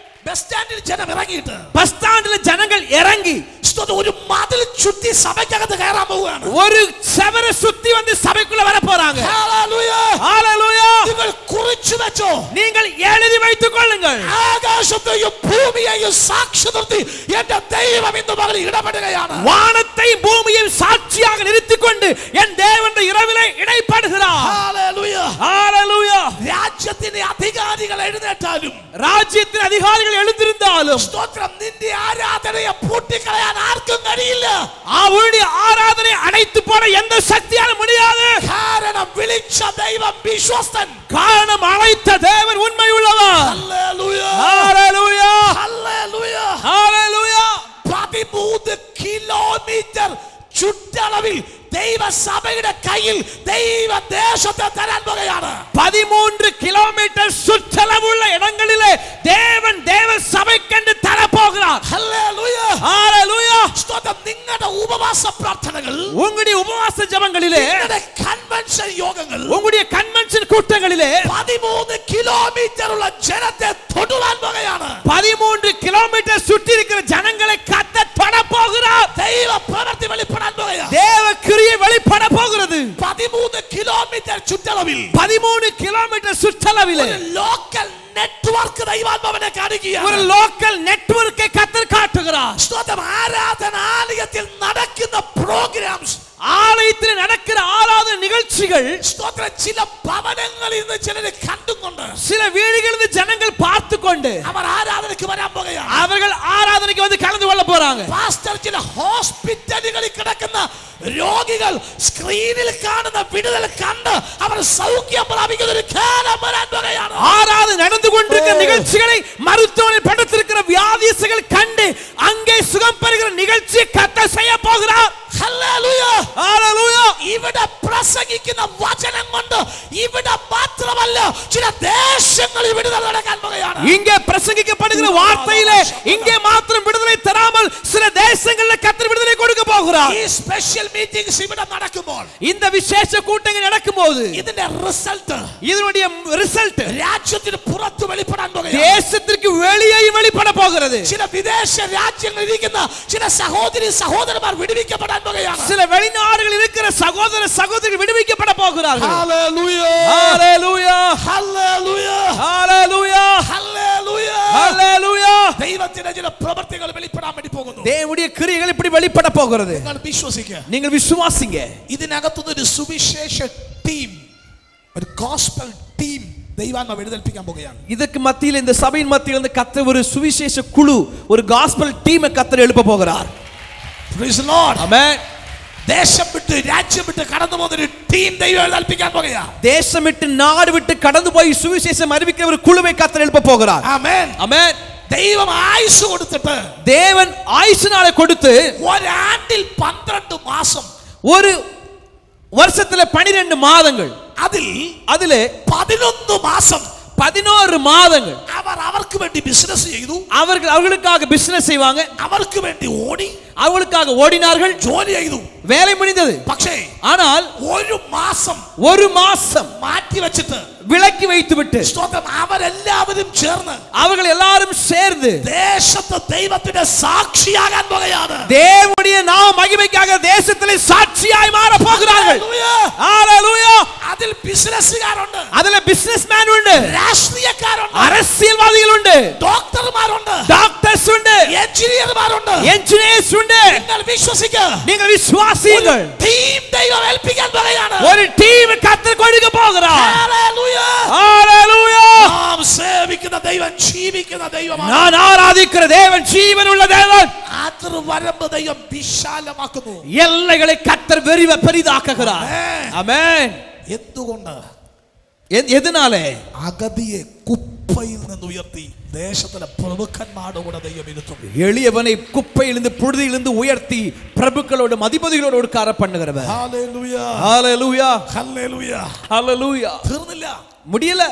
ബസ് സ്റ്റാൻഡിൽ ജനം ഇറങ്ങിയിട്ട് பஸ் ஸ்டாண்ட்ல ஜனங்கள் இறங்கி ഒരു മതിൽ ചുറ്റി സഭയ്ക്കകത്ത് കയറാൻ പോവുകയാണ്. ஒரு செவரை சுத்தி வந்து சபைக்குள்ள வர போறாங்க. ഹല്ലേലൂയ, ஹalleluya. നിങ്ങൾ കുറിച്ചു വെച്ചോ, நீங்கள் எழுதி வைத்துக் கொள்ளுங்கள். ആകാശത്തെയും ഭൂമിയെയും സാക്ഷി നിർത്തി എന്റെ ദൈവം ഇന്ന് പകൽ ഇടപെടുകയാണ്. வானத்தையும் பூமியையும் சாட்சியாக நிறுத்திக் கொண்டு என் தேவன் இரவிலே இடைப்படுகிறார். ഹല്ലേലൂയ. ஹalleluya. രാജ്യത്തിന്റെ അധികാരികൾ എഴുന്നേറ്റാലും, ராஜ்யத்தின் அதிகாரிகள் எழுந்திருந்தாலும் സ്തോത്രം, നിന്റെ ആരാധനയെ പൂട്ടിക്കളയാൻ ആർക്കും കഴിയില്ല. அவருடைய ஆராதனை அணைத்து போட எந்த சக்தியாலும் முடியாது. കാരണം വിളിച്ച ദൈവം വിശ്വസ്തൻ. காரணம் அழைத்த தேவன் உண்மை உள்ளவர். ഹല്ലേലൂയ, ஹalleluya, ഹല്ലേലൂയ. ஹalleluya. 13 കിലോമീറ്റർ ചുറ്റളവിൽ ദൈവസഭയുടെ കയ്യിൽ ദൈവദേശത്തെ തരാൻ പോകുകയാണ്. 13 കിലോമീറ്റർ சுற்றளவுள்ள இடங்களிலே தேவன் தேவ சபைக்கென்று தர போகிறார். ഹല്ലേലൂയ, ஹalleluya. സ്തോത്രം. നിങ്ങളുടെ ഉപവാസ പ്രാർത്ഥനകൾ, உங்களுடைய உபவாச ஜெபங்களிலே, നിങ്ങളുടെ കൺവെൻഷൻ യോഗങ്ങൾ, உங்களுடைய கன்வென்ஷன் கூட்டங்களிலே 13 കിലോമീറ്റർ ഉള്ള ജനത്തെ തൊടുവാൻ പോകുകയാണ്. 13 கிலோமீட்டர் சுற்றி இருக்கிற ஜனங்களை கத்த தொட போகிறார். ദൈവ പ്രവൃത്തി വെളിപ്പെടാൻ പോകുകയാണ്. தேவ கிரியை வெளிப்பட போகிறது. 13 കിലോമീറ്റർ ചുറ്റളവിൽ 13 கிலோமீட்டர் சுற்றளவிலே ഒരു ലോക്കൽ നെറ്റ്വർക്ക് ദൈവാത്മാവിനെ കാണിക്കുകയാണ്. ஒரு லோக்கல் நெட்வொர்க்கை கத்தர் காட்டுகிறார். സ്തോത്രം. ആരാധനാലയത്തിൽ നടക്കുന്ന പ്രോഗ്രാംസ്, ஆலயத்தில் நடக்கிற ஆராதனை நிகழ்ச்சிகள் സ്തോത്രം, ചില ഭവനങ്ങളിൽ നിന്ന് ചിലരെ കണ്ടുകൊണ്ട് சில வீடுகளிலிருந்து ஜனங்கள் பார்த்து கொண்டு അവർ ആരാധനയ്ക്ക് വരാൻ പോകുകയാണ്. அவர்கள் ஆராதனைக்கு வந்து கலந்து கொள்ள போறாங்க. പാസ്റ്റർ, ചില ഹോസ്പിറ്റലുകളിൽ കിടക്കുന്ന രോഗികൾ സ്ക്രീനിൽ കാണുന്ന വിടുതൽ കണ്ട് അവർ സൗഖ്യം പ്രാപിക്കുന്ന ഒരു കാലം വരാൻ പോകുകയാണ്. ஆராதனை நடந்து கொண்டிருக்கிற நிகழ்ச்சிகளை மருத்துவமனையில் படுத்திருக்கிற வியாதியஸ்தர்கள் கண்டு அங்கே சுகம் பெறுகிற நிகழ்ச்சியை கத்தர் செய்ய போகிறார். Hallelujah, hallelujah. ഇവിടെ പ്രസംഗിക്കുന്ന വചനം കൊണ്ട് ഇവിടെ മാത്രമല്ല ചില ദേശങ്ങളിൽ വിടുതൽ നടക്കാൻ പോകുകയാണ്. இங்கே பிரசங்கிக்கப்படுகிற வார்த்தையிலே இங்கே மாத்திரம் விடுதலை தராமல் சில தேசங்களில் கத்தர் விடுதலை கொடுக்க போகிறார். ഈ സ്പെഷ്യൽ മീറ്റിംഗ്സ് ഇവിടെ നടക്കുമ്പോൾ, இந்த விசேஷ கூட்டங்கள் நடக்கும்போது ഇതിന്റെ റിസൾട്ട് இதனுடைய ரிசல்ட் രാജ്യത്തിന് പുറത്ത് വെളിപ്പെടാൻ പോകുകയാണ്. தேசத்திற்கு வெளியே வெளிப்பட போகிறது. ചില വിദേശ രാജ്യങ്ങളിൽ ഇരിക്കുന്ന ചില സഹോദരി സഹോദരന്മാർ വിടുവിക്കപ്പെടാൻ പോകുകയാണ്. சில வெளிநாடுகளில் இருக்கிற சகோதர சகோதரிகள் விடுவிக்கப்பட போகிறார்கள். ഹല്ലേലൂയ ஹalleluya ഹല്ലേലൂയ ஹalleluya ഹല്ലേലൂയ ஹalleluya. ദൈവത്തിന്റെ ചില പ്രവൃത്തികൾ വെളിപ്പെടാൻ വേണ്ടി പോകുന്നു. தேவனுடைய கிரியைகள் இப்படி வெளிப்பட போகிறது. നിങ്ങൾ വിശ്വസിക്കുക. நீங்கள் விசுவாசிங்க. ഇതിനകത്തുനിന്ന് ഒരു സുവിശേഷ ടീം, ഒരു ഗോസ്പൽ ടീം ദൈവാത്മാവ് എഴുന്നേൽപ്പിക്കാൻ പോകുകയാണ്. இதற்கு மத்தியில் இந்த சபையின் மத்தியில் இந்த கர்த்தர் ஒரு சுவிசேஷ குழு, ஒரு காஸ்பல் டீமை கர்த்தர் எழுப்ப போகிறார். Praise the Lord. ஆமென். ദേശം വിട്ട് രാജ്യം വിട്ട് കടന്നു പോകുന്ന ഒരു ടീം ദൈവം എഴുന്നേൽപ്പിക്കാൻ പോകുകയാണ്. தேசம் விட்டு நாடு விட்டு கடந்து போய் சுவிசேஷம் அறிவிக்கிற ஒரு குழுவை கர்த்தர் எழுப்ப போகிறார். ആമേൻ. ஆமென். ദൈവം ആയുസ് കൊടുത്തിട്ട്, தேவன் ஆயுசு நாளை கொடுத்து, ഒരാണ്ടിൽ 12 മാസം, ஒரு வருஷத்துல 12 மாதங்கள், அதிலே 11 മാസം 11 மாதங்கள் അവർക്ക് വേണ്ടി ബിസിനസ് ചെയ്തു. அவர்களுக்காக பிசினஸ் செய்வாங்க. അവർക്ക് വേണ്ടി ഓടി, அவர்களுக்காக ஓடினார்கள், ജോലി ചെയ്തു. வேலை முடிந்தது. പക്ഷേ ஆனால் ഒരു മാസം മാറ്റി വെച്ചിട്ട് விலக்கி வைத்துவிட்டு സ്തോത്രം അവരെല്ലാവരും ചേർന്ന്, அவர்கள் எல்லாரும் சேர்ந்து ദേശത്തെ ദൈവത്തിന്റെ സാക്ഷിയാകാൻ പോകുകയാണ്. தேவனுடைய நாம மகிமைக்காக தேசத்திலே சாட்சியாய் மாற போகிறார்கள். ஹalleluya. അതിൽ ബിസിനസ്സുകാരുണ്ട്, அதிலே பிசினஸ்மேன் உண்டு, രാഷ്ട്രീയക്കാരുണ്ട്, அரசியல்வாதிகள் உண்டு, ഡോക്ടർമാരുണ്ട്, டாக்டர்ஸ் உண்டு, എഞ്ചിനീയർമാരുണ്ട്. என்ஜினியர்ஸ் உண்டு. നിങ്ങൾ വിശ്വസിക്കുക. நீங்கள் விசுவாசியுங்கள். ടീം ദൈവം ഏൽപ്പിക്കാൻ പോകുകയാണ്. ஒரு டீம் கர்த்தர் கொடுக்க போகிறார். ഹല്ലേലൂയ. ஹalleluya. നാം സേവിക്കുന്ന ദൈവം ജീവിക്കുന്ന ദൈവമാണ്. நான் ஆராதிக்கிற தேவன் ஜீவனுள்ள தேவன். അതിർവരമ്പ് ദൈവം വിശാലമാക്കുന്നു. எல்லைகளை கர்த்தர் பெரிதாக்குகிறார். ஆமென். എന്തുകൊണ്ട്? எதனாலே? അഗതിയെ കുപ്പയിൽ നിന്ന് ഉയർത്തി ദേശത്തിലെ പ്രഭുക്കന്മാരുടെ കൂടെ ദൈവം ഇരുത്തും. எளியவனை குப்பையிலிருந்து புழுதியிலிருந்து உயர்த்தி பிரபுக்களோடு அதிபதிகளோடு உட்கார பண்ணுகிறவர். ഹല്ലേലൂയ ஹalleluya ഹല്ലേലൂയ ஹalleluya. തീർന്നില്ല, முடியல.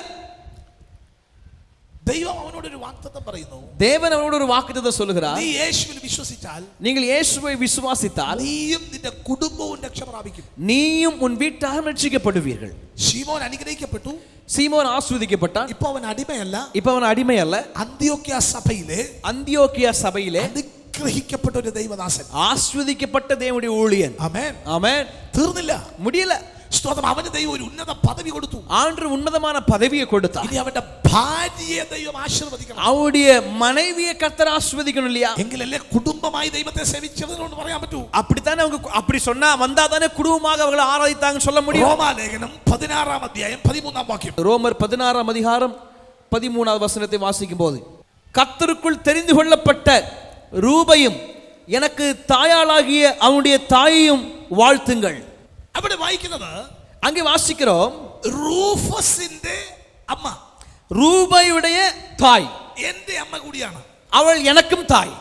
ദൈവം അവനോട് ഒരു വാഗ്ദത്തം പറയുന്നു. தேவன் அவனோடு ஒரு வாக்குத்தத்தம் சொல்லுகிறார். നീ യേശുവിൽ വിശ്വസിച്ചാൽ, நீங்கள் இயேசுவை விசுவாசித்தால் നീയും നിന്റെ കുടുംബവും രക്ഷ പ്രാപിക്കും. நீயும் உன் வீட்டாரும் ரட்சிக்கப்படுவீர்கள். ശീമോൻ അനുഗ്രഹിക്കപ്പെട്ടു. சீமோன் ஆசீர்வதிக்கப்பட்டான். ഇപ്പൊ അവൻ അടിമയല്ല. இப்ப அவன் அடிமை அல்ல. അന്ത്യോക്യ സഭയിലെ അനുഗ്രഹിക്കപ്പെട്ട ഒരു ദൈവദാസൻ, ஆசீர்வதிக்கப்பட்ட தேவனுடைய ஊழியன். ആമേൻ. ஆமென். തീർന്നില്ല, முடியல. സ്തോത്രം. അവന് ദൈവം ഒരു ഉന്നത പദവി കൊടുത്തു. ஆண்டவர் உன்னதமான பதவியை கொடுத்தார். ഇനി അവന്റെ ഭാര്യയെ ദൈവം ആശീർവദിക്കണം. அவருடைய மனைவியை கர்த்தர் ஆசீர்வதிக்கணும் இல்லையா? എങ്കിലല്ലേ കുടുംബമായി ദൈവത്തെ സേവിച്ചവരോട് പറയാൻ പറ്റൂ. அப்படித்தானே அவங்க அப்படி சொன்னா வந்தா தானே குடும்பமாக அவங்களை ஆராதித்தாங்க சொல்ல முடியும். റോമാലേഖനം 16-ാം അധ്യായം 13-ാം വാക്യം. ரோமர் 16-ாம் அதிகாரம் 13வது வசனத்தை வாசிக்கும் போது, கர்த்தருக்குள் தெரிந்து கொள்ளப்பட்ட ரூபையும் எனக்கு தாயாளாகிய அவனுடைய தாயையும் வாழ்த்துங்கள். അവിടെ വായിക്കുന്നത്, அங்கே வாசிக்கிறோம், റൂഫസിന്റെ അമ്മ ரூபையுடைய தாய் എന്റെ അമ്മ കൂടിയാണ്. அவள் எனக்கும் தாய்.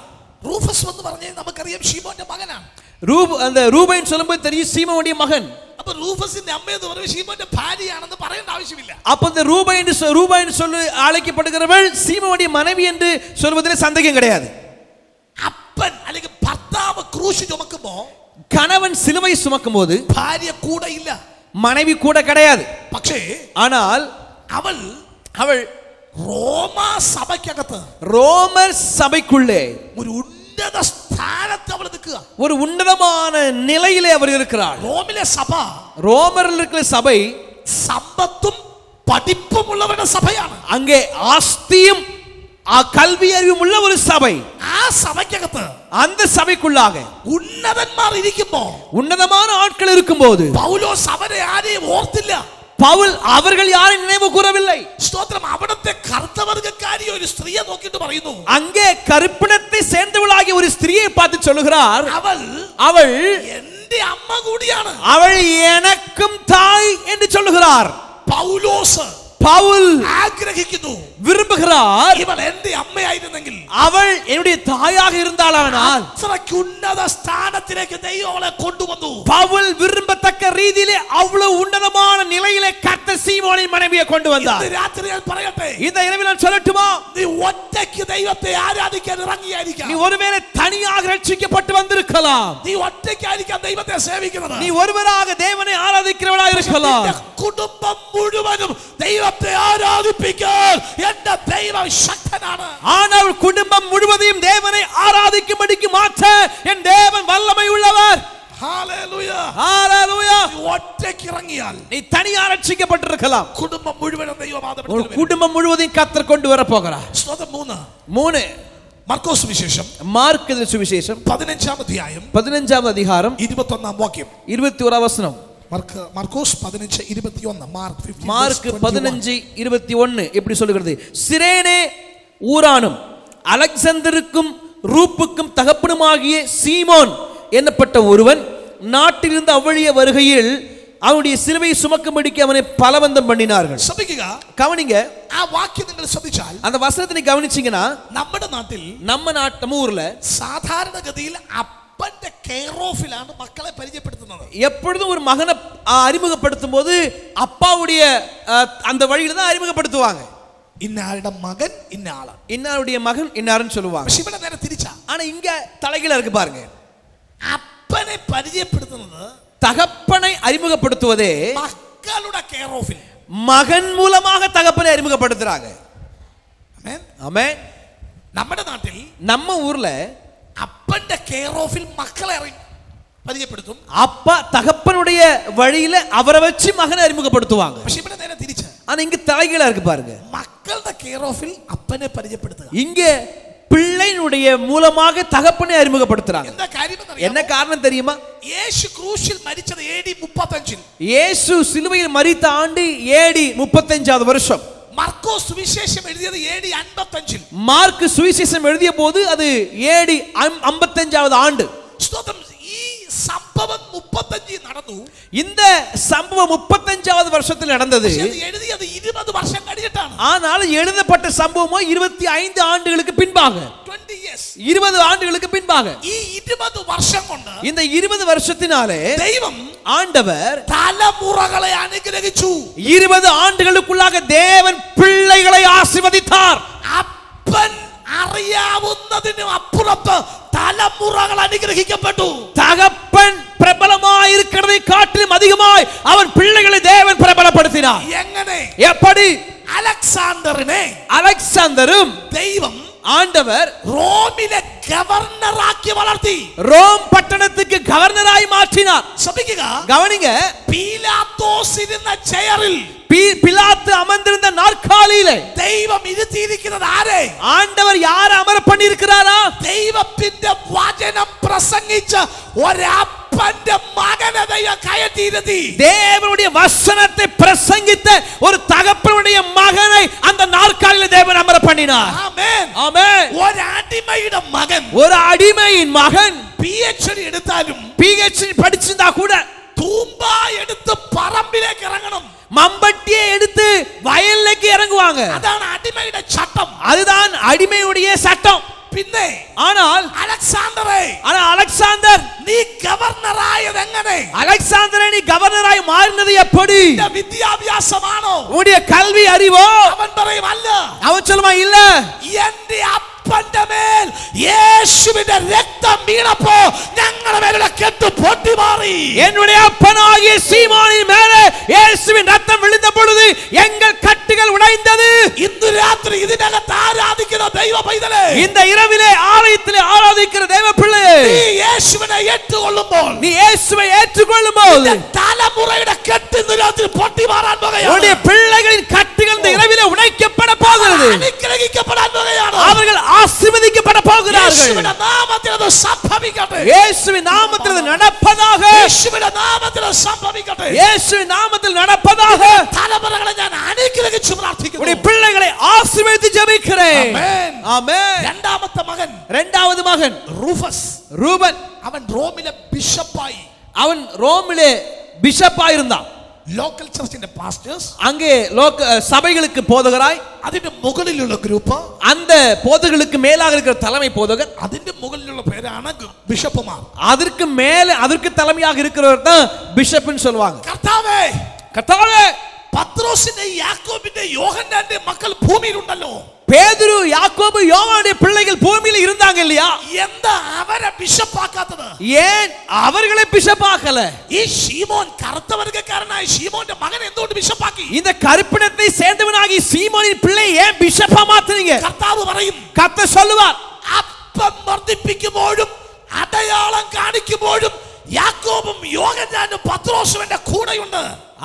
റൂഫസ് എന്ന് പറഞ്ഞാൽ നമുക്കറിയാം ഷീമോന്റെ മകനാണ്. அந்த ரூபைன்னு சொல்லும்போது தெரியும் சீமோனுடைய மகன். അപ്പൊ റൂഫസിന്റെ അമ്മ എന്ന് പറയുന്നത് ഷീമോന്റെ ഭാര്യയാണെന്ന് പറയേണ്ട ആവശ്യമില്ല. அப்ப இந்த ரூபைன்னு சொல்லி அழைக்கப்படுகிறவள் சீமோனுடைய மனைவி என்று சொல்வதில் சந்தேகம் கிடையாது. അപ്പൻ അല്ലെങ്കിൽ ഭർത്താവ് ക്രൂശ് ചുമക്കുമ്പോ, கணவன் சிலுவை சுமக்கும் போது ഭാര്യ കൂടെ ഇല്ല, மனைவி கூட கிடையாது. പക്ഷേ ஆனால் அவள் റോമാ സഭയ്ക്കകത്ത്, ரோமர் சபைக்குள்ளே ഒരു ഉന്നത സ്ഥാനത്ത് അവൾ നിൽക്കുക. ஒரு உன்னதமான நிலையிலே அவர் இருக்கிறார். റോമിലെ സഭ, ரோமரில் இருக்கிற சபை സമ്പത്തും പഠിപ്പുമുള്ളവരുടെ സഭയാണ്. அங்கே ஆஸ்தியும் கல்வி அறிவும் உள்ள ஒரு சபை. ആ സഭയ്ക്കകത്ത്, அந்த சபைக்குள்ளாக ഉന്നതന്മാർ ഇരിക്കുമ്പോ, உன்னதமான ஆட்கள் இருக்கும்போது പൗലോസ് അവരെ ആരെയും ഓർത്തില്ല. பவுல் அவர்கள் யாரையும் நினைவு கூறவில்லை. സ്തോത്രം. അവിടുത്തെ കറുത്തവർഗക്കാരി ഒരു സ്ത്രീയെ നോക്കിയിട്ട് പറയുന്നു, அங்கே கருப்பினத்தை சேர்ந்தவளாகிய ஒரு ஸ்திரியை பார்த்து சொல்லுகிறார், അവൾ എന്റെ അമ്മ കൂടിയാണ്. அவள் எனக்கும் தாய் என்று சொல்லுகிறார். பவுல் ആഗ്രഹിക്കുന്നു, விரும்புகிறார், ഇവൾ എന്റെ അമ്മയായിരുന്നെങ്കിൽ, அவள் என்னுடைய தாயாக இருந்தாளானால் അത്രയ്ക്ക് ഉന്നത സ്ഥാനത്തിലേക്ക് ദൈവം അവളെ കൊണ്ടുവന്നു. பவுல் விரும்பத்தக்க ரீதியிலே அவ்வளவு உன்னதமான நிலையிலே கர்த்தர் சீமோனின் மனைவியை கொண்டு வந்தார். ഇന്ന് രാത്രി ഞാൻ പറയട്ടെ, இந்த இரவில் நான் சொல்லட்டுமா, നീ ഒറ്റയ്ക്ക് ദൈവത്തെ ആരാധിക്കാൻ ഇറങ്ങിയായിരിക്കാം. நீ ஒருவேளை தனியாக ரட்சிக்கப்பட்டு வந்திருக்கலாம். നീ ഒറ്റയ്ക്കായിരിക്കാം ദൈവത്തെ സേവിക്കുന്നത്. நீ ஒருவராக தேவனை ஆராதிக்கிறவனாக இருக்கலாம். കുടുംബം മുഴുവനും ദൈവത്തെ ആരാധിപ്പിക്കാൻ എന്റെ ദൈവം ശക്തനാണ്. ஆனால் குடும்பம் முழுவதையும் தேவனை ஆராதிக்கும்படிக்கு மாற்ற என் தேவன் வல்லமை உள்ளவர். ഹല്ലേലൂയ. ஹalleluya. ഒറ്റയ്ക്ക് ഇറങ്ങിയാൽ நீ தனியா ரட்சிக்கப்பட்டிருக்கலாம். കുടുംബം മുഴുവനും ஒரு ദൈവമാദപ്പെടുത്തും. குடும்பம் முழுவதையும் கர்த்தர் கொண்டு வர போகிறார். സ്തോത്രം. 3 മർക്കോസ് വിശേഷം மார்க் சுவிசேஷம் 15-ാം അധ്യായം 15ാം அதிகாரம் 21-ാം വാക്യം. 21 வசனம். മർക്കോസ് 15:21. மார்க் 15:21 இப்படி சொல்லுகிறது. சிரேனே ஊரானும் அலெக்சாந்தருக்கும் ரூப்புக்கும் தகப்பனுமாகிய சீமோன் என்னப்பட்ட ஒருவன் நாட்டிலிருந்து அவ்வழியே வருகையில் அவனுடைய சிலுவையை சுமக்கும்படிக்கு அவனை பலவந்தம் பண்ணினார்கள். கவனிங்க, ആ വാക്യം നിങ്ങൾ ശ്രദ്ധിച്ചാൽ அந்த வசனத்தை கவனிச்சீங்கன்னா നമ്മുടെ നാട്ടിൽ நம்ம ஊர்ல സാധാരണഗതിയിൽ അപ്പന്റെ കെയർ ഓഫിലാണ് മക്കളെ പരിചയപ്പെടുത്തുന്നത്. எப்பொழுதும் ஒரு மகனை அறிமுகப்படுத்தும் போது அப்பாவுடைய அந்த வழியில தான் அறிமுகப்படுத்துவாங்க. ഇന്നാളുടെ മകൻ ഇന്നാളാണ്, இன்னாருடைய மகன் இன்னாருன்னு சொல்லுவாங்க. പക്ഷേ ഇവിടെ നേരെ തിരിച്ചാ. ஆனா இங்க தலைகீழ இருக்கு பாருங்க. അപ്പനെ പരിചയപ്പെടുത്തുന്നത്, தகப்பனை அறிமுகப்படுத்துவதே മക്കളുടെ കെയർ ഓഫിൽ மகன் மூலமாக தகப்பனை அறிமுகப்படுத்துறாங்க. ആമേൻ. ஆமென். നമ്മുടെ നാട്ടിൽ நம்ம ஊர்ல അപ്പന്റെ കെയർ ഓഫിൽ മക്കളെ പരിചയപ്പെടുത്തും. அப்பா தகப்பனுடைய வழியில அவரை வச்சு மகனை அறிமுகப்படுத்துவாங்க. പക്ഷേ ഇവിടെ നേരെ തിരിച്ചാ. ஆனா இங்க தலைகீழ இருக்கு பாருங்க. മക്കളുടെ കെയർ ഓഫിൽ അപ്പനെ പരിചയപ്പെടുത്തുക. இங்க பிள்ளையினுடைய மூலமாக தகப்பனை அறிமுகப்படுத்துறாங்க. എന്താ കാര്യം? என்ன காரணம் தெரியுமா? യേശു ക്രൂശിൽ മരിച്ചത് AD 35. இயேசு சிலுவையில் மரித்த ஆண்டு AD 35வது வருஷம். മർക്കോസ് സുവിശേഷം എഴുതിയത് AD 55. மார்க் சுவிசேஷம் எழுதிய போது அது AD 55வது ஆண்டு. ഈ സംഭവം 35 നടന്നു. இந்த சம்பவம் 35வது வருஷத்தில் நடந்தது. എഴുതിയത് 20 വർഷം കഴിഞ്ഞിട്ടാണ്. ஆனால் எழுதப்பட்ட சம்பவமோ 25 ஆண்டுகளுக்கு பின்பாக, 20 years, 20 ஆண்டுகளுக்கு பின்பாக. ഈ 20 വർഷം കൊണ്ട് இந்த 20 வருஷத்தினாலே ദൈവം ஆண்டவர் തലമുറകളെ അനുഗ്രഹിച്ചു. 20 ஆண்டுகளுக்குள்ளாக தேவன் பிள்ளைகளை ஆசீர்வதித்தார். അപ്പൻ അറിയാവുന്നതിനും അപ്പുറത്ത് തലമുറകൾ അനുഗ്രഹിക്കപ്പെട്ടു. தகப்பன் பிரபலமாய் இருக்கிறதை காட்டிலும் அதிகமாய் அவன் பிள்ளைகளை தேவன் பிரபலப்படுத்தினார். എങ്ങനെ? எப்படி? അലക്സാണ്ടറും ദൈവം ஆண்டவர் റോമിലെ ഗവർണറാക്കി വളർത്തി. ரோம் பட்டணத்துக்கு கவர்னராய் மாற்றினார். ശ്രദ്ധിക്കുക, கவனிங்க. പീലാത്തോസ് ഇരുന്ന ചെയറിൽ, பிலாத்து அமர்ந்திருந்த நாற்காலியிலே ദൈവം ഇരുത്തിയിരിക്കുന്നത് ആരെ? ஆண்டவர் யாரை அமர பண்ணி இருக்கிறாரா? ദൈവത്തിന്റെ വചനം പ്രസംഗിച്ച ഒരപ്പന്റെ മകനെ ദൈവം കയറ്റിയിരുത്തി. தேவனுடைய வசனத்தை பிரசங்கித்த ஒரு தகப்பனுடைய மகனை அந்த நாற்காலியிலே தேவன் அமர பண்ணினார். ആമേൻ. ஆமென். ഒരു അടിമയുടെ മകൻ, ஒரு அடிமையின் மகன் PhD എടുത്താലും PhD படிச்சிருந்தா கூட തൂമ്പ എടുത്ത് പറമ്പിലേക്ക് ഇറങ്ങണം. மம்பட்டியை எடுத்து வயலுக்கு இறங்குவாங்க. അതാണ് അടിമയുടെ ചട്ടം. அதுதான் அடிமையுடைய சட்டம். പിന്നെ ஆனால் அலெக்சாந்தர் നീ ഗവർണറായത് എങ്ങനെ? அலெக்சாந்தரை நீ கவர்னராய் மாறினது எப்படி? വിദ്യാഭ്യാസമാണോ? உன்னுடைய கல்வி அறிவோ? അവൻ പറയും അല്ല. அவன் சொல்லுமா இல்ல, എന്റെ അപ്പന്റെ മേൽ യേശുവിന്റെ രക്തം വീണപ്പോ ഞങ്ങളുടെ മേലുള്ള കെട്ട് പൊട്ടി മാറി. என்னுடைய அப்பனாகிய சீமோனின் மேலே இயேசுவின் ரத்தம் விழுந்த பொழுது எங்கள் கட்டுகள் உடைந்தது. ഇന്ന് രാത്രി ഇതിനകത്ത് ആരാധിക്കുന്ന ദൈവ പൈതലേ, இந்த இரவிலே ஆலயத்திலே ஆராதிக்கிற தேவ பிள்ளையே, നീ യേശുവിനെ ഏറ്റുകൊള്ളുമ്പോൾ, நீ இயேசுவை ஏற்றுக்கொள்ளும்போது തലമുറയുടെ കെട്ട് ഇന്ന് രാത്രി പൊട്ടി മാറാൻ പോകുകയാണ്. உன்னுடைய பிள்ளைகளின் கட்டுகள் இந்த இரவிலே உடைக்கப்பட போகிறது. അനുഗ്രഹിക്കപ്പെടാൻ പോകുകയാണ്. அவர்கள் ஆசீர்வதிக்கப்பட போகிறார்கள். യേശുവിന്റെ നാമത്തിൽ അത് സംഭവിക്കട്ടെ. இயேசுவின் நாமத்தில் அது நடப்பதாக. യേശുവിന്റെ നാമത്തിൽ അത് സംഭവിക്കട്ടെ. இயேசுவின் நாமத்தில் நடப்பதாக. തലമുറകളെ ഞാൻ അനുഗ്രഹിച്ചു പ്രാർത്ഥിക്കുന്നു. உன்னுடைய பிள்ளைகளை ஆசீர்வதித்து ஜெபிக்கிறேன். ആമേൻ. ஆமென். രണ്ടാമത്തെ മകൻ, இரண்டாவது மகன் റൂഫസ്. ரூபன். അവൻ റോമിലെ ബിഷപ്പായി. அவன் ரோமிலே பிஷப்பா இருந்தான். ലോക്കൽ ചർച്ചിന്റെ പാസ്റ്റേഴ്സ്, அங்கே சபைகளுக்கு போதகராய், അതിന്റെ മുകളിലുള്ള ഗ്രൂപ്പ്, அந்த போதகர்களுக்கு மேலாக இருக்கிற தலைமை போதகர், അതിന്റെ മുകളിലുള്ള പേരാണ് ബിഷപ്പുമാർ. அதற்கு மேல அதற்கு தலைமையாக இருக்கிறவர் தான் பிஷப்னு சொல்வாங்க. കർത്താവേ, கர்த்தாவே, പത്രോസിന്റെ യാക്കോബിന്റെ യോഹന്നാന്റെ മക്കൾ ഭൂമിയിലുണ്ടല്ലോ. பேதுரு யாக்கோபு யோவானுடைய பிள்ளைகள் பூமியில இருந்தாங்க இல்லையா? എന്താ അവരെ ബിഷപ്പാക്കാത്തത്? ஏன் அவர்களை பிஷப்பாக்கல? ഈ ശീമോൻ കറുത്ത വർഗ്ഗക്കാരനായ ശീമോന്റെ മകൻ എന്തുകൊണ്ട് ബിഷപ്പാക്കി? இந்த கருப்பினத்தை சேர்ந்தவனாகி சீமோனின் பிள்ளை ஏன் பிஷப்பா மாத்துறீங்க? കർത്താവ് പറയും, கர்த்தர் சொல்லுவார், അപ്പം വർദ്ധിപ്പിക്കുമ്പോഴും അടയാളം കാണിക്കുമ്പോഴും യാക്കോബും യോഹന്നാനും പത്രോസും എന്റെ കൂടെയുണ്ട്.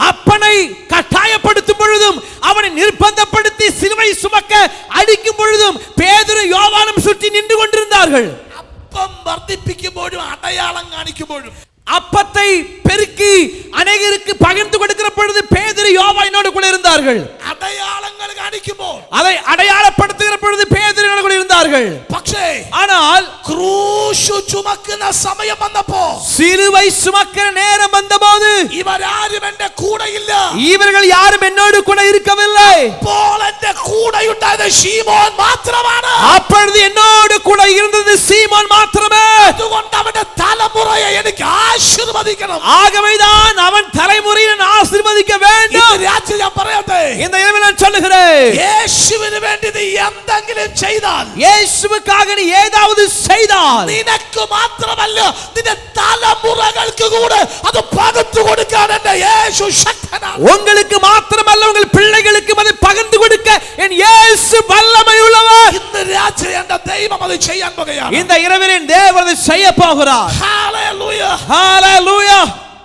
அப்பனை கட்டாயப்படுத்தும் பொழுதும் அவனை நிர்பந்தப்படுத்தி சிலுவை சுமக்க அடிக்கும் பொழுதும் பேதுரு யோவானும் சுற்றி நின்று கொண்டிருந்தார்கள். അപ്പം വർദ്ധിപ്പിക്കുമ്പോഴും അടയാളം കാണിക്കുമ്പോഴും அப்பத்தை பெருக்கி அநேகருக்கு பகிர்ந்து கொடுக்கிற பொழுது பேதுரு யோவானோடு கூட இருந்தார்கள். അടയാളങ്ങൾ കാണിക്കുമ്പോൾ, அதை அடையாளப்படுத்துகிற பொழுது பேதுருவோடு கூட இருந்தார்கள். പക്ഷേ ஆனால் ക്രൂശ് ചുമക്കുന്ന സമയം വന്നപ്പോ, சிலுவை சுமக்கிற நேரம் வந்தபோது ഇവരാരും എന്റെ കൂടെയില്ല. இவர்கள் யாரும் என்னோடு கூட இருக்கவில்லை. അപ്പോൾ എന്റെ കൂടെയുണ്ടായത് ശീമോൻ മാത്രമാണ്. அப்பொழுது என்னோடு கூட இருந்தது சீமோன் மாத்திரமே. അതുകൊണ്ട് അവന്റെ തലമുറയെ എനിക്ക് ആശീർവദിക്കണം. ஆகவேதான் அவன் தலைமுறையை நான் ஆசீர்வதிக்க வேண்டும். இந்த രാത്രി ഞാൻ പറയട്ടെ, இந்த இரவில் நான் சொல்லுகிறேன், യേശുവിന് വേണ്ടി നീ എന്തെങ്കിലും ചെയ്താൽ, இயேசுவுக்காக நீ ஏதாவது செய்தால் നിനക്ക് മാത്രമല്ല നിന്റെ തലമുറകൾക്ക് കൂടെ അത് പകർന്നു കൊടുക്കാൻ എന്റെ യേശു ശക്തനാണ്. உங்களுக்கு மாத்திரமல்ல உங்கள் பிள்ளைகளுக்கும் அதை பகிர்ந்து கொடுக்க என் இயேசு வல்லமை உள்ளவர். ഇന്ന് രാത്രി എന്റെ ദൈവം അത് ചെയ്യാൻ പോകുകയാണ്. இந்த இரவிலின் தேவன் அதை செய்ய போகிறார். ഹല്ലേലൂയ, ஹalleluya.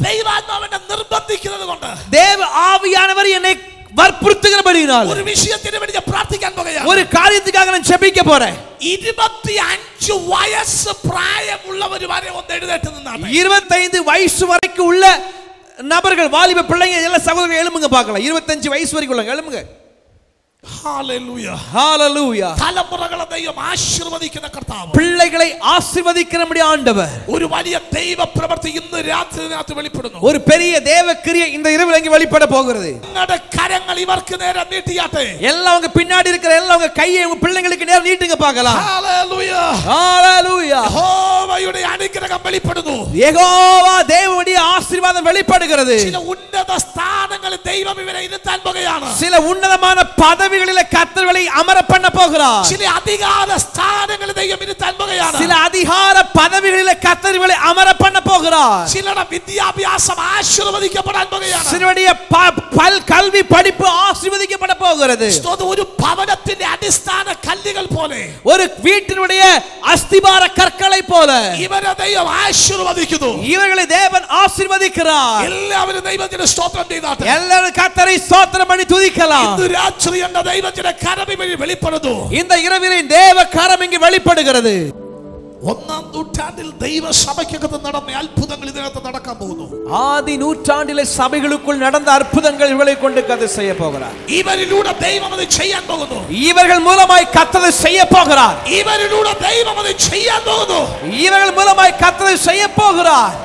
ദൈവാത്മാവിനെ നിർബന്ധിക്കുന്നത് കൊണ്ട്, தேவ ஆவியானவர் என்னை வற்புறுத்துகிறபடியினால் ഒരു വിഷയത്തിന് വേണ്ടി ഞാൻ പ്രാർത്ഥിക്കാൻ പോകുകയാണ്. ஒரு காரியத்துக்காக நான் ஜெபிக்க போறேன். 25 വയസ്സ് പ്രായമുള്ളവർ വരെ ഒന്ന് എഴുന്നേറ്റ് നിന്നാണ്. 25 வயசு வரைக்கும் உள்ள நபர்கள், வாலிப பிள்ளைங்க எல்லாம் சகோதரர்கள் எழும்புங்க பார்க்கலாம். 25 வயசு வரைக்கும் உள்ளவங்க எழும்புங்க. ഹല്ലേലൂയ, ஹalleluya. തലമുറകളെ ദൈവം ആശീർവദിക്കുന്ന കർത്താവ്, பிள்ளைகளை ஆசீர்வதிக்கிறபடி ஆண்டவர் ഒരു വലിയ ദൈവ പ്രവൃത്തി ഇന്ന് രാത്രിയിനകത്ത് വെളിപ്പെടുന്നു. ஒரு பெரிய தேவ கிரியை இந்த இரவில் அங்கே வெளிப்பட போகிறது. നിങ്ങളുടെ കരങ്ങൾ ഇവർക്ക് നേരെ നീട്ടിയാട്ടെ. எல்லாம் உங்க பின்னாடி இருக்கிற எல்லாம் உங்க கையை உங்க பிள்ளைங்களுக்கு நேரா நீட்டுங்க பார்க்கலாம். ഹല്ലേലൂയ, ஹalleluya. യഹോവയുടെ അനുഗ്രഹം വെളിപ്പെടുന്നു. யெகோவா தேவனுடைய ஆசீர்வாதம் வெளிப்படுகிறது. ചില ഉന്നത സ്ഥാനങ്ങളിൽ ദൈവം ഇവരെ ഇരുത്താൻ പോകുകയാണ്. சில உன்னதமான பதவிகளிலே கர்த்தர்களை அமர பண்ண போகிறார். ചില അധികാര സ്ഥാനങ്ങളിൽ ദൈവം ഇരുത്താൻ പോകുകയാണ്. சில அதிகார பதவிகளிலே கர்த்தர்களை அமர பண்ண போகிறார். ചിലരുടെ വിദ്യാഭ്യാസം ആശീർവദിക്കപ്പെടാൻ പോകുകയാണ്. சிலருடைய கல்வி படிப்பு ஆசீர்வதிக்கப்பட போகிறது. ഒരു ഭവനത്തിന്റെ അടിസ്ഥാന കല്ലുകൾ പോലെ, ஒரு வீட்டினுடைய அஸ்திபார கற்களை போல ഇവരെ ദൈവം ആശീർവദിക്കുന്നു. இவர்களை தேவன் ஆசீர்வதிக்கிறார். എല്ലാവരും ദൈവത്തിന് സ്തോത്രം ചെയ്താട്ടെ. எல்லாரும் கர்த்தரை ஸ்தோத்திரம் பண்ணி துதிக்கலாம். ഇന്ന് രാത്രി എന്റെ ദൈവത്തിന്റെ കരം ഇവരിൽ വെളിപ്പെടുന്നു. இந்த இரவிலே தேவ கரம் இங்கு வெளிப்படுகிறது. ഒന്നാം നൂറ്റാണ്ടിൽ ദൈവസഭയ്ക്കകത്ത് നടന്ന അത്ഭുതങ്ങൾ ഇതിനകത്ത് നടക്കാൻ പോകുന്നു. ஆதி நூற்றாண்டிலே சபைகளுக்குள் நடந்த அற்புதங்கள் இவர்களை கொண்டு கர்த்தர் செய்ய போகிறார். ഇവരിലൂടെ ദൈവം അത് ചെയ്യാൻ പോകുന്നു. இவர்கள் மூலமாய் கர்த்தர் செய்ய போகிறார். ഇവരിലൂടെ ദൈവം അത് ചെയ്യാൻ പോകുന്നു. இவர்கள் மூலமாய் கர்த்தர் செய்ய போகிறார்.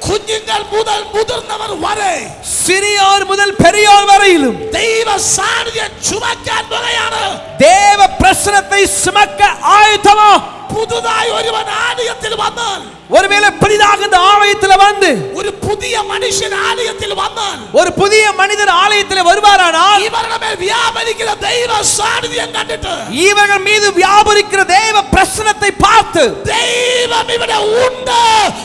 കുഞ്ഞുങ്ങൾ മുതൽ മുതിർന്നവർ വരെ, சிறியோர் முதல் பெரியோர் வரையிலும் ദൈവ സാന്നിധ്യം ചുമക്കാൻ പോകുകയാണ്. தேவ பிரசன்னத்தை சுமக்க ஆயத்தமா? പുതുതായി ഒരുവൻ ആലയത്തിൽ വന്നാൽ, ஒருவேளை புதிதாக இந்த ஆலயத்தில் வந்து ഒരു പുതിയ മനുഷ്യൻ ആലയത്തിൽ വന്നാൽ, ஒரு புதிய மனிதர் ஆலயத்தில் வருவாரானால் ഇവരുടെ മേൽ വ്യാപരിക്കുന്ന ദൈവ സാന്നിധ്യം കണ്ടിട്ട് இவர்கள் மீது வியாபரிக்கிற தேவ பிரசன்னத்தை பார்த்து ദൈവം ഇവിടെ ഉണ്ട്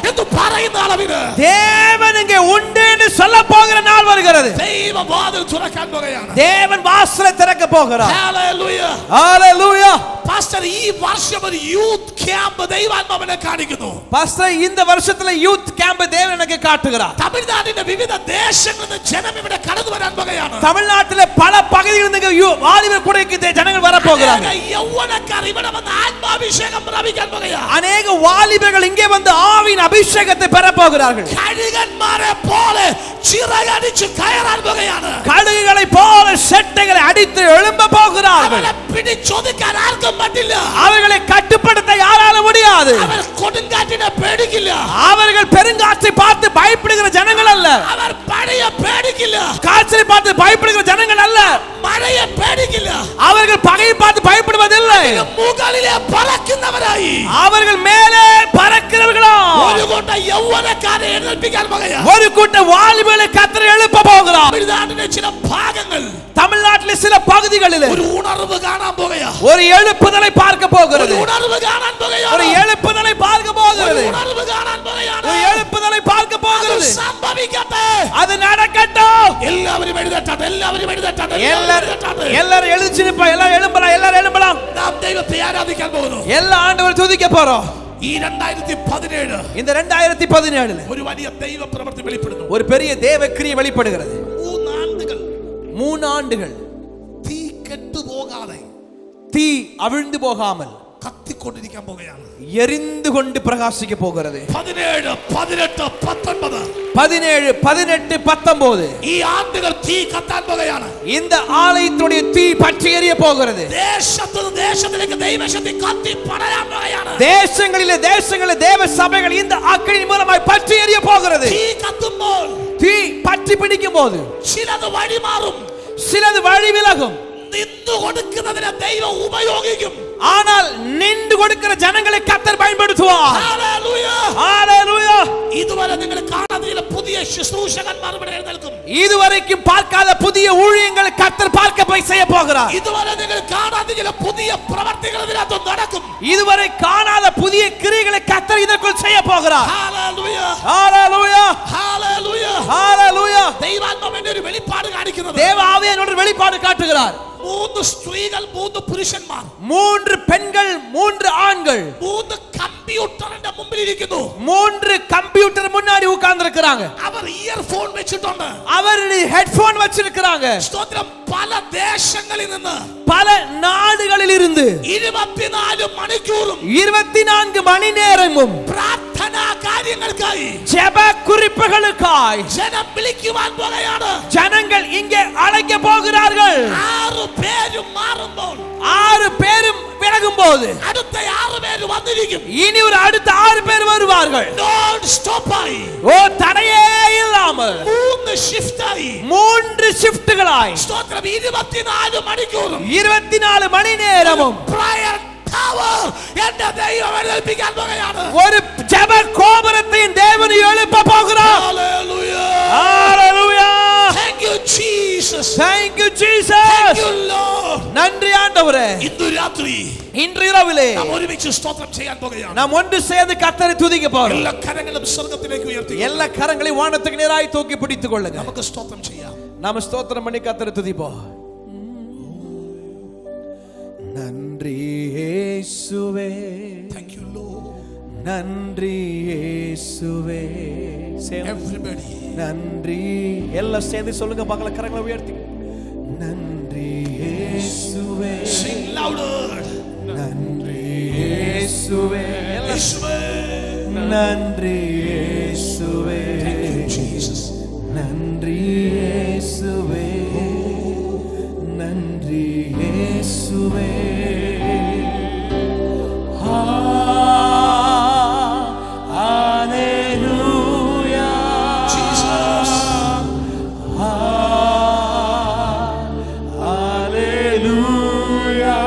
എന്ന് പറയുന്ന അളവിന് தேவன் இங்கே உண்டு என்று சொல்ல போகிற நாள் வருகிறது. ദൈവ വാതിൽ തുറക്കാൻ പോകുകയാണ്. தேவன் வாசலை திறக்க போகிறார். ഹല്ലേലൂയ. ஹalleluya. പാസ്റ്റർ, ഈ വർഷം ഒരു യൂത്ത് ക്യാമ്പ് ദൈവാത്മാവിനെ കാണിക്കുന്നു. பாஸ்டர், இந்த வருஷத்துல யூத் கேம்ப் தேவன் எனக்கு காட்டுகிறார். തമിഴ്നാടിന്റെ വിവിധ ദേശങ്ങളിൽ നിന്ന് ജനം ഇവിടെ കടന്നു വരാൻ പോകുകയാണ്. தமிழ்நாட்டிலே பல பகுதிகளில் இருந்து வாலிபர் கூடைக்கு ஜனங்கள் வர போகிறாங்க. യൗവനക്കാർ ഇവിടെ വന്ന് ആത്മാഭിഷേകം പ്രാപിക്കാൻ പോകുകയാണ്. அநேக வாலிபர்கள் இங்கே வந்து ஆவியின் அபிஷேகத்தை பெற போகிறார்கள். കഴുകന്മാരെ പോലെ ചിറകടിച്ച് കയറാൻ പോകുകയാണ്. கழுகுகளை போல செட்டைகளை அடித்து எழும்ப போகிறார்கள். അവരെ പിടിച്ചൊതുക്കാൻ ആർക്കും പറ്റില്ല. அவர்களை கட்டுப்படுத்த யாராலும் முடியாது. അവർ കൊടുങ്കാറ്റിനെ പേടിക്കില്ല. அவர்கள் பெருங்காற்றை பார்த்து பயப்படுகிற ஜனங்கள் அல்ல. അവർ പഴയെ പേടിക്കില്ല. காற்றை பார்த்து பயப்படுகிற ஜனங்கள் அல்ல. മഴയെ പേടിക്കില്ല. அவர்கள் பகையை பார்த்து பயப்படுவதில்லை. മുകളിലെ പറക്കുന്നവരായി அவர்கள் மேலே பறக்கிறவர்களா. ഒരു കൂട്ടം യൗവനക്കാരെ എഴുന്നേൽപ്പിക്കാൻ പോകുകയാണ്. ஒரு கூட்ட வாலிபர்களை கர்த்தர் எழுப்ப போகிறார். തമിഴ്നാടിന്റെ ചില ഭാഗങ്ങൾ, தமிழ்நாட்டில் சில பகுதிகளில் ഒരു ഉണർവ് കാണാൻ പോകുകയാണ്. ஒரு எழுப்புதலை பார்க்க போகிறது. ഒരു ഉണർവ് കാണാൻ പോകുകയാണ്. ஒரு எழுப்புதலை பார்க்க ഒരു போகிறது. ഉണർവ് കാണാൻ പോകുകയാണ്. ദൈവത്തെ ആരാധിക്കാൻ പോകുന്നു. എല്ലാ ആണ്ടവരും തുതിക്ക പോறோம். ഈ 2017 இந்த 2017 ഒരു വലിയ ദൈവ പ്രവൃത്തി വെളിപ്പെടുന്നു. ஒரு பெரிய தேவ கிரியை வெளிப்படுகிறது. 3 ஆண்டுகள் തീ കെട്ടുപോകാതെ தீ அவிழ்ந்து போகாமல் കത്തിക്കൊണ്ടിരിക്കാൻ പോകുകയാണ്. எரிந்து கொண்டு பிரகாசிக்க போகிறது. 17 18 19 17 18 19 ഈ ആണ്ടുകൾ തീ കത്താൻ പോകുകയാണ്. இந்த ஆலயத்துடைய தீ பற்றி எரிய போகிறது. ദേശത്തിലേക്ക് ദൈവശക്തി കത്തി പടരാൻ പോകുകയാണ്. தேசங்களிலே தேவ சபைகள் இந்த அக்கினி மூலமாய் பற்றி எரிய போகிறது. തീ കത്തുമ്പോൾ தீ பற்றி பிடிக்கும் போது ചിലത് വഴിമാറും, சிலது வழி விலகும். നിന്നു കൊടുക്കുന്നതിനെ ദൈവം ഉപയോഗിക്കും. ஆனால் நின்று கொடுக்கிற ஜனங்களை கர்த்தர் பயன்படுத்துவார். ഹല്ലേലൂയ ஹalleluya. ഇതുവരെ നിങ്ങൾ കാണാത്ത പുതിയ ശുശ്രൂഷകന്മാർ ഇവിടെ എഴുന്നേൽക്കും. இதுவரைக்கும் பார்க்காத புதிய ஊழியங்களை கர்த்தர் பார்க்க போய் செய்ய போகிறார். ഇതുവരെ നിങ്ങൾ കാണാത്ത പുതിയ പ്രവർത്തികൾ ഇതിനകത്ത് നടക്കും. இதுவரை காணாத புதிய கிரியைகளை கர்த்தர் இதற்குள் செய்ய போகிறார். ഹല്ലേലൂയ ஹalleluya. ഹല്ലേലൂയ ஹalleluya. ദൈവാത്മാവിന്റെ ഒരു വെളിപ്പാട് കാണിക്കുന്നത്. தேவ ஆவியானவர் வெளிப்பாடு காட்டுகிறார். 3 സ്ത്രീകൾ 3 പുരുഷന്മാർ, 3 பெண்கள் 3 ஆண்கள் 3 കമ്പ്യൂട്ടറിന്റെ മുമ്പിൽ ഇരിക്കുന്നു. 3 கம்ப்யூட்டர் முன்னாடி உட்கார்ந்து இருக்காங்க. അവർ ഇയർഫോൺ വെച്ചിട്ടുണ്ട്. அவர்கள் ஹெட்போன் வச்சிருக்காங்க. സ്തോത്രം. പല ദേശങ്ങളിൽ നിന്ന് பல நாடுகளில் இருந்து 24 മണിക്കൂറും 24 மணி நேரமும் പ്രാർത്ഥനാ കാര്യങ്ങൾക്കായി ஜெப குறிப்புகளுக்காய் ജനം വിളിക്കുവാൻ പോകുകയാണ്. ஜனங்கள் இங்கே அழைக்க போகிறார்கள். 6 പേരും മാറുമ്പോൾ 6 பேரும் விலகும்போது അടുത്ത 6 പേര് വന്നിരിക്കും. இனி ஒரு அடுத்த 6 பேர் வருவார்கள். നോൺ സ്റ്റോപ്പായി, ஓ தடையே இல்லாமல் 3 ഷിഫ്റ്റായി, 3 ஷிஃப்ட்களாய் സ്തോത്രം. 24 മണിക്കൂറും 24 மணி நேரமும் പ്രയർ ടവർ എന്റെ ദൈവം എഴുന്നേൽപ്പിക്കാൻ പോകുകയാണ്. ஒரு ஜெப கோபுரத்தையும் தேவன் எழுப்ப போகிறார். Hallelujah. Hallelujah. Thank you Jesus. Thank you Jesus. Thank you Lord. நன்றி ஆண்டவரே. ഇന്ന് രാത്രി இன்று இரவிலே നാം ഒരുമിച്ച് സ്തോത്രം ചെയ്യാൻ പോകുകയാണ്. நாம் ஒன்று சேர்ந்து கர்த்தரை துதிக்க போறோம். എല്ലാ കരങ്ങളും സ്വർഗ്ഗത്തിലേക്ക് ഉയർത്തി எல்லா கரங்களையும் வானத்துக்கு நேராய் தூக்கி பிடித்துக் கொள்ளுங்க. നമുക്ക് സ്തോത്രം ചെയ്യാം. நாம ஸ்தோத்திரம் பண்ணி கர்த்தரை துதிப்போம். நன்றி இயேசுவே. Thank you Lord. நன்றி இயேசுவே. Everybody. நன்றி எல்லாம் சேர்ந்து சொல்லுங்க பார்க்கலாம். கரங்களை உயர்த்தி நன்றி இயேசுவே. Sing louder. நன்றி இயேசுவே. യേശുവേ. நன்றி இயேசுவே. Thank you Jesus. நன்றி இயேசுவே. நன்றி இயேசுவே. ஹalleluya. Jesus. ஹalleluya.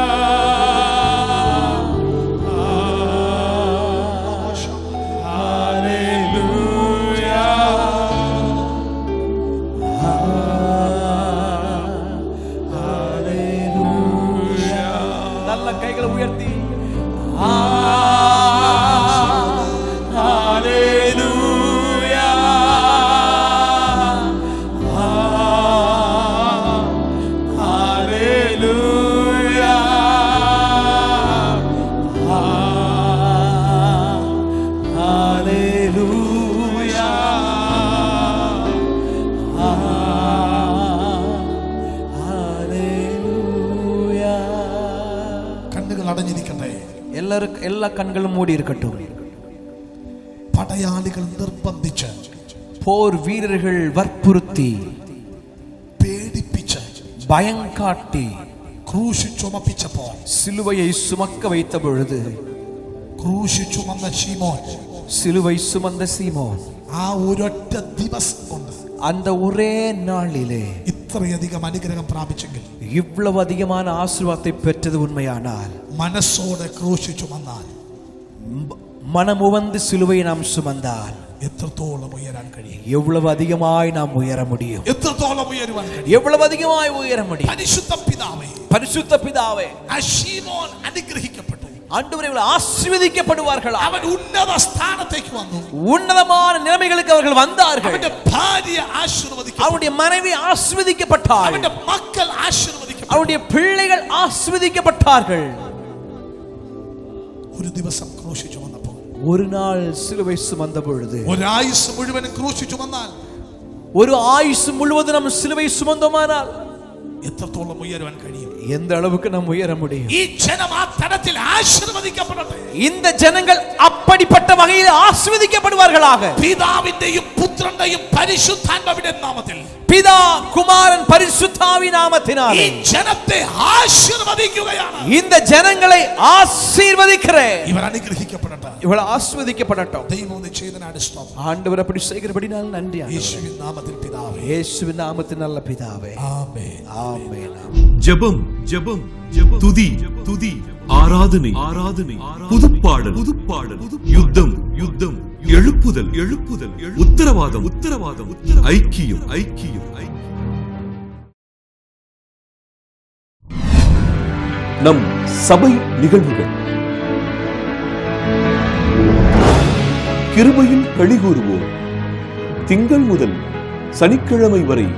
நல்ல கைகளை உயர்த்தி ஹalleluya. ஹalleluya. ஹalleluya. ஹalleluya. കണ്ണുകൾ അടഞ്ഞിരിക്കട്ടെ. എല്ലാ കണ്ണുകളും മൂടി இருக்கட்டும். പടയാളികൾ നിർബന്ധിച്ച്, போர் வீரர்கள் வற்புறுத்தி, പേടിപ്പിച്ച്, பயம் காட்டி ക്രൂശ് ചുമപ്പിച്ചപ്പോൾ, சிலுவையை சுமக்க வைத்த பொழுது, ക്രൂശ് ചുമന്ന ശീമോൻ, சிலுவை சுமந்த சீமோன் ആ ഒരൊറ്റ ദിവസം കൊണ്ട് அந்த ஒரே நாளிலே ഇത്രയധികം അനുഗ്രഹം പ്രാപിച്ചെങ്കിൽ, இவ்வளவு அதிகமான ஆசீர்வாதத்தை பெற்றது உண்மையானால், മനസ്സോടെ ക്രൂശ് ചുമന്നാൽ, மனமுவந்து சிலுவை நாம் சுமந்தால் എത്രത്തോളം ഉയരാൻ കഴിയും? எவ்வளவு அதிகமாய் நாம் உயர முடியும்? എത്രത്തോളം ഉയരുവാൻ കഴിയും? எவ்வளவு அதிகமாய் உயர முடியும்? പരിശുദ്ധ പിതാവേ, பரிசுத்த பிதாவே, ആ ശീമോൻ അനുഗ്രഹിക്കപ്പെട്ടു. ஆண்டவரே இவர்கள் ஆசீர்வதிக்கப்படுவார்கள். അവൻ ഉന്നത സ്ഥാനത്തേക്ക് വന്നു. உன்னதமான நிலைமைகளுக்கு அவர்கள் வந்தார்கள். അവന്റെ ഭാര്യ ആശീർവദിക്കപ്പെട്ടു. அவருடைய மனைவி ஆசீர்வதிக்கப்பட்டாள். അവന്റെ മക്കൾ ആശീർവദിക്കപ്പെട്ടു. அவருடைய பிள்ளைகள் ஆசீர்வதிக்கப்பட்டார்கள். ഒരു ദിവസം ക്രൂശ് ചുമന്നപ്പോൾ, ஒரு நாள் சிலுவை சுமந்த பொழுது, ഒരായുസ് മുഴുവൻ ക്രൂശ് ചുമന്നാൽ, ஒரு ஆயுசு முழுவதும் நம்ம சிலுவை சுமந்தோமானால் എത്രത്തോളം ഉയരാൻ കഴിയും? எந்த அளவுக்கு நாம் உயர முடியும்? ഈ ജനം ആ തരത്തിൽ ആശീർവദിക്കപ്പെടട്ടെ. இந்த ஜனங்கள் அப்படிப்பட்ட வகையில் ஆசீர்வதிக்கப்படுவார்களாக. പിതാവിന്റെയും പുത്രന്റെയും പരിശുദ്ധാത്മാവിന്റെ നാമത്തിൽ, பிதா குமாரன் பரிசுத்தாவி நாமத்தினாலே ഈ ജനത്തെ ആശീർവദിക്കുകയാണ്. இந்த ஜனங்களை ஆசீர்வதிக்கிறேன். ഇവർ അനുഗ്രഹിക്കപ്പെടട്ടെ. இவள் ஆசீர்வதிக்கப்படட்டும். ദൈവം ചെയ്തതിനാണ് സ്തോത്രം. ஆண்டவர் அப்படி செய்கிறபடினால் நன்றி. യേശുവിൻ നാമത്തിൽ പിതാവേ, இயேசுவின் நாமத்தில் நல்ல பிதாவே, ആമേൻ. ஆமென். ஜெபம் ஜெபம் துதி துதி ஆராதனை ஆராதனை புதுப்பாடல் புதுப்பாடல் யுத்தம் யுத்தம் எழுப்புதல் எழுப்புதல் உத்தரவாதம் உத்தரவாதம் ஐக்கியம் ஐக்கியம் ஐக்கியம். நம் சபை நிகழ்வுகள். கிருபையில் களிகூறுவோம். திங்கள் முதல் சனிக்கிழமை வரை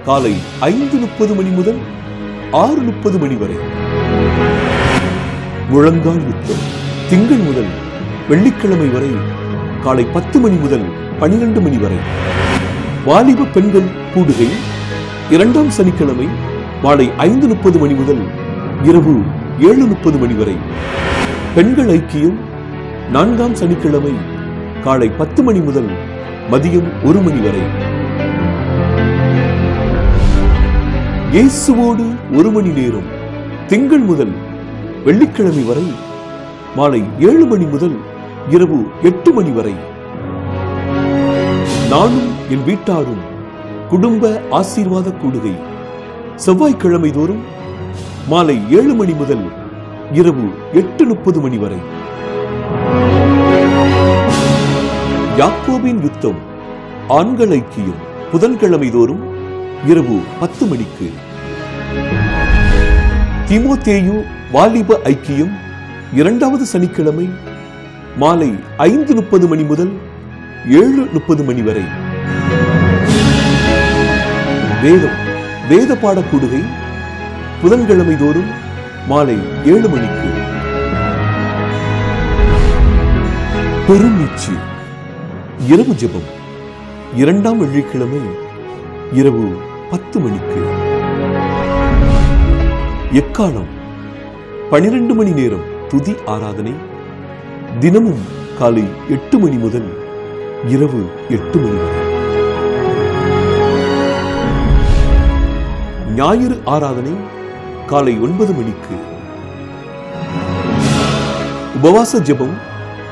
காலை 5:30 மணி முதல் 6:30 மணி வரை. முழங்கால் யுத்தம். திங்கள் முதல் வெள்ளிக்கிழமை வரை காலை 10 மணி முதல் 12 மணி வரை. வாலிப பெண்கள் கூடுகை. 2ஆம் சனிக்கிழமை மாலை 5:30 மணி முதல் இரவு 7:30 மணி வரை. பெண்கள் ஐக்கியம் 4ஆம் சனிக்கிழமை காலை 10 மணி முதல் மதியம் 1 மணி வரை. இயேசுவோடு 1 மணி நேரம். திங்கள் முதல் வெள்ளிக்கிழமை வரை மாலை 7 மணி முதல் இரவு 8 மணி வரை. நானும் என் வீட்டாரும் குடும்ப ஆசீர்வாத கூடுகை. செவ்வாய்க்கிழமை தோறும் மாலை 7 மணி முதல் இரவு 8:30 மணி வரை. யாக்கோபின் யுத்தம் ஆண்கள் ஐக்கியம் புதன்கிழமை தோறும் இரவு 10 மணிக்கு. தீமோத்தேயு வாலிப ஐக்கியம் 2வது சனிக்கிழமை மாலை 5:30 மணி முதல் 7:30 மணி வரை. வேத பாட கூடுகை புதன்கிழமை தோறும் மாலை 7 மணிக்கு. பெருமீச்சு இரவு ஜெபம் 2ஆம் வெள்ளிக்கிழமை இரவு 10 மணிக்கு. எக்காலம் 12 மணி நேரம் துதி ஆராதனை. தினமும் காலை 8 மணி முதல் இரவு 8 மணி வரை. ஞாயிறு ஆராதனை காலை 9 மணிக்கு. உபவாச ஜெபம்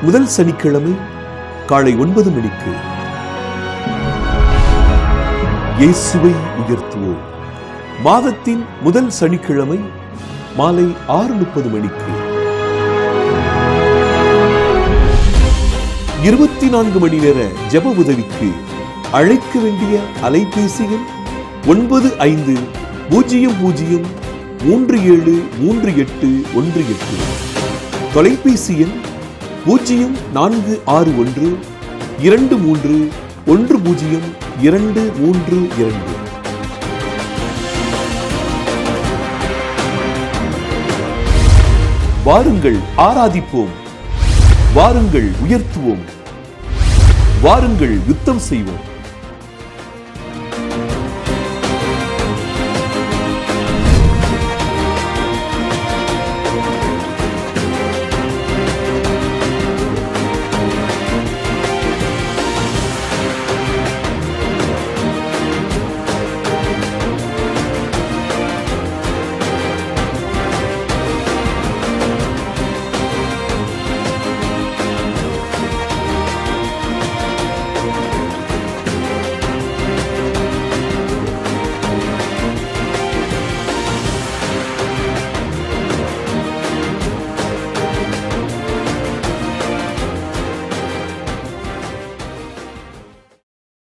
முதல் சனிக்கிழமை காலை 9 மணிக்கு. இயேசுவை உயர்த்துவோம் மாதத்தின் முதல் சனிக்கிழமை மாலை 6:30 மணிக்கு. 24 மணி நேர ஜெப உதவிக்கு அழைக்க வேண்டிய அலைபேசிகள் 9500373818. தொலைபேசி எண் 0461310232. வாருங்கள் ஆராதிப்போம், வாருங்கள் உயர்த்துவோம், வாருங்கள் யுத்தம் செய்வோம்.